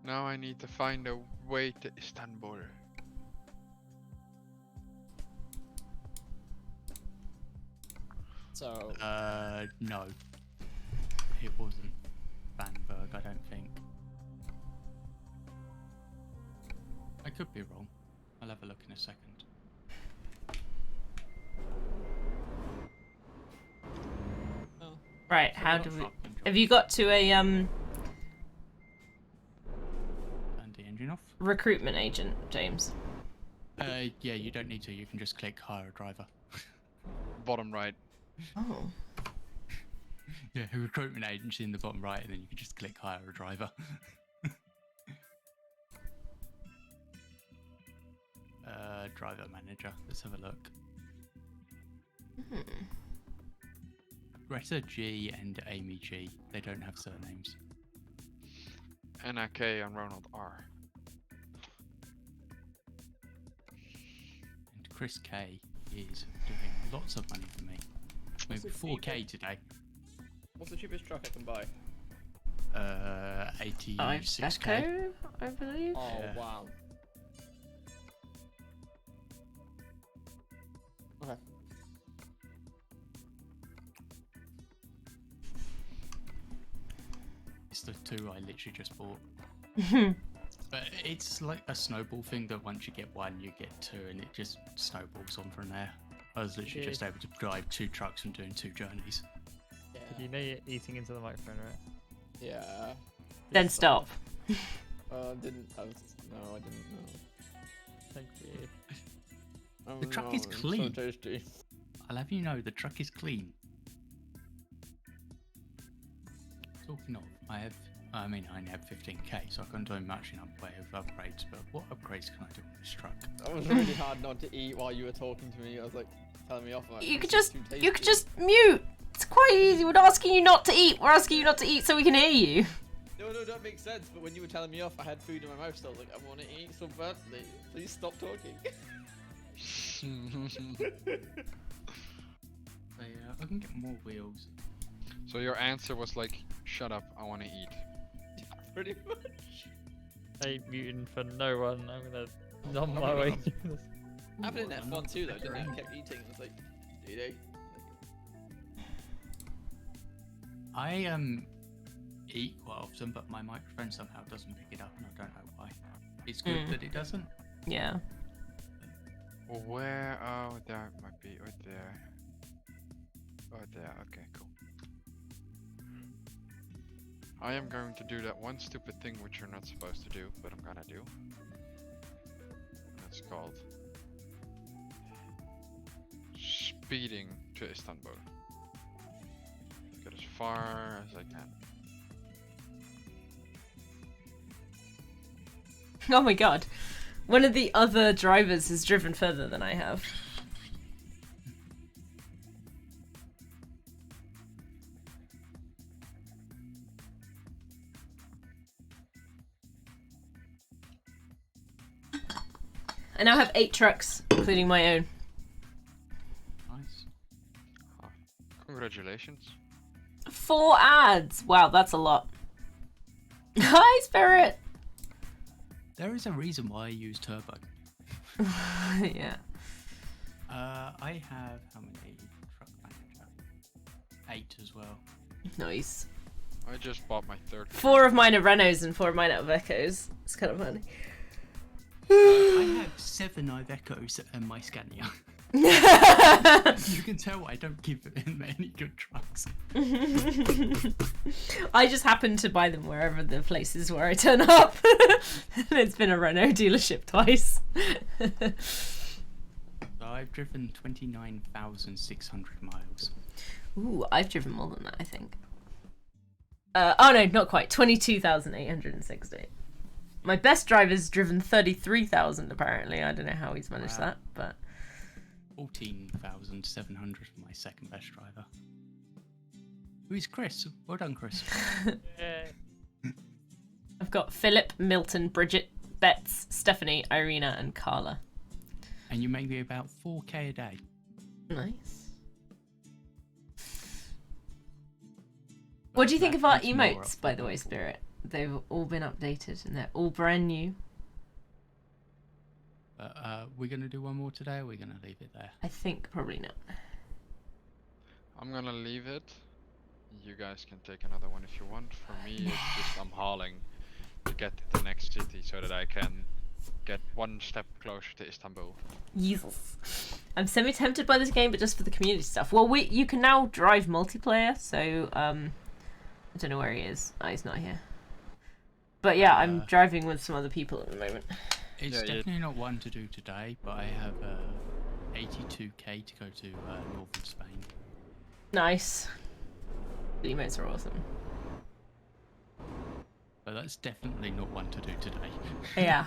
Now I need to find a way to Istanbul. So No. It wasn't Bamberg, I don't think. I could be wrong. I'll have a look in a second. oh, Right, So how we've do got we... sharpening Have jobs. you got to a Turn the engine off? recruitment agent, James? Yeah, you don't need to. You can just click hire a driver. Bottom right. Oh. Yeah, a recruitment agency in the bottom right, and then you can just click hire a driver. Driver manager. Let's have a look. Greta G and Amy G. They don't have surnames. Anna K and Ronald R. And Chris K is doing lots of money for me. Maybe 4k today. what's the cheapest truck I can buy? 86k. Iveco, I believe. Oh Yeah. wow. Okay. It's the 2 I literally just bought. But it's like a snowball thing that once you get 1, you get 2, and it just snowballs on from there. I was literally just able to drive 2 trucks and doing 2 journeys. Yeah. You know you're eating into the microphone, right? Yeah. Then stop. Didn't. No, I didn't know. Thank you. Oh, The truck no, is it's clean. So tasty. I'll have you know the truck is clean. Talking of, I only have 15k, so I can't do much in way of upgrades, but what upgrades can I do on this truck? That was really hard not to eat while you were talking to me. I was like telling me off. I'm like, You could "This is just too you could tasty." just mute. It's quite easy. We're not asking you not to eat. We're asking you not to eat so we can hear you. No, that makes sense. But when you were telling me off, I had food in my mouth, so I was like, I want to eat so badly. Please stop talking. I can get more wheels. So your answer was like, shut up, I want to eat. Pretty much. I ain't muting for no one. I'm gonna on my way. Happened in I'm F1 not too, though, didn't it? I around. kept eating. I was like, eating. I eat quite often, but my microphone somehow doesn't pick it up, and I don't know why. It's good that it doesn't. Yeah. Where? Oh, there it might be. Right there. Oh, there. Okay, cool. I am going to do that one stupid thing which you're not supposed to do, but I'm gonna do. It's called speeding to Istanbul. Get as far as I can. Oh my god. One of the other drivers has driven further than I have. I now have 8 trucks, including my own. Nice. Congratulations. 4 ads. Wow, that's a lot. Hi, Spirit. There is a reason why I use turbo. Yeah. I have how many truck manager? 8 as well. Nice. I just bought my third. 4 of mine are Renaults and 4 of mine are Ivecos. It's kind of funny. I have 7 Ivecos and my Scania. You can tell I don't give them any good trucks. I just happen to buy them wherever the places where I turn up. It's been a Renault dealership twice. So I've driven 29,600 miles. Ooh, I've driven more than that, I think. Oh no, not quite. 22,860. My best driver's driven 33,000 apparently. I don't know how he's managed that, but 14,700 for my second best driver. Who's Chris? Well done, Chris. I've got Philip, Milton, Bridget, Bets, Stephanie, Irina, and Carla. And you make me about 4k a day. Nice. What do you think of our That's more emotes, up by the way, Spirit? They've all been updated and they're all brand new. We're going to do one more today, or we're going to leave it there? I think probably not. I'm gonna leave it. You guys can take another one if you want. For me, it's just I'm hauling to get to the next city so that I can get one step closer to Istanbul. Jesus. I'm semi-tempted by this game, but just for the community stuff. Well, you can now drive multiplayer, so I don't know where he is. Oh, he's not here. But yeah, I'm driving with some other people at the moment. It's Yeah, definitely not one to do today, but I have 82k to go to northern Spain. Nice. The emotes are awesome. But that's definitely not one to do today. Yeah,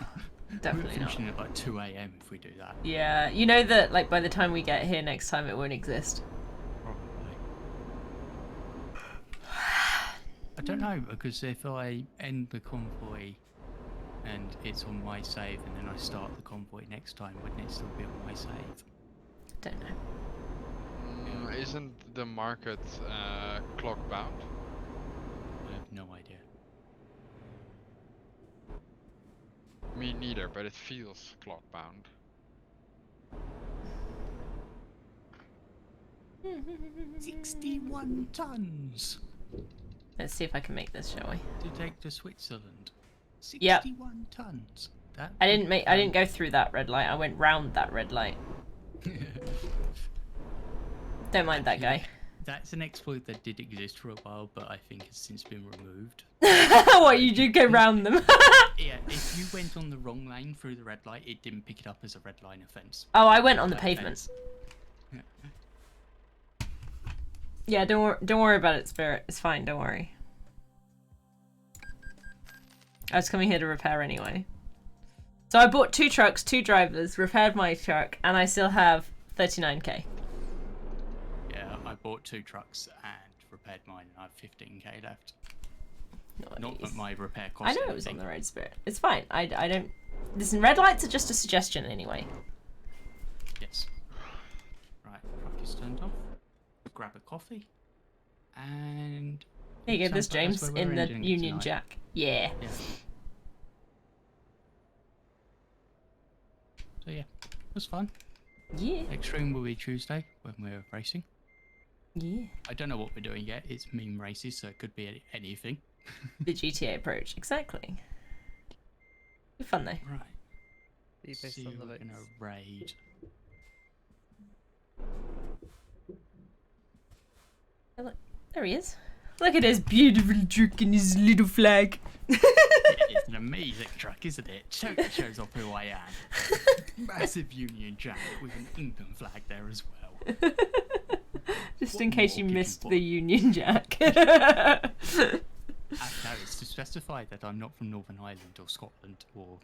We're definitely not. finishing at like 2 a.m. if we do that. Yeah, you know that like by the time we get here next time it won't exist. Probably. I don't know, because if I end the convoy and it's on my save and then I start the convoy next time, wouldn't it still be on my save? Don't know. Isn't the market clock bound? I have no idea. Me neither, but it feels clock bound. 61 tons Let's see if I can make this, shall we? to take to Switzerland. Yep. 61 tons. That I didn't go through that red light. I went round that red light. Don't mind that guy. That's an exploit that did exist for a while, but I think has since been removed. What, you do go round them? Yeah, if you went on the wrong lane through the red light, it didn't pick it up as a red line offence. Oh, I went on the That pavement. offence. Yeah, don't worry about it, Spirit. It's fine, don't worry. I was coming here to repair anyway. So I bought 2 trucks, 2 drivers, repaired my truck, and I still have 39k. Yeah, I bought 2 trucks and repaired mine, and I have 15k left. Not that my repair cost I know it was on anything. the road, Spirit. It's fine. I don't... Listen, red lights are just a suggestion anyway. Yes. Right, truck is turned off. Grab a coffee. And... There you go, there's sounds like that's James where we're in the ending it Union tonight. Jack. Yeah. Yeah. So yeah, it was fun. Yeah. Next stream will be Tuesday when we're racing. Yeah. I don't know what we're doing yet. It's meme races, so it could be anything. The GTA approach. Exactly. Be fun though. Right. Be based See, on the we're votes. gonna raid. Oh, look, there he is. Look at his beautiful truck and his little flag. It's an amazing truck, isn't it? Shows off who I am. Massive Union Jack with an England flag there as well. Just What in case more you could you missed want? the Union Jack. No, it's to specify that I'm not from Northern Ireland or Scotland or,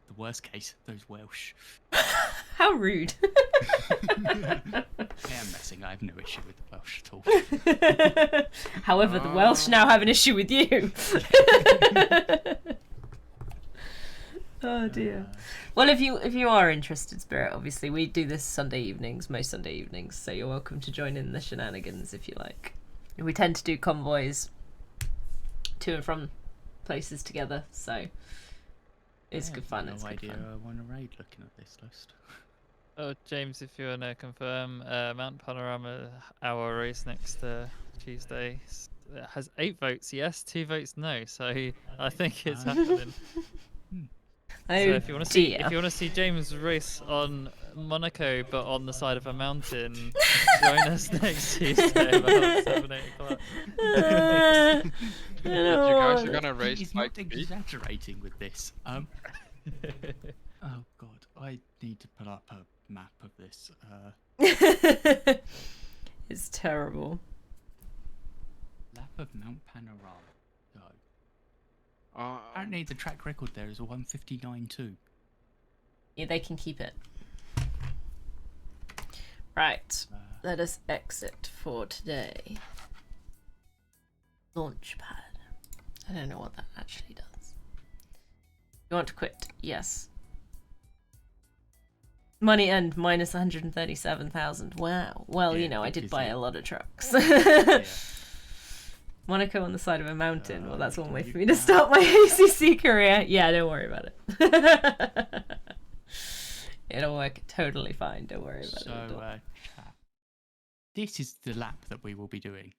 the worst case, those Welsh. How rude. I am messing. I have no issue with the Welsh at all. However, the Welsh now have an issue with you. Oh dear. Well, if you are interested, Spirit, obviously we do this Sunday evenings, most Sunday evenings, so you're welcome to join in the shenanigans if you like. We tend to do convoys to and from places together, so it's good fun. It's No good idea. fun. I want to raid looking at this list. Oh, James, if you want to confirm, Mount Panorama hour race next Tuesday has 8 votes yes, 2 votes no. So I think it's happening. Oh, So if you want to dear. see James race on Monaco but on the side of a mountain, join us next Tuesday about 7-8 o'clock. You guys are gonna race He's bike not speed. exaggerating with this. Oh god, I need to pull up a map of this. It's terrible. Lap of Mount Panorama. Go. Uh, Apparently the track record there is a 1:59.2. Yeah, they can keep it. Right. Let us exit for today. Launchpad. I don't know what that actually does. You want to quit? Yes. Money earned minus 137,000. Wow. Well, Yeah, you know, I did because buy it- a lot of trucks. Yeah. Monaco on the side of a mountain. Well, that's you one can way do for me to that. start my ACC career. Yeah, don't worry about it. It'll work totally fine. Don't worry about So, it. chat. This is the lap that we will be doing.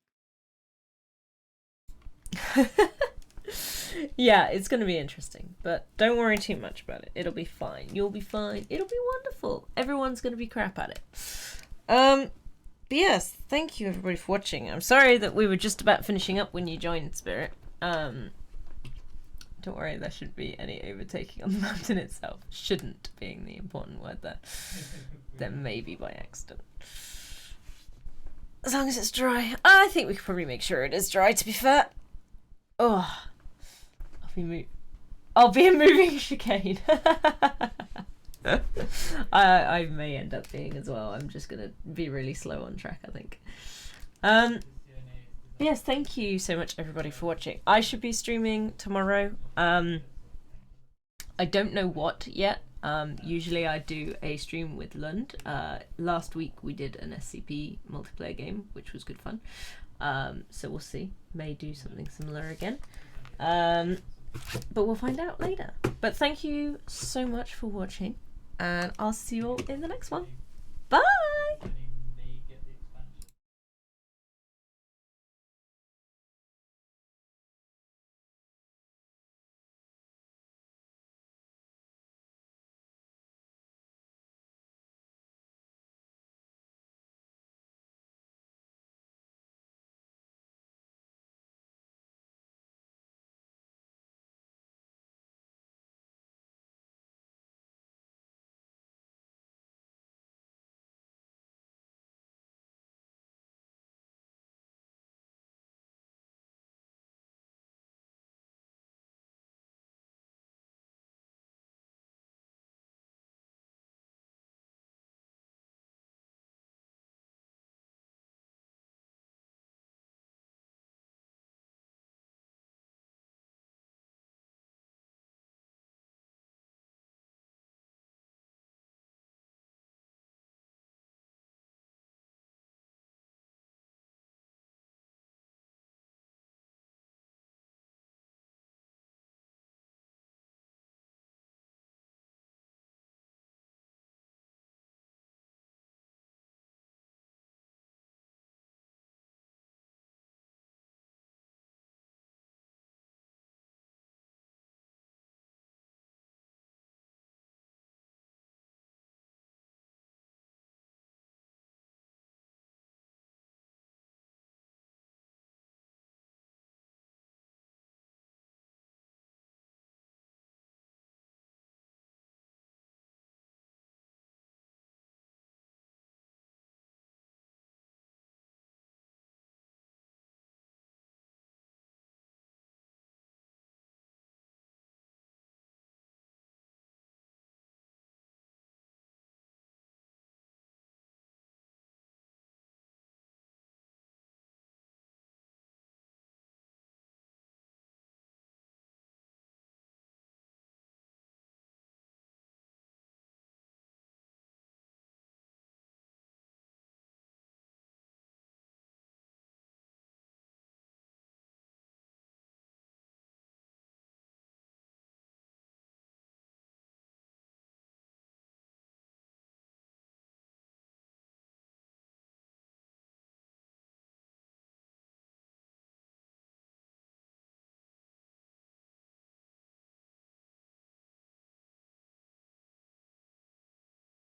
Yeah, it's going to be interesting, but don't worry too much about it. It'll be fine. You'll be fine. It'll be wonderful. Everyone's going to be crap at it. But yes, thank you everybody for watching. I'm sorry that we were just about finishing up when you joined, Spirit. Don't worry, there shouldn't be any overtaking on the mountain itself. Shouldn't being the important word there. There may be by accident. As long as it's dry. I think we could probably make sure it is dry, to be fair. Oh, I'll be a moving chicane. I may end up being as well. I'm just gonna be really slow on track, I think. Yes, thank you so much everybody for watching. I should be streaming tomorrow. I don't know what yet. Usually I do a stream with Lund. Last week we did an SCP multiplayer game, which was good fun. So we'll see. May do something similar again. But we'll find out later. But thank you so much for watching, and I'll see you all in the next one. Bye!